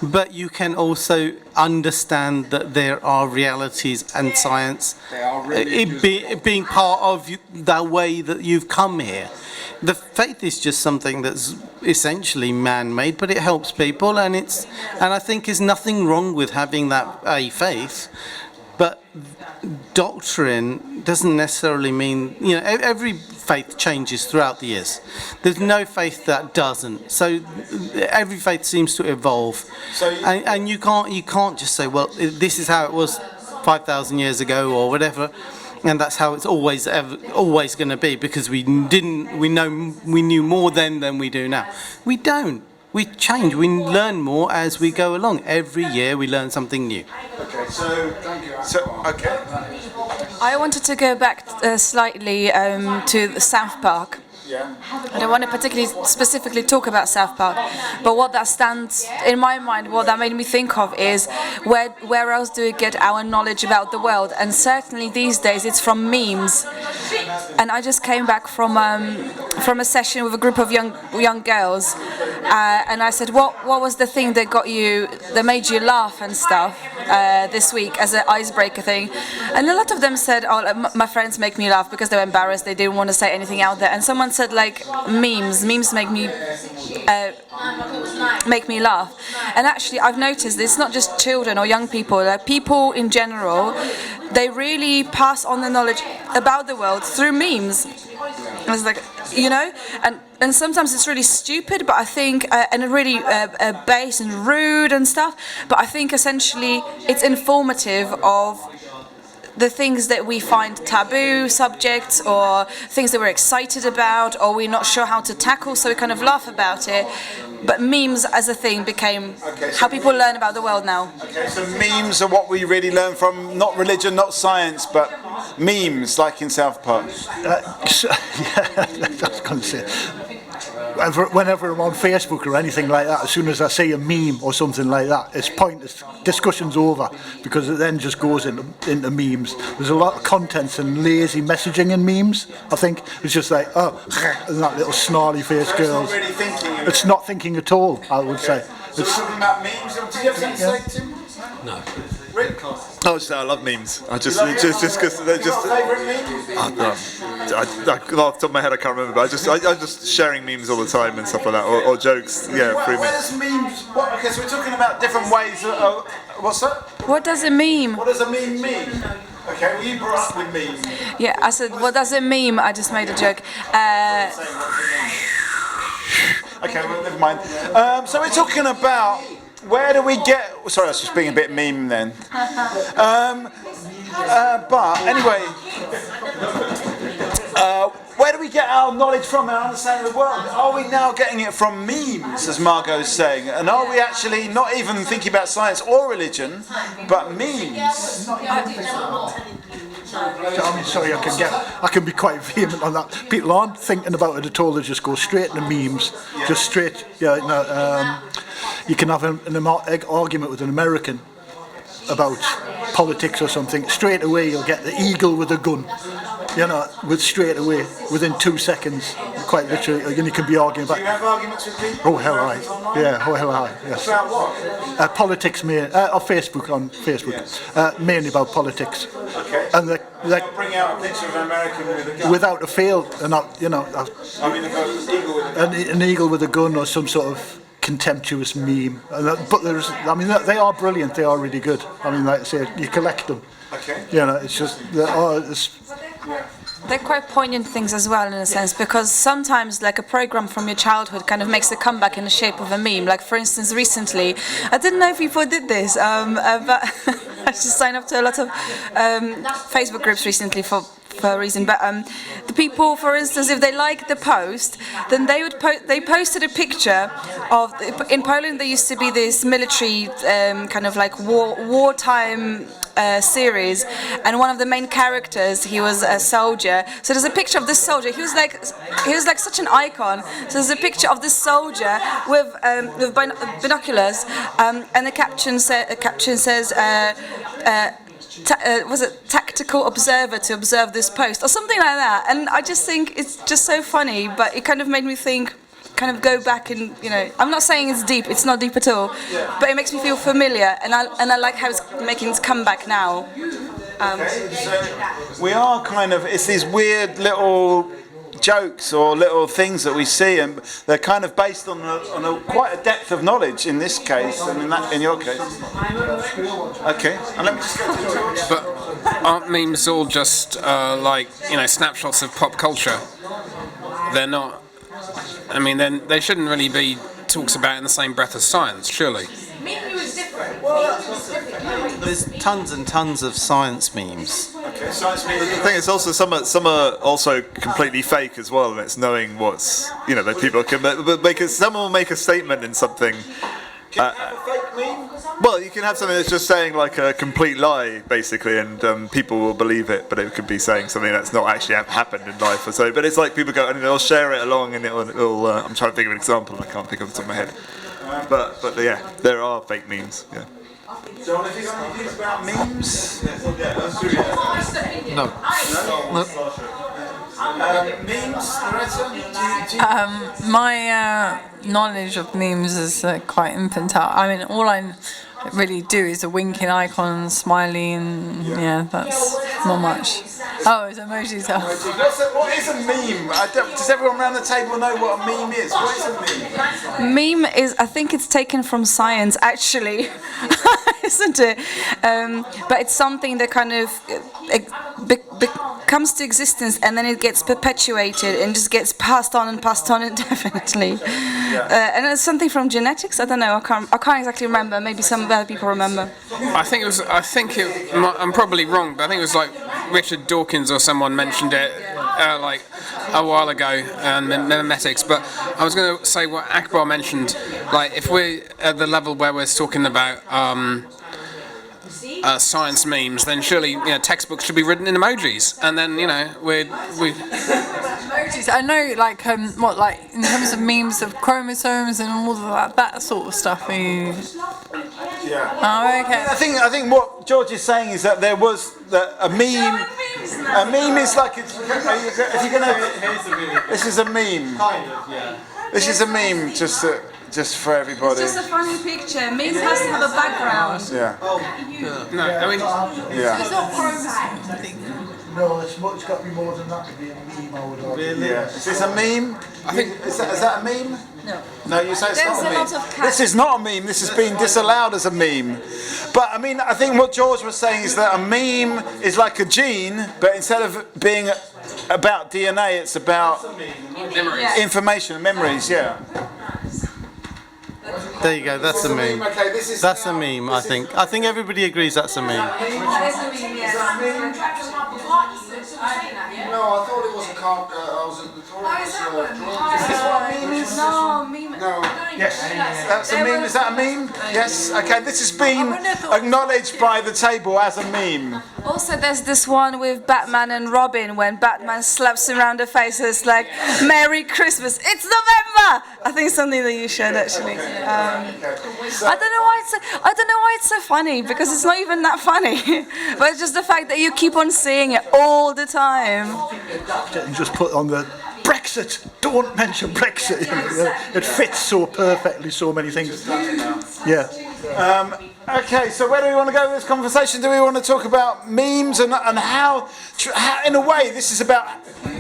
Speaker 10: but you can also understand that there are realities and science being part of the way that you've come here. The faith is just something that's essentially man-made, but it helps people, and I think there's nothing wrong with having a faith, But doctrine doesn't necessarily mean, every faith changes throughout the years. There's no faith that doesn't. So every faith seems to evolve. And you can't just say, well, this is how it was 5,000 years ago or whatever, and that's how it's always going to be, because we knew more then than we do now. We don't. We change. We learn more as we go along. Every year we learn something new.
Speaker 1: Okay, okay.
Speaker 15: I wanted to go back slightly to the South Park.
Speaker 1: Yeah.
Speaker 15: I don't want to particularly specifically talk about South Park, but what that stands in my mind, what that made me think of is where else do we get our knowledge about the world? And certainly these days it's from memes. And I just came back from a session with a group of young girls, and I said, what was the thing that made you laugh and stuff this week as an icebreaker thing? And a lot of them said, my friends make me laugh because they were embarrassed, they didn't want to say anything out there. And someone said, like, memes make me laugh. And actually I've noticed it's not just children or young people, like people in general, they really pass on the knowledge about the world through memes. And it's like, and sometimes it's really stupid, but I think, and really base and rude and stuff, but I think essentially it's informative of the things that we find taboo subjects, or things that we're excited about, or we're not sure how to tackle, so we kind of laugh about it. But memes as a thing became how people learn about the world now.
Speaker 1: Okay, so memes are what we really learn from, not religion, not science, but memes, like in South Park.
Speaker 9: Yeah, I was going to say. Whenever I'm on Facebook or anything like that, as soon as I see a meme or something like that, it's pointless. Discussion's over, because it then just goes into memes. There's a lot of content and lazy messaging in memes, I think. It's just like, and that little snarly faced girl.
Speaker 1: It's not really thinking.
Speaker 9: It's not thinking at all, I would say.
Speaker 1: So we're talking about memes. Do you have something to say, Tim?
Speaker 11: No.
Speaker 1: Rick?
Speaker 11: I love memes. Just because they're just. Off the top of my head, I can't remember. But I'm just sharing memes all the time and stuff like that, or jokes. Yeah,
Speaker 1: Where does memes? Okay, so we're talking about different ways. What's that?
Speaker 15: What does it mean?
Speaker 1: What does a meme mean? Okay, well, you brought up with memes.
Speaker 15: Yeah, I said, what does it mean? I just made a joke.
Speaker 1: Okay, well, never mind. So we're talking about. Where do we get... Sorry, I was just being a bit meme then. But anyway, where do we get our knowledge from, our understanding of the world? Are we now getting it from memes, as Margot's saying? And are we actually not even thinking about science or religion, but memes?
Speaker 9: I'm sorry, I can be quite vehement on that. People aren't thinking about it at all. They just go straight into memes, just straight. You can have an argument with an American about politics or something. Straight away, you'll get the eagle with a gun. Straight away, within 2 seconds, quite literally, and you can be arguing about.
Speaker 1: Do you have arguments with people?
Speaker 9: Oh hell aye, yeah, oh hell aye, yes.
Speaker 1: About what?
Speaker 9: Politics, on Facebook, mainly about politics.
Speaker 1: Okay.
Speaker 9: And
Speaker 1: they bring out a picture of an American with a gun.
Speaker 9: Without a fail, and an eagle with a gun or some sort of contemptuous meme. But they are brilliant. They are really good. Like I say, you collect them.
Speaker 1: Okay.
Speaker 9: It's just
Speaker 15: they're quite poignant things as well, in a sense, because sometimes like a program from your childhood kind of makes a comeback in the shape of a meme. Like, for instance, recently, I didn't know if people did this, but I just signed up to a lot of Facebook groups recently for a reason. But the people, for instance, if they liked the post, then they posted a picture of, in Poland there used to be this military kind of like wartime series, and one of the main characters, he was a soldier. So there's a picture of this soldier. He was like such an icon. So there's a picture of this soldier with binoculars, and the caption says. Was it tactical observer to observe this post or something like that? And I just think it's just so funny, but it kind of made me think, kind of go back and I'm not saying it's deep, it's not deep at all, but it makes me feel familiar, and I like how it's making its comeback now.
Speaker 1: So we are it's these weird little jokes or little things that we see, and they're kind of based on quite a depth of knowledge in this case, and in your case. Okay, and let me just get to George.
Speaker 13: But aren't memes all just like, you know, snapshots of pop culture? They're not. I mean, then they shouldn't really be talks about in the same breath as science, surely.
Speaker 10: There's tons and tons of science memes.
Speaker 11: Okay, science memes. The thing is also some are also completely fake as well, and it's knowing what's, you know, that people can. But because someone will make a statement in something.
Speaker 1: Can you have a fake meme?
Speaker 11: Well, you can have something that's just saying like a complete lie, basically, and people will believe it, but it could be saying something that's not actually happened in life or so. But it's like people go and they'll share it along, and it'll I'm trying to think of an example, and I can't think of it off the top of my head. But yeah, there are fake memes. Yeah.
Speaker 1: John, have you got any views about memes?
Speaker 16: No.
Speaker 1: Memes, Loretta?
Speaker 14: My knowledge of memes is quite infantile. I mean, all I really do is a winking icon, smiley, and yeah, that's not much. Oh, it's emojis.
Speaker 1: What is a meme? Does everyone around the table know what a meme is? What is a meme?
Speaker 15: Meme is, I think it's taken from science, actually, isn't it? But it's something that kind of comes to existence and then it gets perpetuated and just gets passed on indefinitely. And it's something from genetics. I don't know. I can't exactly remember. Maybe some other people remember.
Speaker 13: I'm probably wrong, but I think it was like Richard Dawkins or someone mentioned it like a while ago, and memetics. But I was going to say what Akbar mentioned. Like, if we're at the level where we're talking about science memes, then surely, you know, textbooks should be written in emojis, and then, you know, we.
Speaker 14: Emojis. I know, like like in terms of memes of chromosomes and all of that sort of stuff.
Speaker 1: Yeah.
Speaker 14: Oh, okay.
Speaker 1: I think what George is saying is that there was a meme. A meme is like if you're gonna. This is a meme.
Speaker 10: Kind of, yeah.
Speaker 1: This is a meme, just for everybody.
Speaker 15: It's just a funny picture. Meme has to have a background.
Speaker 1: Yeah.
Speaker 13: No, I mean.
Speaker 1: Yeah.
Speaker 15: It's not chromosomes.
Speaker 9: No, it's got to be more than that to be a meme, I would argue.
Speaker 1: Really? Yeah. Is this a meme? I think is that a meme?
Speaker 15: No.
Speaker 1: No, you say it's
Speaker 15: There's
Speaker 1: not a meme.
Speaker 15: lot of
Speaker 1: This is not a meme. This has been disallowed as a meme. But I mean, I think what George was saying is that a meme is like a gene, but instead of being about DNA, it's about information and memories. Yeah.
Speaker 10: There you go. That's a meme.
Speaker 1: Okay,
Speaker 10: That's a meme. I think. I think everybody agrees that's a meme.
Speaker 1: No, I thought it was a card. I was at the
Speaker 15: No, meme.
Speaker 1: No. Yes. That's a meme. Is that a meme? Yes. Okay. This has been acknowledged by the table as a meme.
Speaker 15: Also, there's this one with Batman and Robin when Batman slaps him around the face. It's like, "Merry Christmas! It's November." I think it's something that you should actually. I don't know why it's so funny, because it's not even that funny. But it's just the fact that you keep on seeing it all the time.
Speaker 9: And just put on the Brexit. Don't mention Brexit. It fits so perfectly. So many things. Yeah.
Speaker 1: Okay, so where do we want to go with this conversation? Do we want to talk about memes and how, in a way, this is about,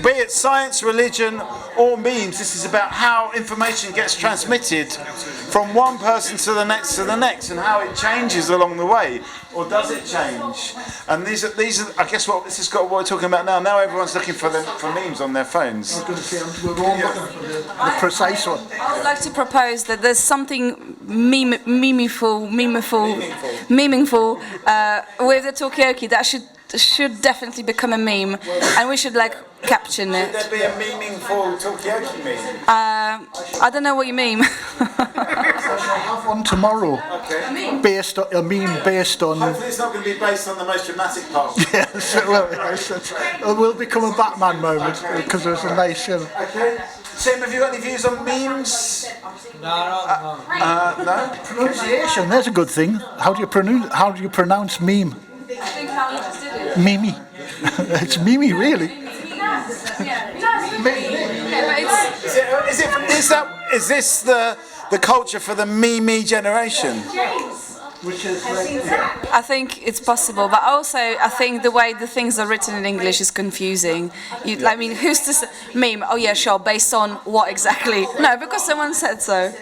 Speaker 1: be it science, religion, or memes, this is about how information gets transmitted from one person to the next and how it changes along the way, or does it change? And these are I guess what this is what we're talking about now. Now everyone's looking for memes on their phones.
Speaker 9: I was going to say, we're all looking for the precise one.
Speaker 15: I would like to propose that there's something meaningful with the Talkaoke that should definitely become a meme, and we should caption it.
Speaker 1: Should there be a meaningful Talkaoke meme?
Speaker 15: I don't know what you mean.
Speaker 9: I'll have one tomorrow.
Speaker 1: Okay.
Speaker 9: A meme based on.
Speaker 1: Hopefully it's not going to be based on the most dramatic part.
Speaker 9: Yes, it will become a Batman moment because there's a nice.
Speaker 1: Okay. Tim, have you got any views on memes? No.
Speaker 9: Pronunciation. There's a good thing. How do you pronounce meme? Mimi. It's Mimi, really.
Speaker 1: Is this the culture for the Mimi generation?
Speaker 15: I think it's possible, but also I think the way the things are written in English is confusing. I mean, who's to say meme? Oh yeah, sure. Based on what exactly? No, because someone said so.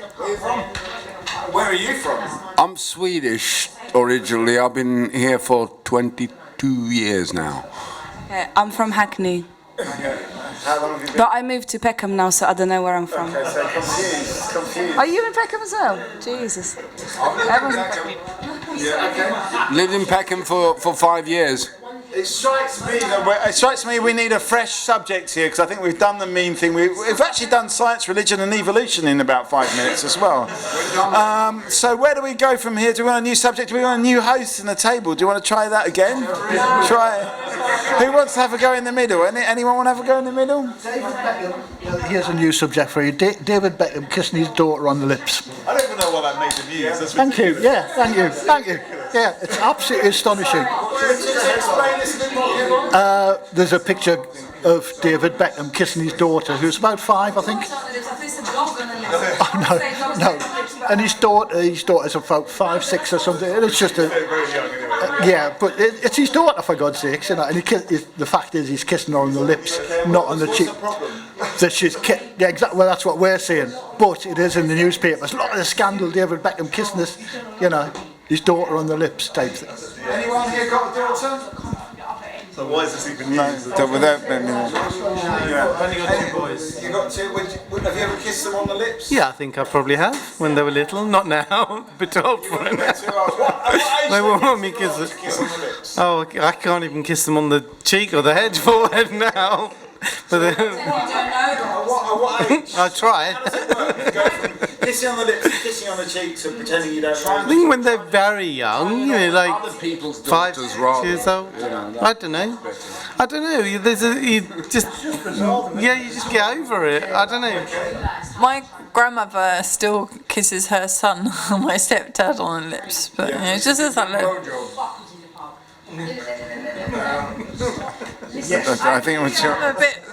Speaker 1: Where are you from?
Speaker 5: I'm Swedish originally. I've been here for 22 2 years now.
Speaker 15: I'm from Hackney.
Speaker 1: How long have you been?
Speaker 15: But I moved to Beckham now, so I don't know where I'm from.
Speaker 1: Okay, so confused.
Speaker 15: Are you in Beckham as well? Jesus. Everyone's in Beckham.
Speaker 5: Lived in Peckham for 5 years.
Speaker 1: It strikes me we need a fresh subject here, because I think we've done the meme thing. We've actually done science, religion and evolution in about 5 minutes as well. So where do we go from here? Do we want a new subject? Do we want a new host and a table? Do you want to try that again? Try it. Who wants to have a go in the middle? Anyone want to have a go in the middle?
Speaker 9: David Beckham. Here's a new subject for you. David Beckham kissing his daughter on the lips.
Speaker 11: I don't even know what that made the news.
Speaker 9: Thank you. Yeah, thank you. Thank you. Yeah, it's absolutely astonishing. There's a picture of David Beckham kissing his daughter, who's about 5, I think. Oh, no. And his daughter's about 5, 6 or something. And it's just yeah, but it's his daughter, for God's sakes, you know. And the fact is, he's kissing her on the lips, not on the cheek. That she's yeah, exactly. Well, that's what we're saying. But it is in the newspapers. Look at the scandal, David Beckham kissing this, you know, his daughter on the lips type thing.
Speaker 1: Anyone here got a daughter?
Speaker 11: So why is this even news?
Speaker 1: I've only
Speaker 10: got 2 boys.
Speaker 1: You got 2? Have you ever kissed them on the lips?
Speaker 10: Yeah, I think I probably have when they were little. Not now, but too old for it now. They won't want me kiss them. Oh, I can't even kiss them on the cheek or the head, forehead now. But I tried.
Speaker 1: Kissing on the lips, kissing on the cheeks, and pretending you don't.
Speaker 10: I think when they're very young, you know, like 5 years old. I don't know. You just get over it. I don't know.
Speaker 14: My grandmother still kisses her son, my stepdad, on the lips, but you know, it just doesn't look.
Speaker 1: Yes, I think it was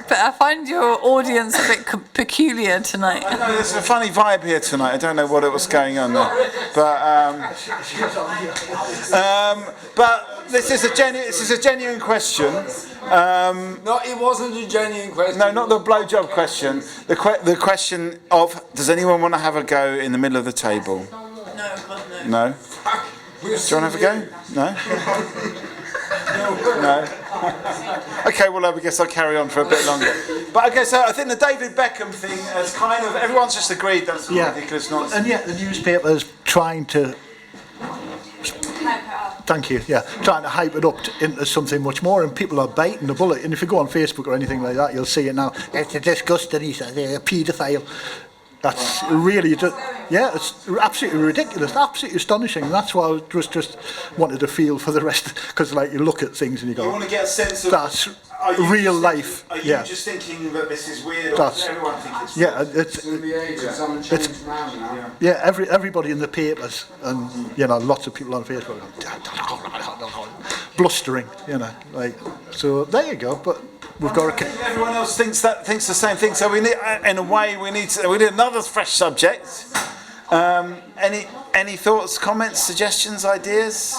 Speaker 14: but I find your audience a bit peculiar tonight.
Speaker 1: I know there's a funny vibe here tonight. I don't know what it was going on there, but this is a genuine question.
Speaker 6: No, it wasn't a genuine question.
Speaker 1: No, not the blowjob question. The question of, does anyone want to have a go in the middle of the table? No. Do you want to have a go? No. No. Okay, well, I guess I'll carry on for a bit longer. But okay, so I think the David Beckham thing has kind of, everyone's just agreed that's ridiculous nonsense.
Speaker 9: And yet the newspaper's trying to. Thank you. Yeah, trying to hype it up into something much more, and people are biting the bullet. And if you go on Facebook or anything like that, you'll see it now. It's disgusting. He's a paedophile. That's really, it's absolutely ridiculous, absolutely astonishing. And that's why I just wanted to feel for the rest, because like you look at things and you go,
Speaker 1: you want to get a sense of
Speaker 9: that's real life.
Speaker 1: Are you just thinking that this is weird, or does everyone think it's
Speaker 9: everybody in the papers and lots of people on Facebook blustering, like, so there you go. But we've got to.
Speaker 1: Everyone else thinks the same thing. So we need, in a way, we need another fresh subject. Any thoughts, comments, suggestions, ideas?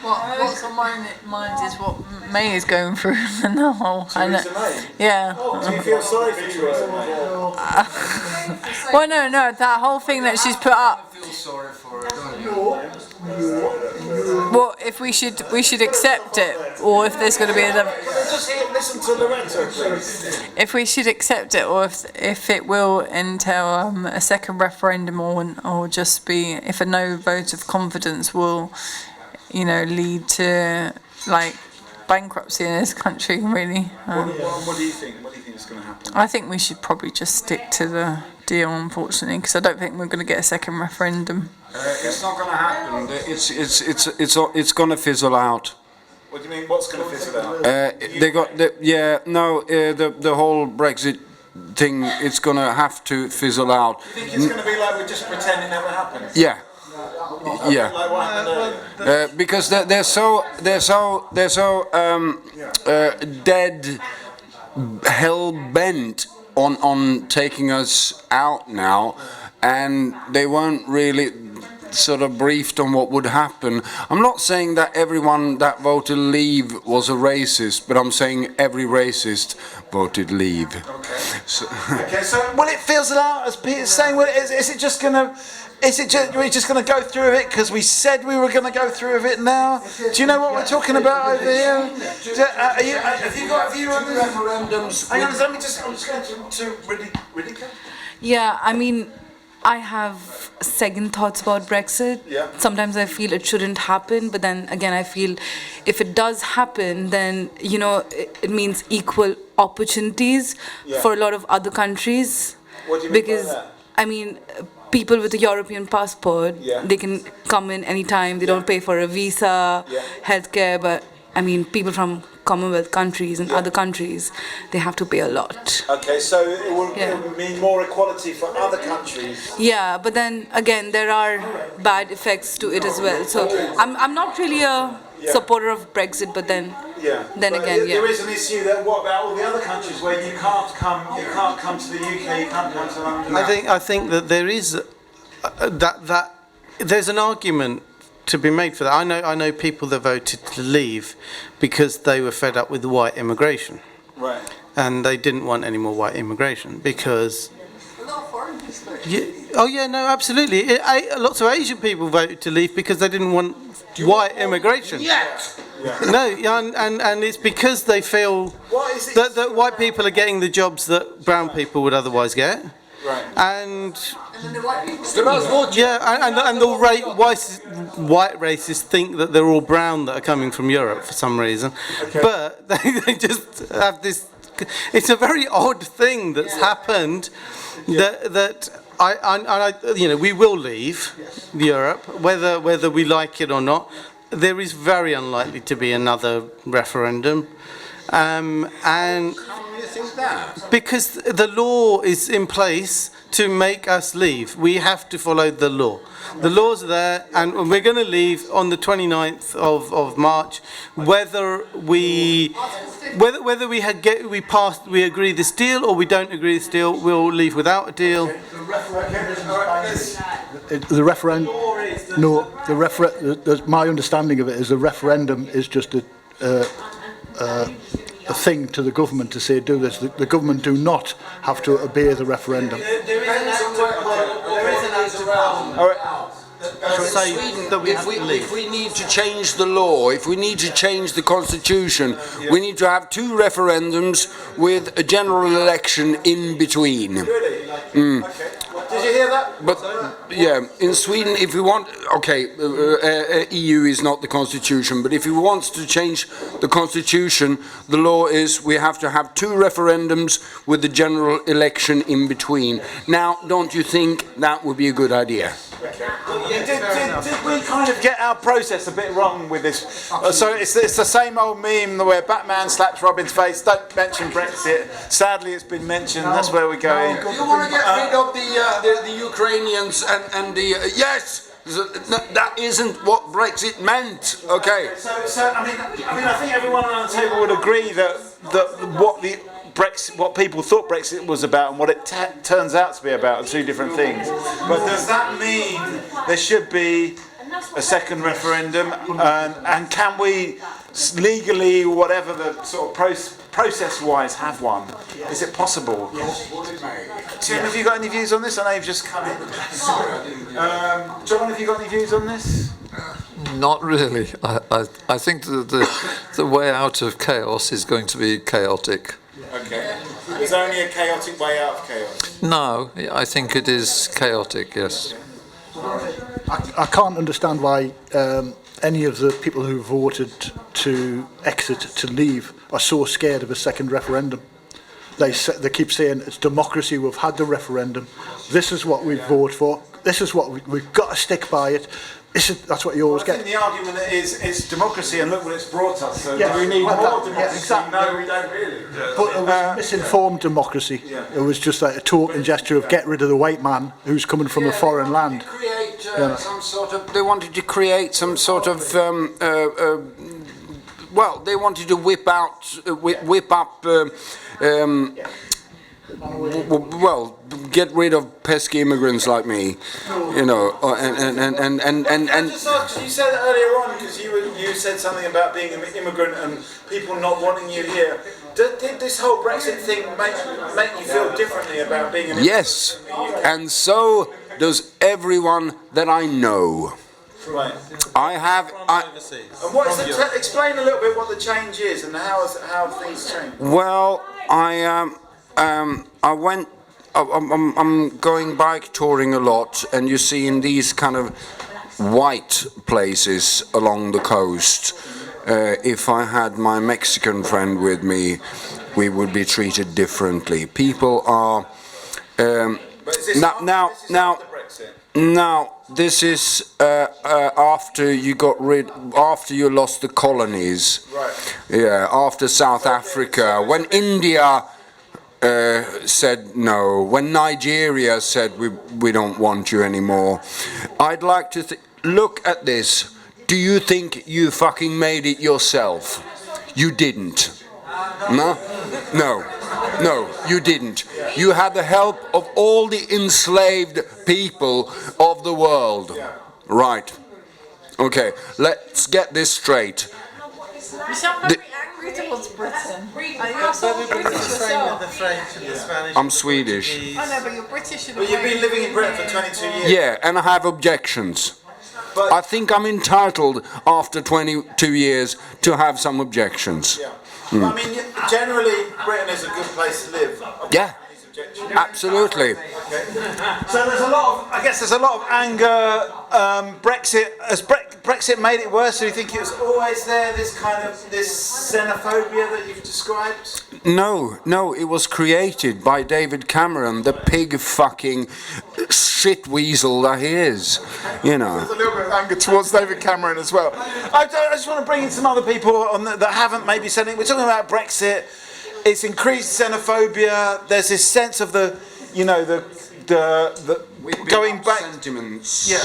Speaker 14: What's on my mind is what May is going through now.
Speaker 1: Theresa May?
Speaker 14: Yeah.
Speaker 1: Oh, do you feel sorry for Theresa May?
Speaker 14: Well, no, that whole thing that she's put up.
Speaker 6: I feel sorry for her.
Speaker 14: Well, if we should accept it, or if there's going to be another.
Speaker 1: Just listen to Lorenzo, please.
Speaker 14: If we should accept it, or if it will entail a second referendum, or just be if a no vote of confidence will, lead to like bankruptcy in this country, really.
Speaker 1: What do you think? What do you think is going to happen?
Speaker 14: I think we should probably just stick to the deal, unfortunately, because I don't think we're going to get a second referendum.
Speaker 5: It's not going to happen. It's going to fizzle out.
Speaker 1: What do you mean? What's going to fizzle out?
Speaker 5: The whole Brexit thing. It's going to have to fizzle out.
Speaker 1: Do you think it's going to be like we just pretend it never happened?
Speaker 5: Yeah. Yeah.
Speaker 1: Like what happened
Speaker 5: because they're so dead, hell bent on taking us out now, and they won't really. sort of briefed on what would happen. I'm not saying that everyone that voted Leave was a racist, but I'm saying every racist voted Leave.
Speaker 1: Okay. So will it fizzle out, as Peter's saying? Is it just going to... we're just going to go through it because we said we were going to go through it now? Do you know what we're talking about over here? Have you got a view on this?
Speaker 5: Referendums.
Speaker 1: Hang on, I'm just going to Riddick.
Speaker 15: Yeah, I mean, I have second thoughts about Brexit.
Speaker 1: Yeah.
Speaker 15: Sometimes I feel it shouldn't happen, but then again, I feel if it does happen, then, you know, it means equal opportunities for a lot of other countries.
Speaker 1: What do you mean
Speaker 15: because,
Speaker 1: by that?
Speaker 15: I mean, people with a European passport, they can come in anytime. They don't pay for a visa, healthcare, but I mean, people from Commonwealth countries and other countries, they have to pay a lot.
Speaker 1: Okay, so it will mean more equality for other countries.
Speaker 15: Yeah, but then again, there are bad effects to it as well. So I'm not really a supporter of Brexit, but then
Speaker 1: There is an issue that what about all the other countries where you can't come to the UK, you can't come to London?
Speaker 10: I think that there is that there's an argument to be made for that. I know people that voted to leave because they were fed up with white immigration.
Speaker 1: Right.
Speaker 10: And they didn't want any more white immigration because... no, absolutely. Lots of Asian people voted to leave because they didn't want white immigration. No, and it's because they feel that white people are getting the jobs that brown people would otherwise get.
Speaker 1: Right.
Speaker 10: And
Speaker 1: the white people
Speaker 10: and the white racists think that they're all brown that are coming from Europe for some reason. Okay. But they just have this... It's a very odd thing that's happened that we will leave Europe, whether we like it or not. There is very unlikely to be another referendum. And
Speaker 5: think that?
Speaker 10: Because the law is in place to make us leave. We have to follow the law. The law's there, and we're going to leave on the 29th of March. Whether we agree this deal or we don't agree this deal, we'll leave without a deal.
Speaker 9: My understanding of it is the referendum is just a thing to the government to say do this. The government do not have to obey the referendum.
Speaker 5: If we need to change the law, if we need to change the constitution, we need to have two referendums with a general election in between.
Speaker 1: Did you hear that?
Speaker 5: But yeah, in Sweden, if we want, EU is not the constitution, but if we want to change the constitution, the law is we have to have two referendums with the general election in between. Now, don't you think that would be a good idea?
Speaker 1: Did we kind of get our process a bit wrong with this? So it's the same old meme where Batman slaps Robin's face. Don't mention Brexit. Sadly, it's been mentioned. That's where we're going.
Speaker 5: You want to get rid of the Ukrainians and the yes. That isn't what Brexit meant. Okay.
Speaker 1: So I think everyone around the table would agree that what people thought Brexit was about and what it turns out to be about are two different things. But does that mean there should be a second referendum? And can we legally, whatever the sort of process-wise, have one? Is it possible? Tim, have you got any views on this? I know you've just come in. John, have you got any views on this?
Speaker 16: Not really. I think the way out of chaos is going to be chaotic.
Speaker 1: Okay. Is there only a chaotic way out of chaos?
Speaker 16: No, I think it is chaotic, yes.
Speaker 9: I can't understand why any of the people who voted to exit, to leave, are so scared of a second referendum. They keep saying it's democracy, we've had the referendum, this is what we vote for, this is what we've got to stick by it. That's what you always get.
Speaker 1: I think the argument is it's democracy and look what it's brought us. So do we need more democracy?
Speaker 9: Yeah, exactly.
Speaker 1: No, we don't really.
Speaker 9: But it was misinformed democracy. It was just like a token gesture of get rid of the white man who's coming from a foreign land.
Speaker 5: They wanted to create some sort of they wanted to whip up get rid of pesky immigrants like me, you know, and
Speaker 1: just ask, 'cause you said earlier on, because you said something about being an immigrant and people not wanting you here. Did this whole Brexit thing make you feel differently about being an immigrant?
Speaker 5: Yes, and so does everyone that I know.
Speaker 1: Right.
Speaker 5: And
Speaker 1: what is the explain a little bit what the change is and how have things changed?
Speaker 5: Well, I'm going bike touring a lot, and you see in these kind of white places along the coast, if I had my Mexican friend with me, we would be treated differently. People are now this is after you lost the colonies.
Speaker 1: Right.
Speaker 5: Yeah, after South Africa, when India said no, when Nigeria said we don't want you anymore. I'd like to look at this. Do you think you fucking made it yourself? You didn't. No, you didn't. You had the help of all the enslaved people of the world. Right. Okay, let's get this straight.
Speaker 14: You sound very angry towards Britain. You're so British yourself.
Speaker 5: I'm Swedish.
Speaker 14: I know, but you're British.
Speaker 1: But you've been living in Britain for 22 years.
Speaker 5: Yeah, and I have objections. I think I'm entitled, after 22 years, to have some objections.
Speaker 1: Yeah. I mean, generally, Britain is a good place to live.
Speaker 5: Yeah, absolutely.
Speaker 1: Okay. So there's a lot of anger. Brexit has Brexit made it worse? Do you think it was always there? This xenophobia that you've described?
Speaker 5: No, it was created by David Cameron, the pig fucking shit weasel that he is. You know.
Speaker 1: There's a little bit of anger towards David Cameron as well. I just want to bring in some other people on that haven't maybe said it. We're talking about Brexit. It's increased xenophobia. There's this sense of the going back
Speaker 5: sentiments.
Speaker 1: Yeah.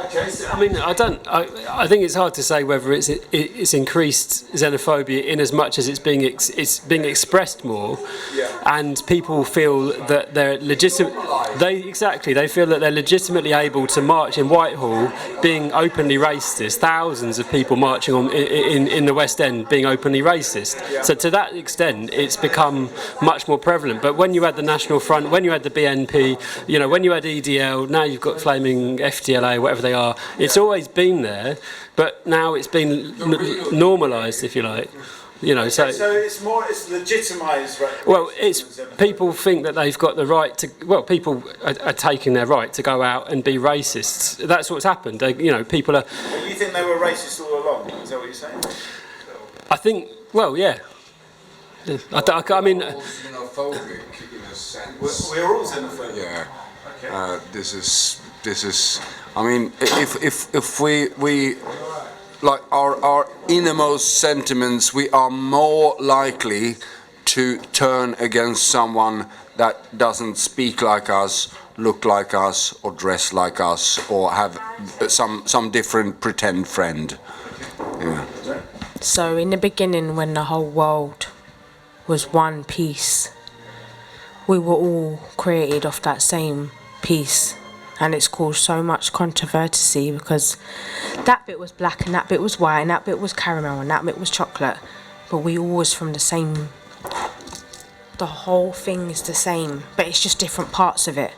Speaker 1: Okay.
Speaker 17: I mean, I think it's hard to say whether it's increased xenophobia in as much as it's being expressed more, and people feel that they're legitimate. They feel that they're legitimately able to march in Whitehall, being openly racist. Thousands of people marching in the West End being openly racist. So to that extent, it's become much more prevalent. But when you had the National Front, when you had the BNP, when you had EDL, now you've got flaming FDLA, whatever they are. It's always been there, but now it's been normalised, if you like. So
Speaker 1: it's legitimised, right?
Speaker 17: Well, people think that they've got the right to. Well, people are taking their right to go out and be racists. That's what's happened. People are.
Speaker 1: But you think they were racist all along? Is that what you're saying?
Speaker 17: I think. Well, yeah. I mean.
Speaker 5: Xenophobic in a sense.
Speaker 1: We're all xenophobic.
Speaker 5: Yeah. Okay. This is. I mean, if we like our innermost sentiments, we are more likely to turn against someone that doesn't speak like us, look like us, or dress like us, or have some different pretend friend. Yeah.
Speaker 2: So in the beginning, when the whole world was one piece, we were all created off that same piece. And it's caused so much controversy because that bit was black and that bit was white and that bit was caramel and that bit was chocolate. But we all was from the same. The whole thing is the same, but it's just different parts of it.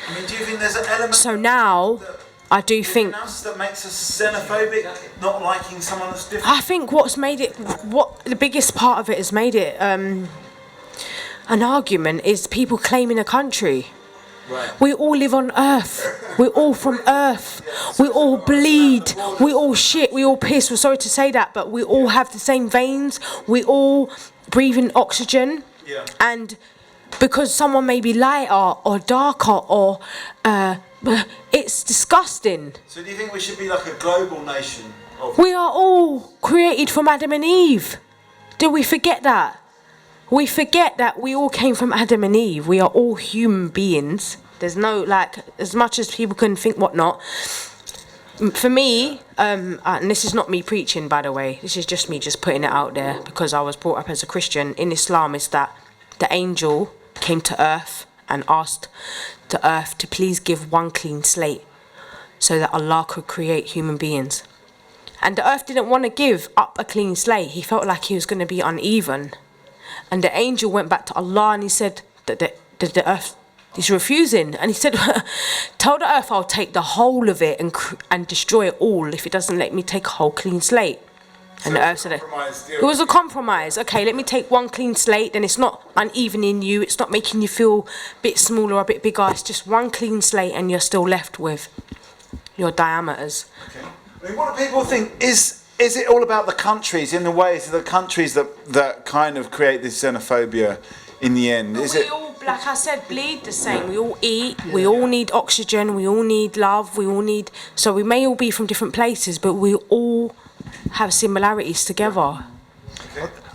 Speaker 1: I mean, do you think there's an element?
Speaker 2: So now, I do think
Speaker 1: that makes us xenophobic, not liking someone that's different.
Speaker 2: I think what the biggest part of it has made it an argument is people claiming a country. Right. We all live on Earth. We're all from Earth. We all bleed. We all shit. We all piss. We're sorry to say that, but we all have the same veins. We all breathe in oxygen. Yeah. And because someone may be lighter or darker or it's disgusting.
Speaker 1: So do you think we should be like a global nation?
Speaker 2: We are all created from Adam and Eve. Do we forget that? We forget that we all came from Adam and Eve. We are all human beings. There's no, as much as people can think whatnot. For me, and this is not me preaching, by the way, this is just me just putting it out there because I was brought up as a Christian. In Islam, it's that the angel came to earth
Speaker 8: and asked the earth to please give one clean slate so that Allah could create human beings. And the earth didn't want to give up a clean slate. He felt like he was going to be uneven. And the angel went back to Allah and he said that the earth is refusing. And he said, tell the earth I'll take the whole of it and destroy it all if it doesn't let me take a whole clean slate. And the earth said, it was a compromise. Okay, let me take one clean slate, then it's not uneven in you, it's not making you feel a bit smaller or a bit bigger, it's just one clean slate and you're still left with your diameters.
Speaker 1: Okay. I mean, what do people think? Is it all about the countries, in the ways of the countries that kind of create this xenophobia in the end? Is it?
Speaker 8: All, like I said, bleed the same. We all eat, we all need oxygen, we all need love, we all need... So we may all be from different places, but we all have similarities together.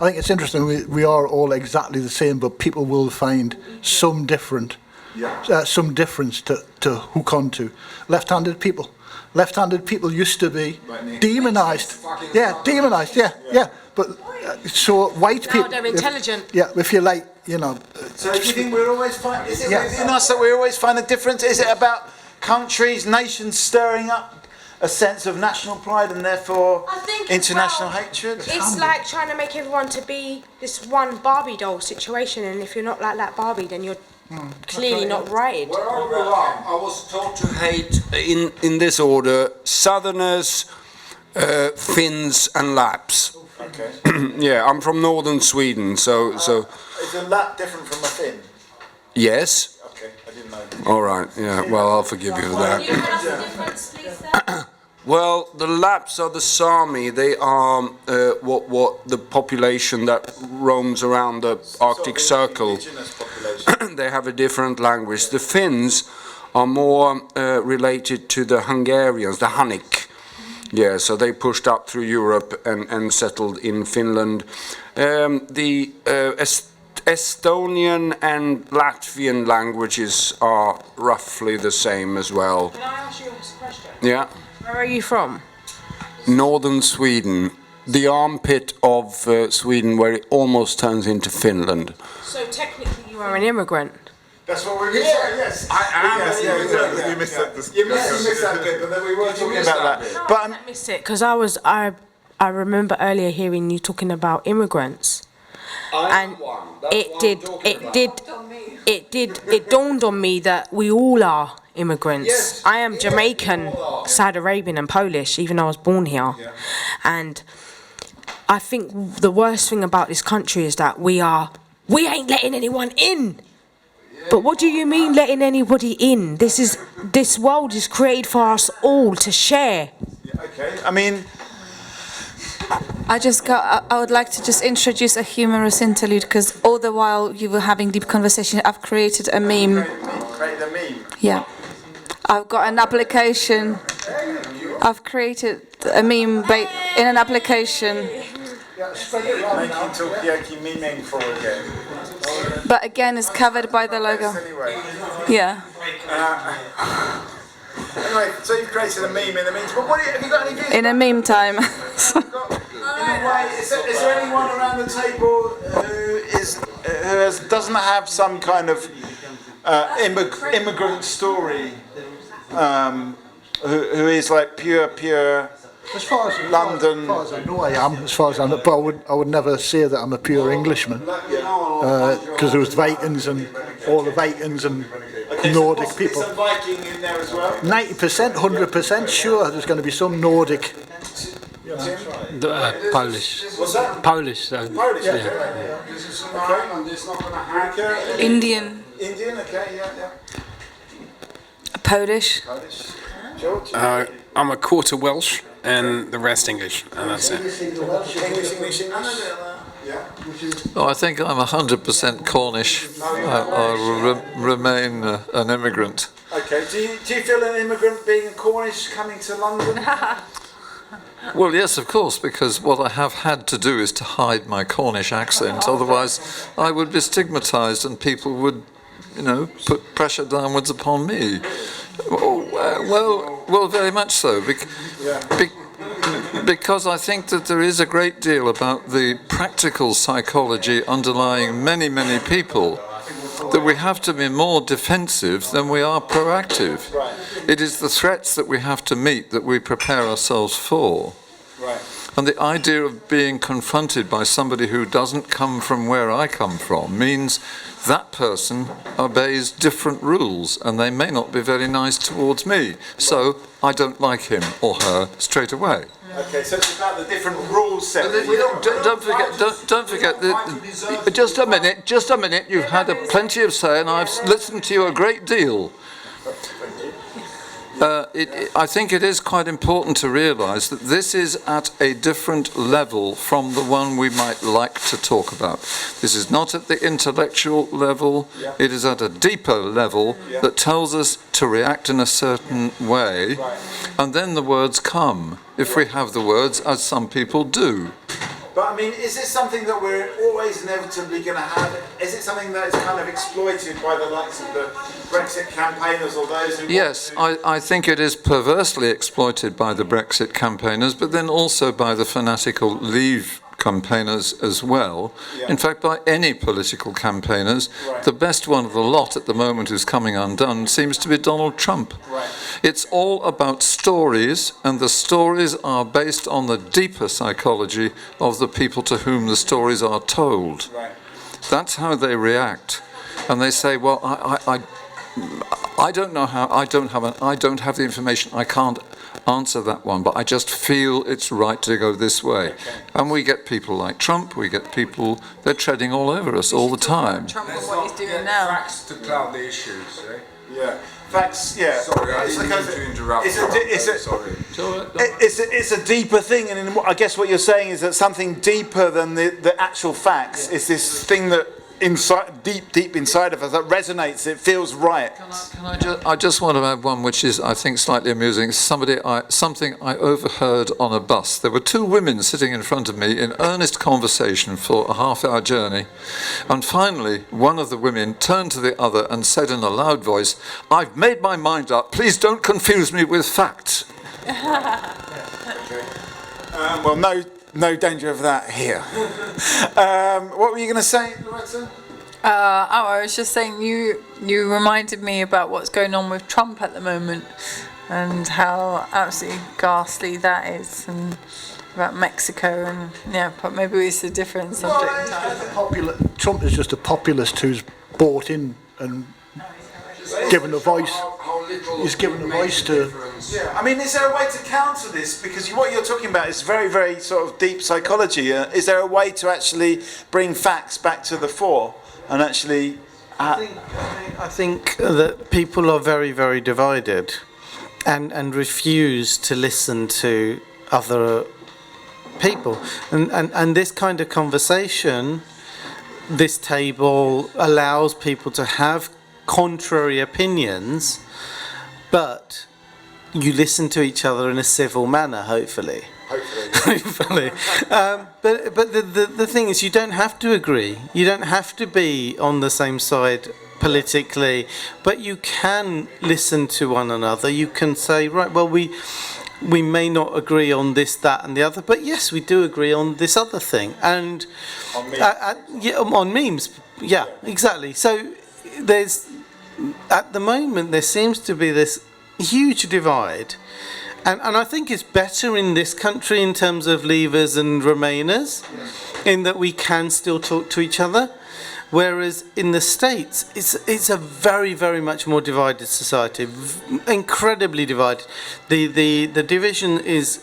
Speaker 9: I think it's interesting, we are all exactly the same, but people will find some difference to hook onto. Left-handed people. Left-handed people used to be demonised. Yeah, demonised, yeah. But so white people...
Speaker 8: Now they're intelligent.
Speaker 9: If you like, you know...
Speaker 1: So do you think we're always finding... Is it within us that we always find a difference? Is it about countries, nations stirring up a sense of national pride and therefore international hatred?
Speaker 8: It's like trying to make everyone to be this one Barbie doll situation, and if you're not like that Barbie, then you're clearly not righted.
Speaker 5: Where I grew up, I was taught to hate, in this order, Southerners, Finns and Lapps.
Speaker 1: Okay.
Speaker 5: Yeah, I'm from northern Sweden, so...
Speaker 1: Is a Lapp different from a Finn?
Speaker 5: Yes.
Speaker 1: Okay, I didn't know.
Speaker 5: All right, yeah, well, I'll forgive you for that. Well, the Lapps are the Sami. They are what the population that roams around the Arctic Circle. They have a different language. The Finns are more related to the Hungarians, the Hunnic. Yeah, so they pushed up through Europe and settled in Finland. The Estonian and Latvian languages are roughly the same as well.
Speaker 8: Can I ask you a question?
Speaker 5: Yeah.
Speaker 8: Where are you from?
Speaker 5: Northern Sweden, the armpit of Sweden where it almost turns into Finland.
Speaker 8: So technically you are an immigrant.
Speaker 1: That's what we're yes. I am. You missed that bit, but then we were talking about that.
Speaker 8: But I missed it because I remember earlier hearing you talking about immigrants. And it dawned on me that we all are immigrants. Yes. I am Jamaican, Saudi Arabian and Polish, even though I was born here. Yeah. And I think the worst thing about this country is that we ain't letting anyone in. But what do you mean letting anybody in? This world is created for us all to share.
Speaker 1: Yeah, okay. I mean,
Speaker 15: I would like to just introduce a humorous interlude, because all the while you were having deep conversation, I've created a meme.
Speaker 1: Created a meme?
Speaker 15: Yeah. I've got an application. I've created a meme in an application.
Speaker 1: Making Talkaoke memeing for again.
Speaker 15: But again, it's covered by the logo. Yeah.
Speaker 1: Anyway, so you've created a meme in the meantime. But have you got any views?
Speaker 15: In the meantime.
Speaker 1: Is there anyone around the table who doesn't have some kind of immigrant story, who is like pure
Speaker 9: as far as
Speaker 1: London?
Speaker 9: As far as I know, I am. As far as I know, but I would never say that I'm a pure Englishman, because there was Vikings and all the Vikings and Nordic people.
Speaker 1: Some Viking in there as well.
Speaker 9: 90%, 100% sure. There's going to be some Nordic.
Speaker 17: Polish.
Speaker 1: What's that?
Speaker 17: Polish.
Speaker 1: Polish.
Speaker 17: Yeah.
Speaker 1: Okay.
Speaker 15: Indian.
Speaker 1: Indian. Okay. Yeah.
Speaker 15: Polish.
Speaker 1: George.
Speaker 13: I'm a quarter Welsh and the rest English, and that's it.
Speaker 1: English.
Speaker 16: Oh, I think I'm 100% Cornish. I will remain an immigrant.
Speaker 1: Okay. Do you feel an immigrant being Cornish coming to London?
Speaker 16: Well, yes, of course, because what I have had to do is to hide my Cornish accent. Otherwise, I would be stigmatised and people would, put pressure downwards upon me. Well, very much so. Because I think that there is a great deal about the practical psychology underlying many, many people that we have to be more defensive than we are proactive.
Speaker 1: Right.
Speaker 16: It is the threats that we have to meet that we prepare ourselves for.
Speaker 1: Right.
Speaker 16: And the idea of being confronted by somebody who doesn't come from where I come from means that person obeys different rules, and they may not be very nice towards me. So I don't like him or her straight away.
Speaker 1: Okay, so it's about the different rules set.
Speaker 16: Don't forget that, just a minute, you've had plenty of say, and I've listened to you a great deal. I think it is quite important to realise that this is at a different level from the one we might like to talk about. This is not at the intellectual level, it is at a deeper level that tells us to react in a certain way, and then the words come, if we have the words, as some people do.
Speaker 1: But I mean, is this something that we're always inevitably going to have? Is it something that is kind of exploited by the likes of the Brexit campaigners or those who...
Speaker 16: Yes, I think it is perversely exploited by the Brexit campaigners, but then also by the fanatical Leave campaigners as well. In fact, by any political campaigners. The best one of the lot at the moment who's coming undone seems to be Donald Trump. It's all about stories, and the stories are based on the deeper psychology of the people to whom the stories are told. That's how they react. And they say, well, I don't know how, I don't have the information, I can't answer that one, but I just feel it's right to go this way. And we get people like Trump, we get people, they're treading all over us all the time.
Speaker 14: Trump and what he's doing now.
Speaker 5: Facts to cloud the issues, eh?
Speaker 1: Yeah. Facts, yeah.
Speaker 5: Sorry, I didn't mean to interrupt.
Speaker 1: It's a deeper thing, and I guess what you're saying is that something deeper than the actual facts is this thing that deep inside of us that resonates. It feels right.
Speaker 16: I just want to add one which is, I think, slightly amusing. Something I overheard on a bus. There were two women sitting in front of me in earnest conversation for a half-hour journey, and finally one of the women turned to the other and said in a loud voice, "I've made my mind up, please don't confuse me with facts."
Speaker 1: Well, no danger of that here. What were you going to say, Loretta?
Speaker 14: I was just saying you reminded me about what's going on with Trump at the moment and how absolutely ghastly that is, and about Mexico, and but maybe it's a different subject.
Speaker 9: Trump is just a populist who's bought in and given a voice. He's given a voice to...
Speaker 1: Yeah, I mean, is there a way to counter this? Because what you're talking about is very, very sort of deep psychology. Is there a way to actually bring facts back to the fore and actually...
Speaker 10: I think that people are very, very divided and refuse to listen to other people. And this kind of conversation, this table allows people to have contrary opinions, but you listen to each other in a civil manner, hopefully. Hopefully. But the thing is, you don't have to agree. You don't have to be on the same side politically, but you can listen to one another. You can say, right, well, we may not agree on this, that, and the other, but yes, we do agree on this other thing. And on memes, yeah, exactly. So there's, at the moment, there seems to be this huge divide, and I think it's better in this country in terms of Leavers and Remainers, in that we can still talk to each other, whereas in the States it's a very, very much more divided society, incredibly divided. The division is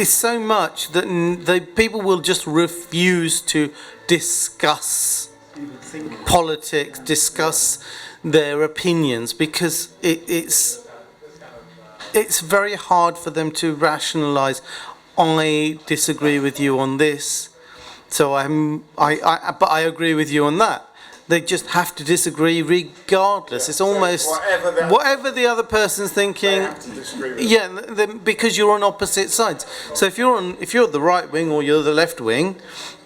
Speaker 10: so much that the people will just refuse to discuss politics, discuss their opinions, because it's very hard for them to rationalise. I disagree with you on this, so but I agree with you on that. They just have to disagree regardless. It's almost whatever the other person's thinking. Because you're on opposite sides. So if you're the right wing or you're the left wing,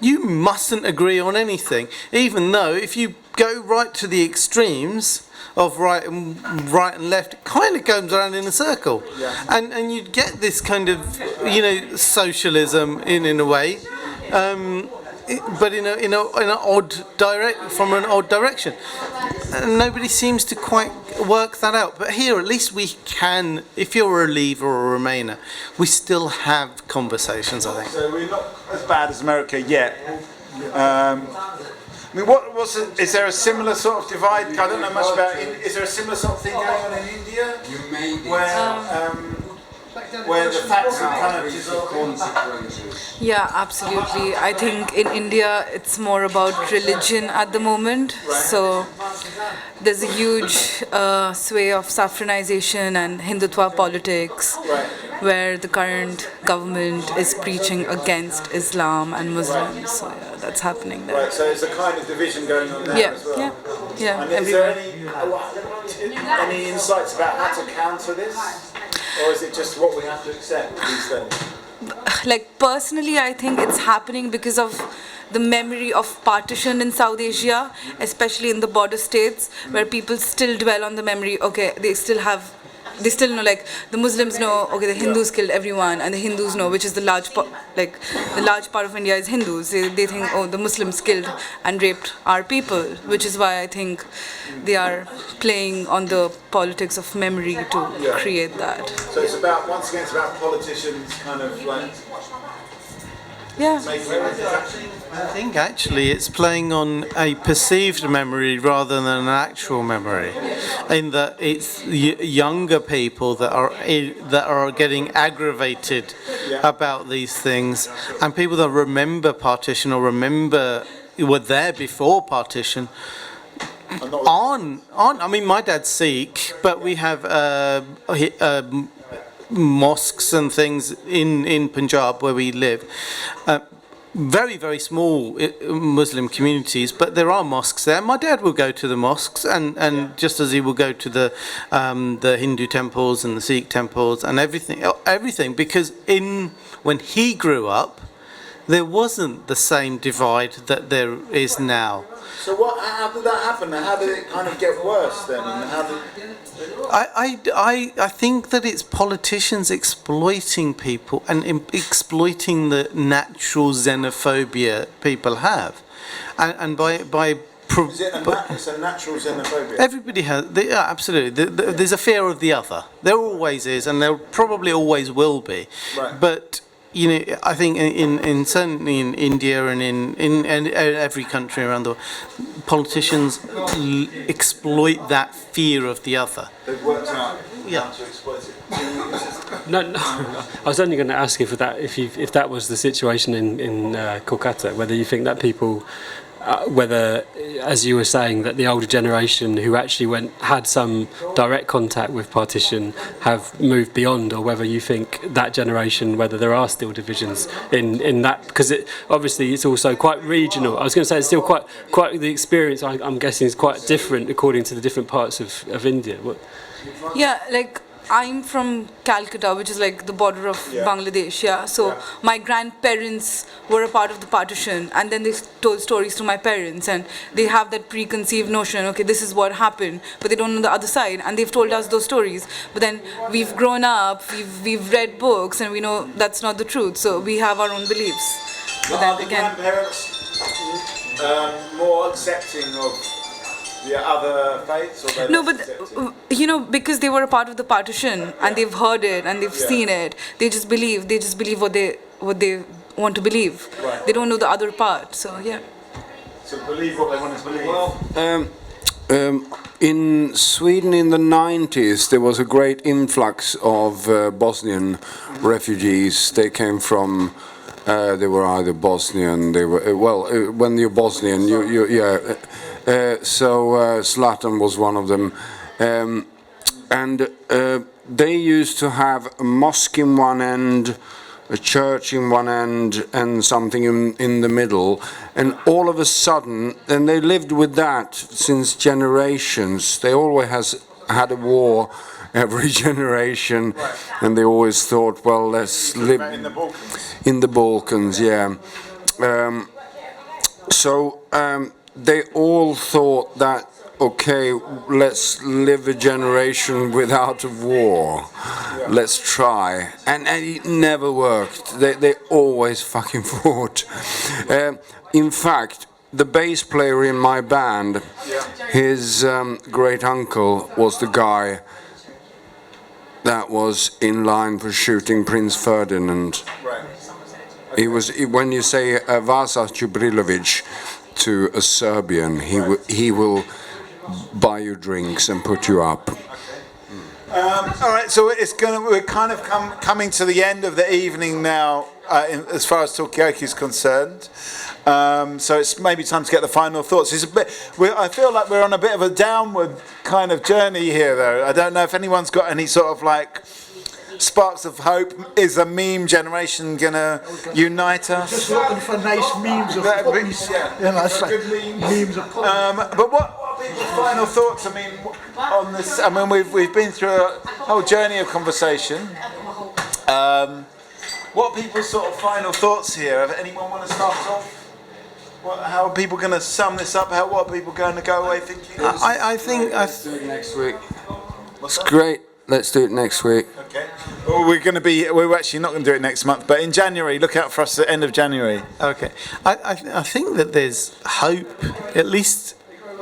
Speaker 10: you mustn't agree on anything. Even though if you go right to the extremes of right and left, it kind of goes around in a circle, and you get this kind of socialism in a way. but in an odd from an odd direction. And nobody seems to quite work that out. But here, at least we can. If you're a Leaver or a Remainer, we still have conversations. I think.
Speaker 1: So we're not as bad as America yet. I mean, is there a similar sort of divide? I don't know much about. Is there a similar sort of thing going on in India, where the facts are kind of consequences?
Speaker 15: Yeah, absolutely. I think in India it's more about religion at the moment. So there's a huge sway of saffronization and Hindutva politics, where the current government is preaching against Islam and Muslims. So yeah, that's happening there.
Speaker 1: Right, so there's a kind of division going on there as well.
Speaker 15: Yeah.
Speaker 1: And is there any insights about how to counter this? Or is it just what we have to accept these days?
Speaker 15: Like personally, I think it's happening because of the memory of partition in South Asia, especially in the border states, where people still dwell on the memory. Okay, they still know, like the Muslims know, okay, the Hindus killed everyone, and the Hindus know, which is the large part of India is Hindus. They think, oh, the Muslims killed and raped our people, which is why I think they are playing on the politics of memory to create that.
Speaker 1: So it's about, once again, it's about politicians kind of like...
Speaker 15: Yeah.
Speaker 10: I think actually it's playing on a perceived memory rather than an actual memory, in that it's younger people that are getting aggravated about these things, and people that remember partition or were there before partition. I mean, my dad's Sikh, but we have mosques and things in Punjab where we live. Very, very small Muslim communities, but there are mosques there. My dad will go to the mosques, and just as he will go to the Hindu temples and the Sikh temples and everything, because when he grew up, there wasn't the same divide that there is now.
Speaker 1: So how did that happen? How did it kind of get worse then? And how did...
Speaker 10: I think that it's politicians exploiting people and exploiting the natural xenophobia people have, and by
Speaker 1: is it it's a natural xenophobia?
Speaker 10: Everybody has, absolutely. There's a fear of the other. There always is, and there probably always will be.
Speaker 1: Right.
Speaker 10: But you know, I think certainly in India and in every country around the world, politicians exploit that fear of the other.
Speaker 1: They've worked out
Speaker 10: how
Speaker 1: to exploit it.
Speaker 17: No, I was only going to ask if that was the situation in Kolkata, whether you think that people, whether, as you were saying, that the older generation who actually had some direct contact with partition have moved beyond, or whether you think that generation, whether there are still divisions in that, because obviously it's also quite regional. I was going to say it's still quite the experience, I'm guessing, is quite different according to the different parts of India.
Speaker 15: Yeah, like I'm from Calcutta, which is like the border of Bangladesh. Yeah, so my grandparents were a part of the partition, and then they told stories to my parents, and they have that preconceived notion. Okay, this is what happened, but they don't know the other side, and they've told us those stories. But then we've grown up, we've read books, and we know that's not the truth. So we have our own beliefs. But then again,
Speaker 1: grandparents more accepting of the other faiths, or
Speaker 15: no, but you know, because they were a part of the partition and they've heard it and they've seen it, they just believe what they want to believe.
Speaker 1: Right.
Speaker 15: They don't know the other part. So yeah.
Speaker 1: So believe what they want to believe.
Speaker 5: In Sweden in the 90s, there was a great influx of Bosnian refugees. They came from. They were either Bosnian. They were when you're Bosnian, so Zlatan was one of them, and they used to have a mosque in one end, a church in one end, and something in the middle. And all of a sudden, and they lived with that since generations. They always had a war every generation, and they always thought, well, let's live in the Balkans, yeah. They all thought that, okay, let's live a generation without a war. Let's try. And it never worked. They always fucking fought. in fact, the bass player in my band, his great uncle was the guy that was in line for shooting Prince Ferdinand.
Speaker 1: Right.
Speaker 5: He was, when you say Vasa Čubrilović to a Serbian, he will buy you drinks and put you up.
Speaker 1: All right, so we're kind of coming to the end of the evening now, as far as Talkaoke is concerned. So it's maybe time to get the final thoughts. I feel like we're on a bit of a downward kind of journey here, though. I don't know if anyone's got any sort of like sparks of hope. Is a meme generation gonna unite us?
Speaker 9: Just looking for nice memes of puppies. Memes of puppies.
Speaker 1: But what are people's final thoughts? I mean, on this. I mean, we've been through a whole journey of conversation. What are people's sort of final thoughts here? Anyone want to start off? How are people going to sum this up? What are people going to go away thinking?
Speaker 10: I think
Speaker 5: let's do it next week. It's great. Let's do it next week.
Speaker 1: Okay. Well, we're actually not going to do it next month, but in January, look out for us at the end of January.
Speaker 10: Okay. I think that there's hope. At least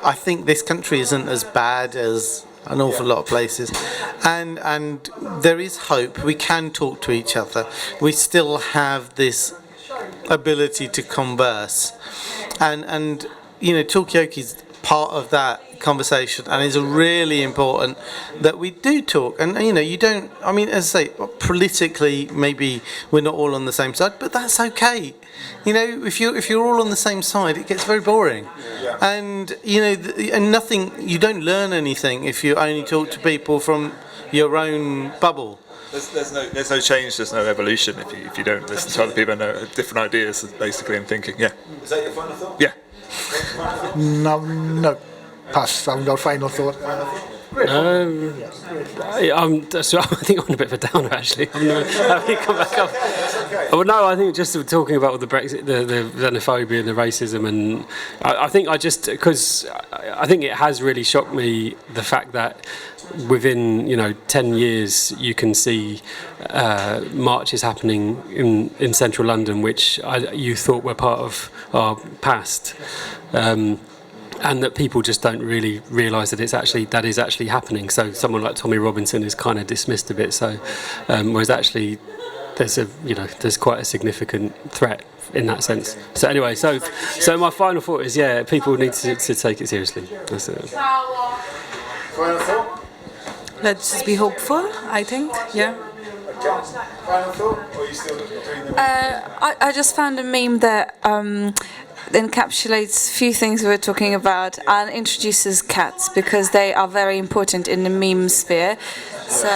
Speaker 10: I think this country isn't as bad as an awful lot of places, and there is hope. We can talk to each other. We still have this ability to converse, and you know, Talkaoke is part of that conversation, and it's really important that we do talk. And you know, you don't, I mean, as I say, politically maybe we're not all on the same side, but that's okay. You know, if you're all on the same side, it gets very boring. And you know, and nothing, you don't learn anything if you only talk to people from your own bubble.
Speaker 11: There's no change, there's no evolution if you don't listen to other people and know different ideas basically and thinking. Yeah.
Speaker 1: Is that your final thought?
Speaker 11: Yeah.
Speaker 9: No. Pass. I haven't got a final thought.
Speaker 17: I think I'm on a bit of a downer actually. I'm going to come back up. Well, no, I think just talking about all the Brexit, the xenophobia and the racism, and I think because I think it has really shocked me the fact that within 10 years you can see marches happening in central London, which you thought were part of our past. And that people just don't really realise that that is actually happening. So someone like Tommy Robinson is kind of dismissed a bit. So whereas actually there's quite a significant threat in that sense. So anyway, so my final thought is people need to take it seriously. That's it.
Speaker 1: Final thought?
Speaker 15: Let's just be hopeful, I think. Yeah.
Speaker 1: Final thought? Or are you still doing the
Speaker 15: I just found a meme that encapsulates a few things we were talking about and introduces cats because they are very important in the meme sphere. So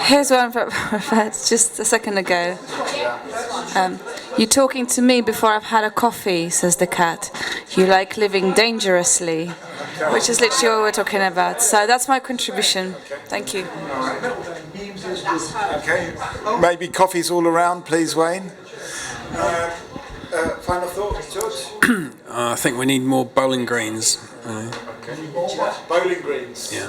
Speaker 15: here's one for just a second ago. You're talking to me before I've had a coffee, says the cat. You like living dangerously, which is literally what we're talking about. So that's my contribution. Thank you.
Speaker 1: Okay. Maybe coffees all around, please, Wayne. Final thoughts, George?
Speaker 13: I think we need more bowling greens.
Speaker 1: Okay. Bowling greens.
Speaker 13: Yeah.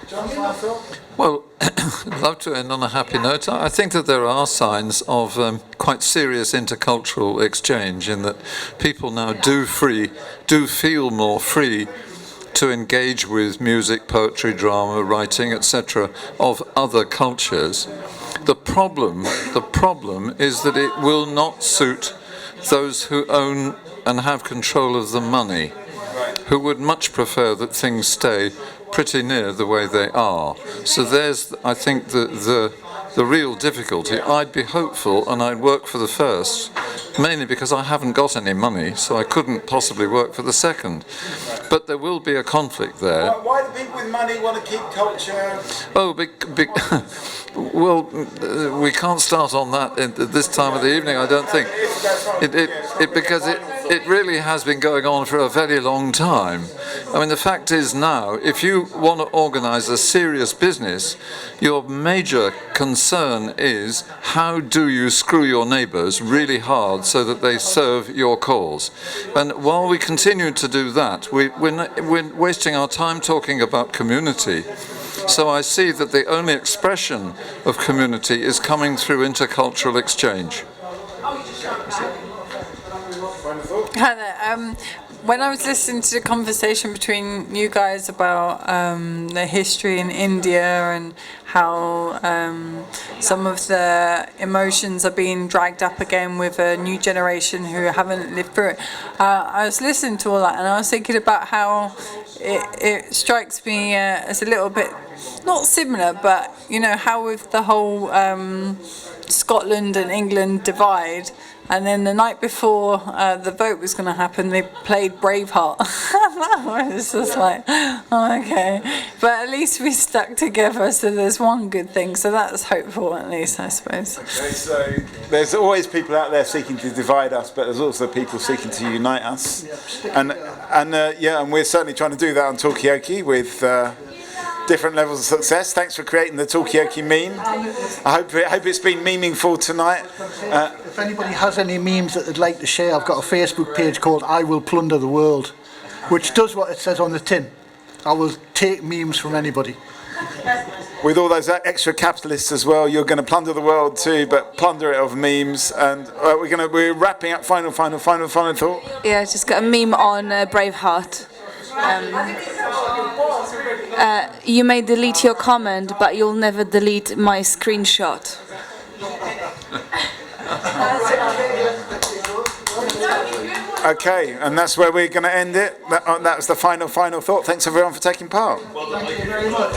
Speaker 1: John, final thought?
Speaker 16: Well, I'd love to end on a happy note. I think that there are signs of quite serious intercultural exchange in that people now do feel more free to engage with music, poetry, drama, writing, etc. of other cultures. The problem is that it will not suit those who own and have control of the money, who would much prefer that things stay pretty near the way they are. So there's, I think, the real difficulty. I'd be hopeful and I'd work for the first, mainly because I haven't got any money, so I couldn't possibly work for the second. But there will be a conflict there.
Speaker 1: Why do people with money want to keep culture?
Speaker 16: Oh, well, we can't start on that at this time of the evening, I don't think. Because it really has been going on for a very long time. I mean, the fact is now, if you want to organise a serious business, your major concern is how do you screw your neighbours really hard so that they serve your cause. And while we continue to do that, we're wasting our time talking about community. So I see that the only expression of community is coming through intercultural exchange.
Speaker 14: Hi there. When I was listening to the conversation between you guys about the history in India and how some of the emotions are being dragged up again with a new generation who haven't lived through it, I was listening to all that and I was thinking about how it strikes me as a little bit, not similar, but you know, how with the whole Scotland and England divide, and then the night before the vote was going to happen, they played Braveheart. It's just like, oh, okay. But at least we stuck together, so there's one good thing. So that's hopeful, at least, I suppose.
Speaker 1: Okay, so there's always people out there seeking to divide us, but there's also people seeking to unite us. And we're certainly trying to do that on Talkaoke with different levels of success. Thanks for creating the Talkaoke meme. I hope it's been meaningful tonight.
Speaker 9: If anybody has any memes that they'd like to share, I've got a Facebook page called I Will Plunder the World, which does what it says on the tin. I will take memes from anybody.
Speaker 1: With all those extra capitalists as well, you're going to plunder the world too, but plunder it of memes. And we're wrapping up. Final thought.
Speaker 15: Yeah, I just got a meme on Braveheart. You may delete your comment, but you'll never delete my screenshot.
Speaker 1: Okay, and that's where we're going to end it. That was the final thought. Thanks everyone for taking part.
Speaker 9: Thank you very much.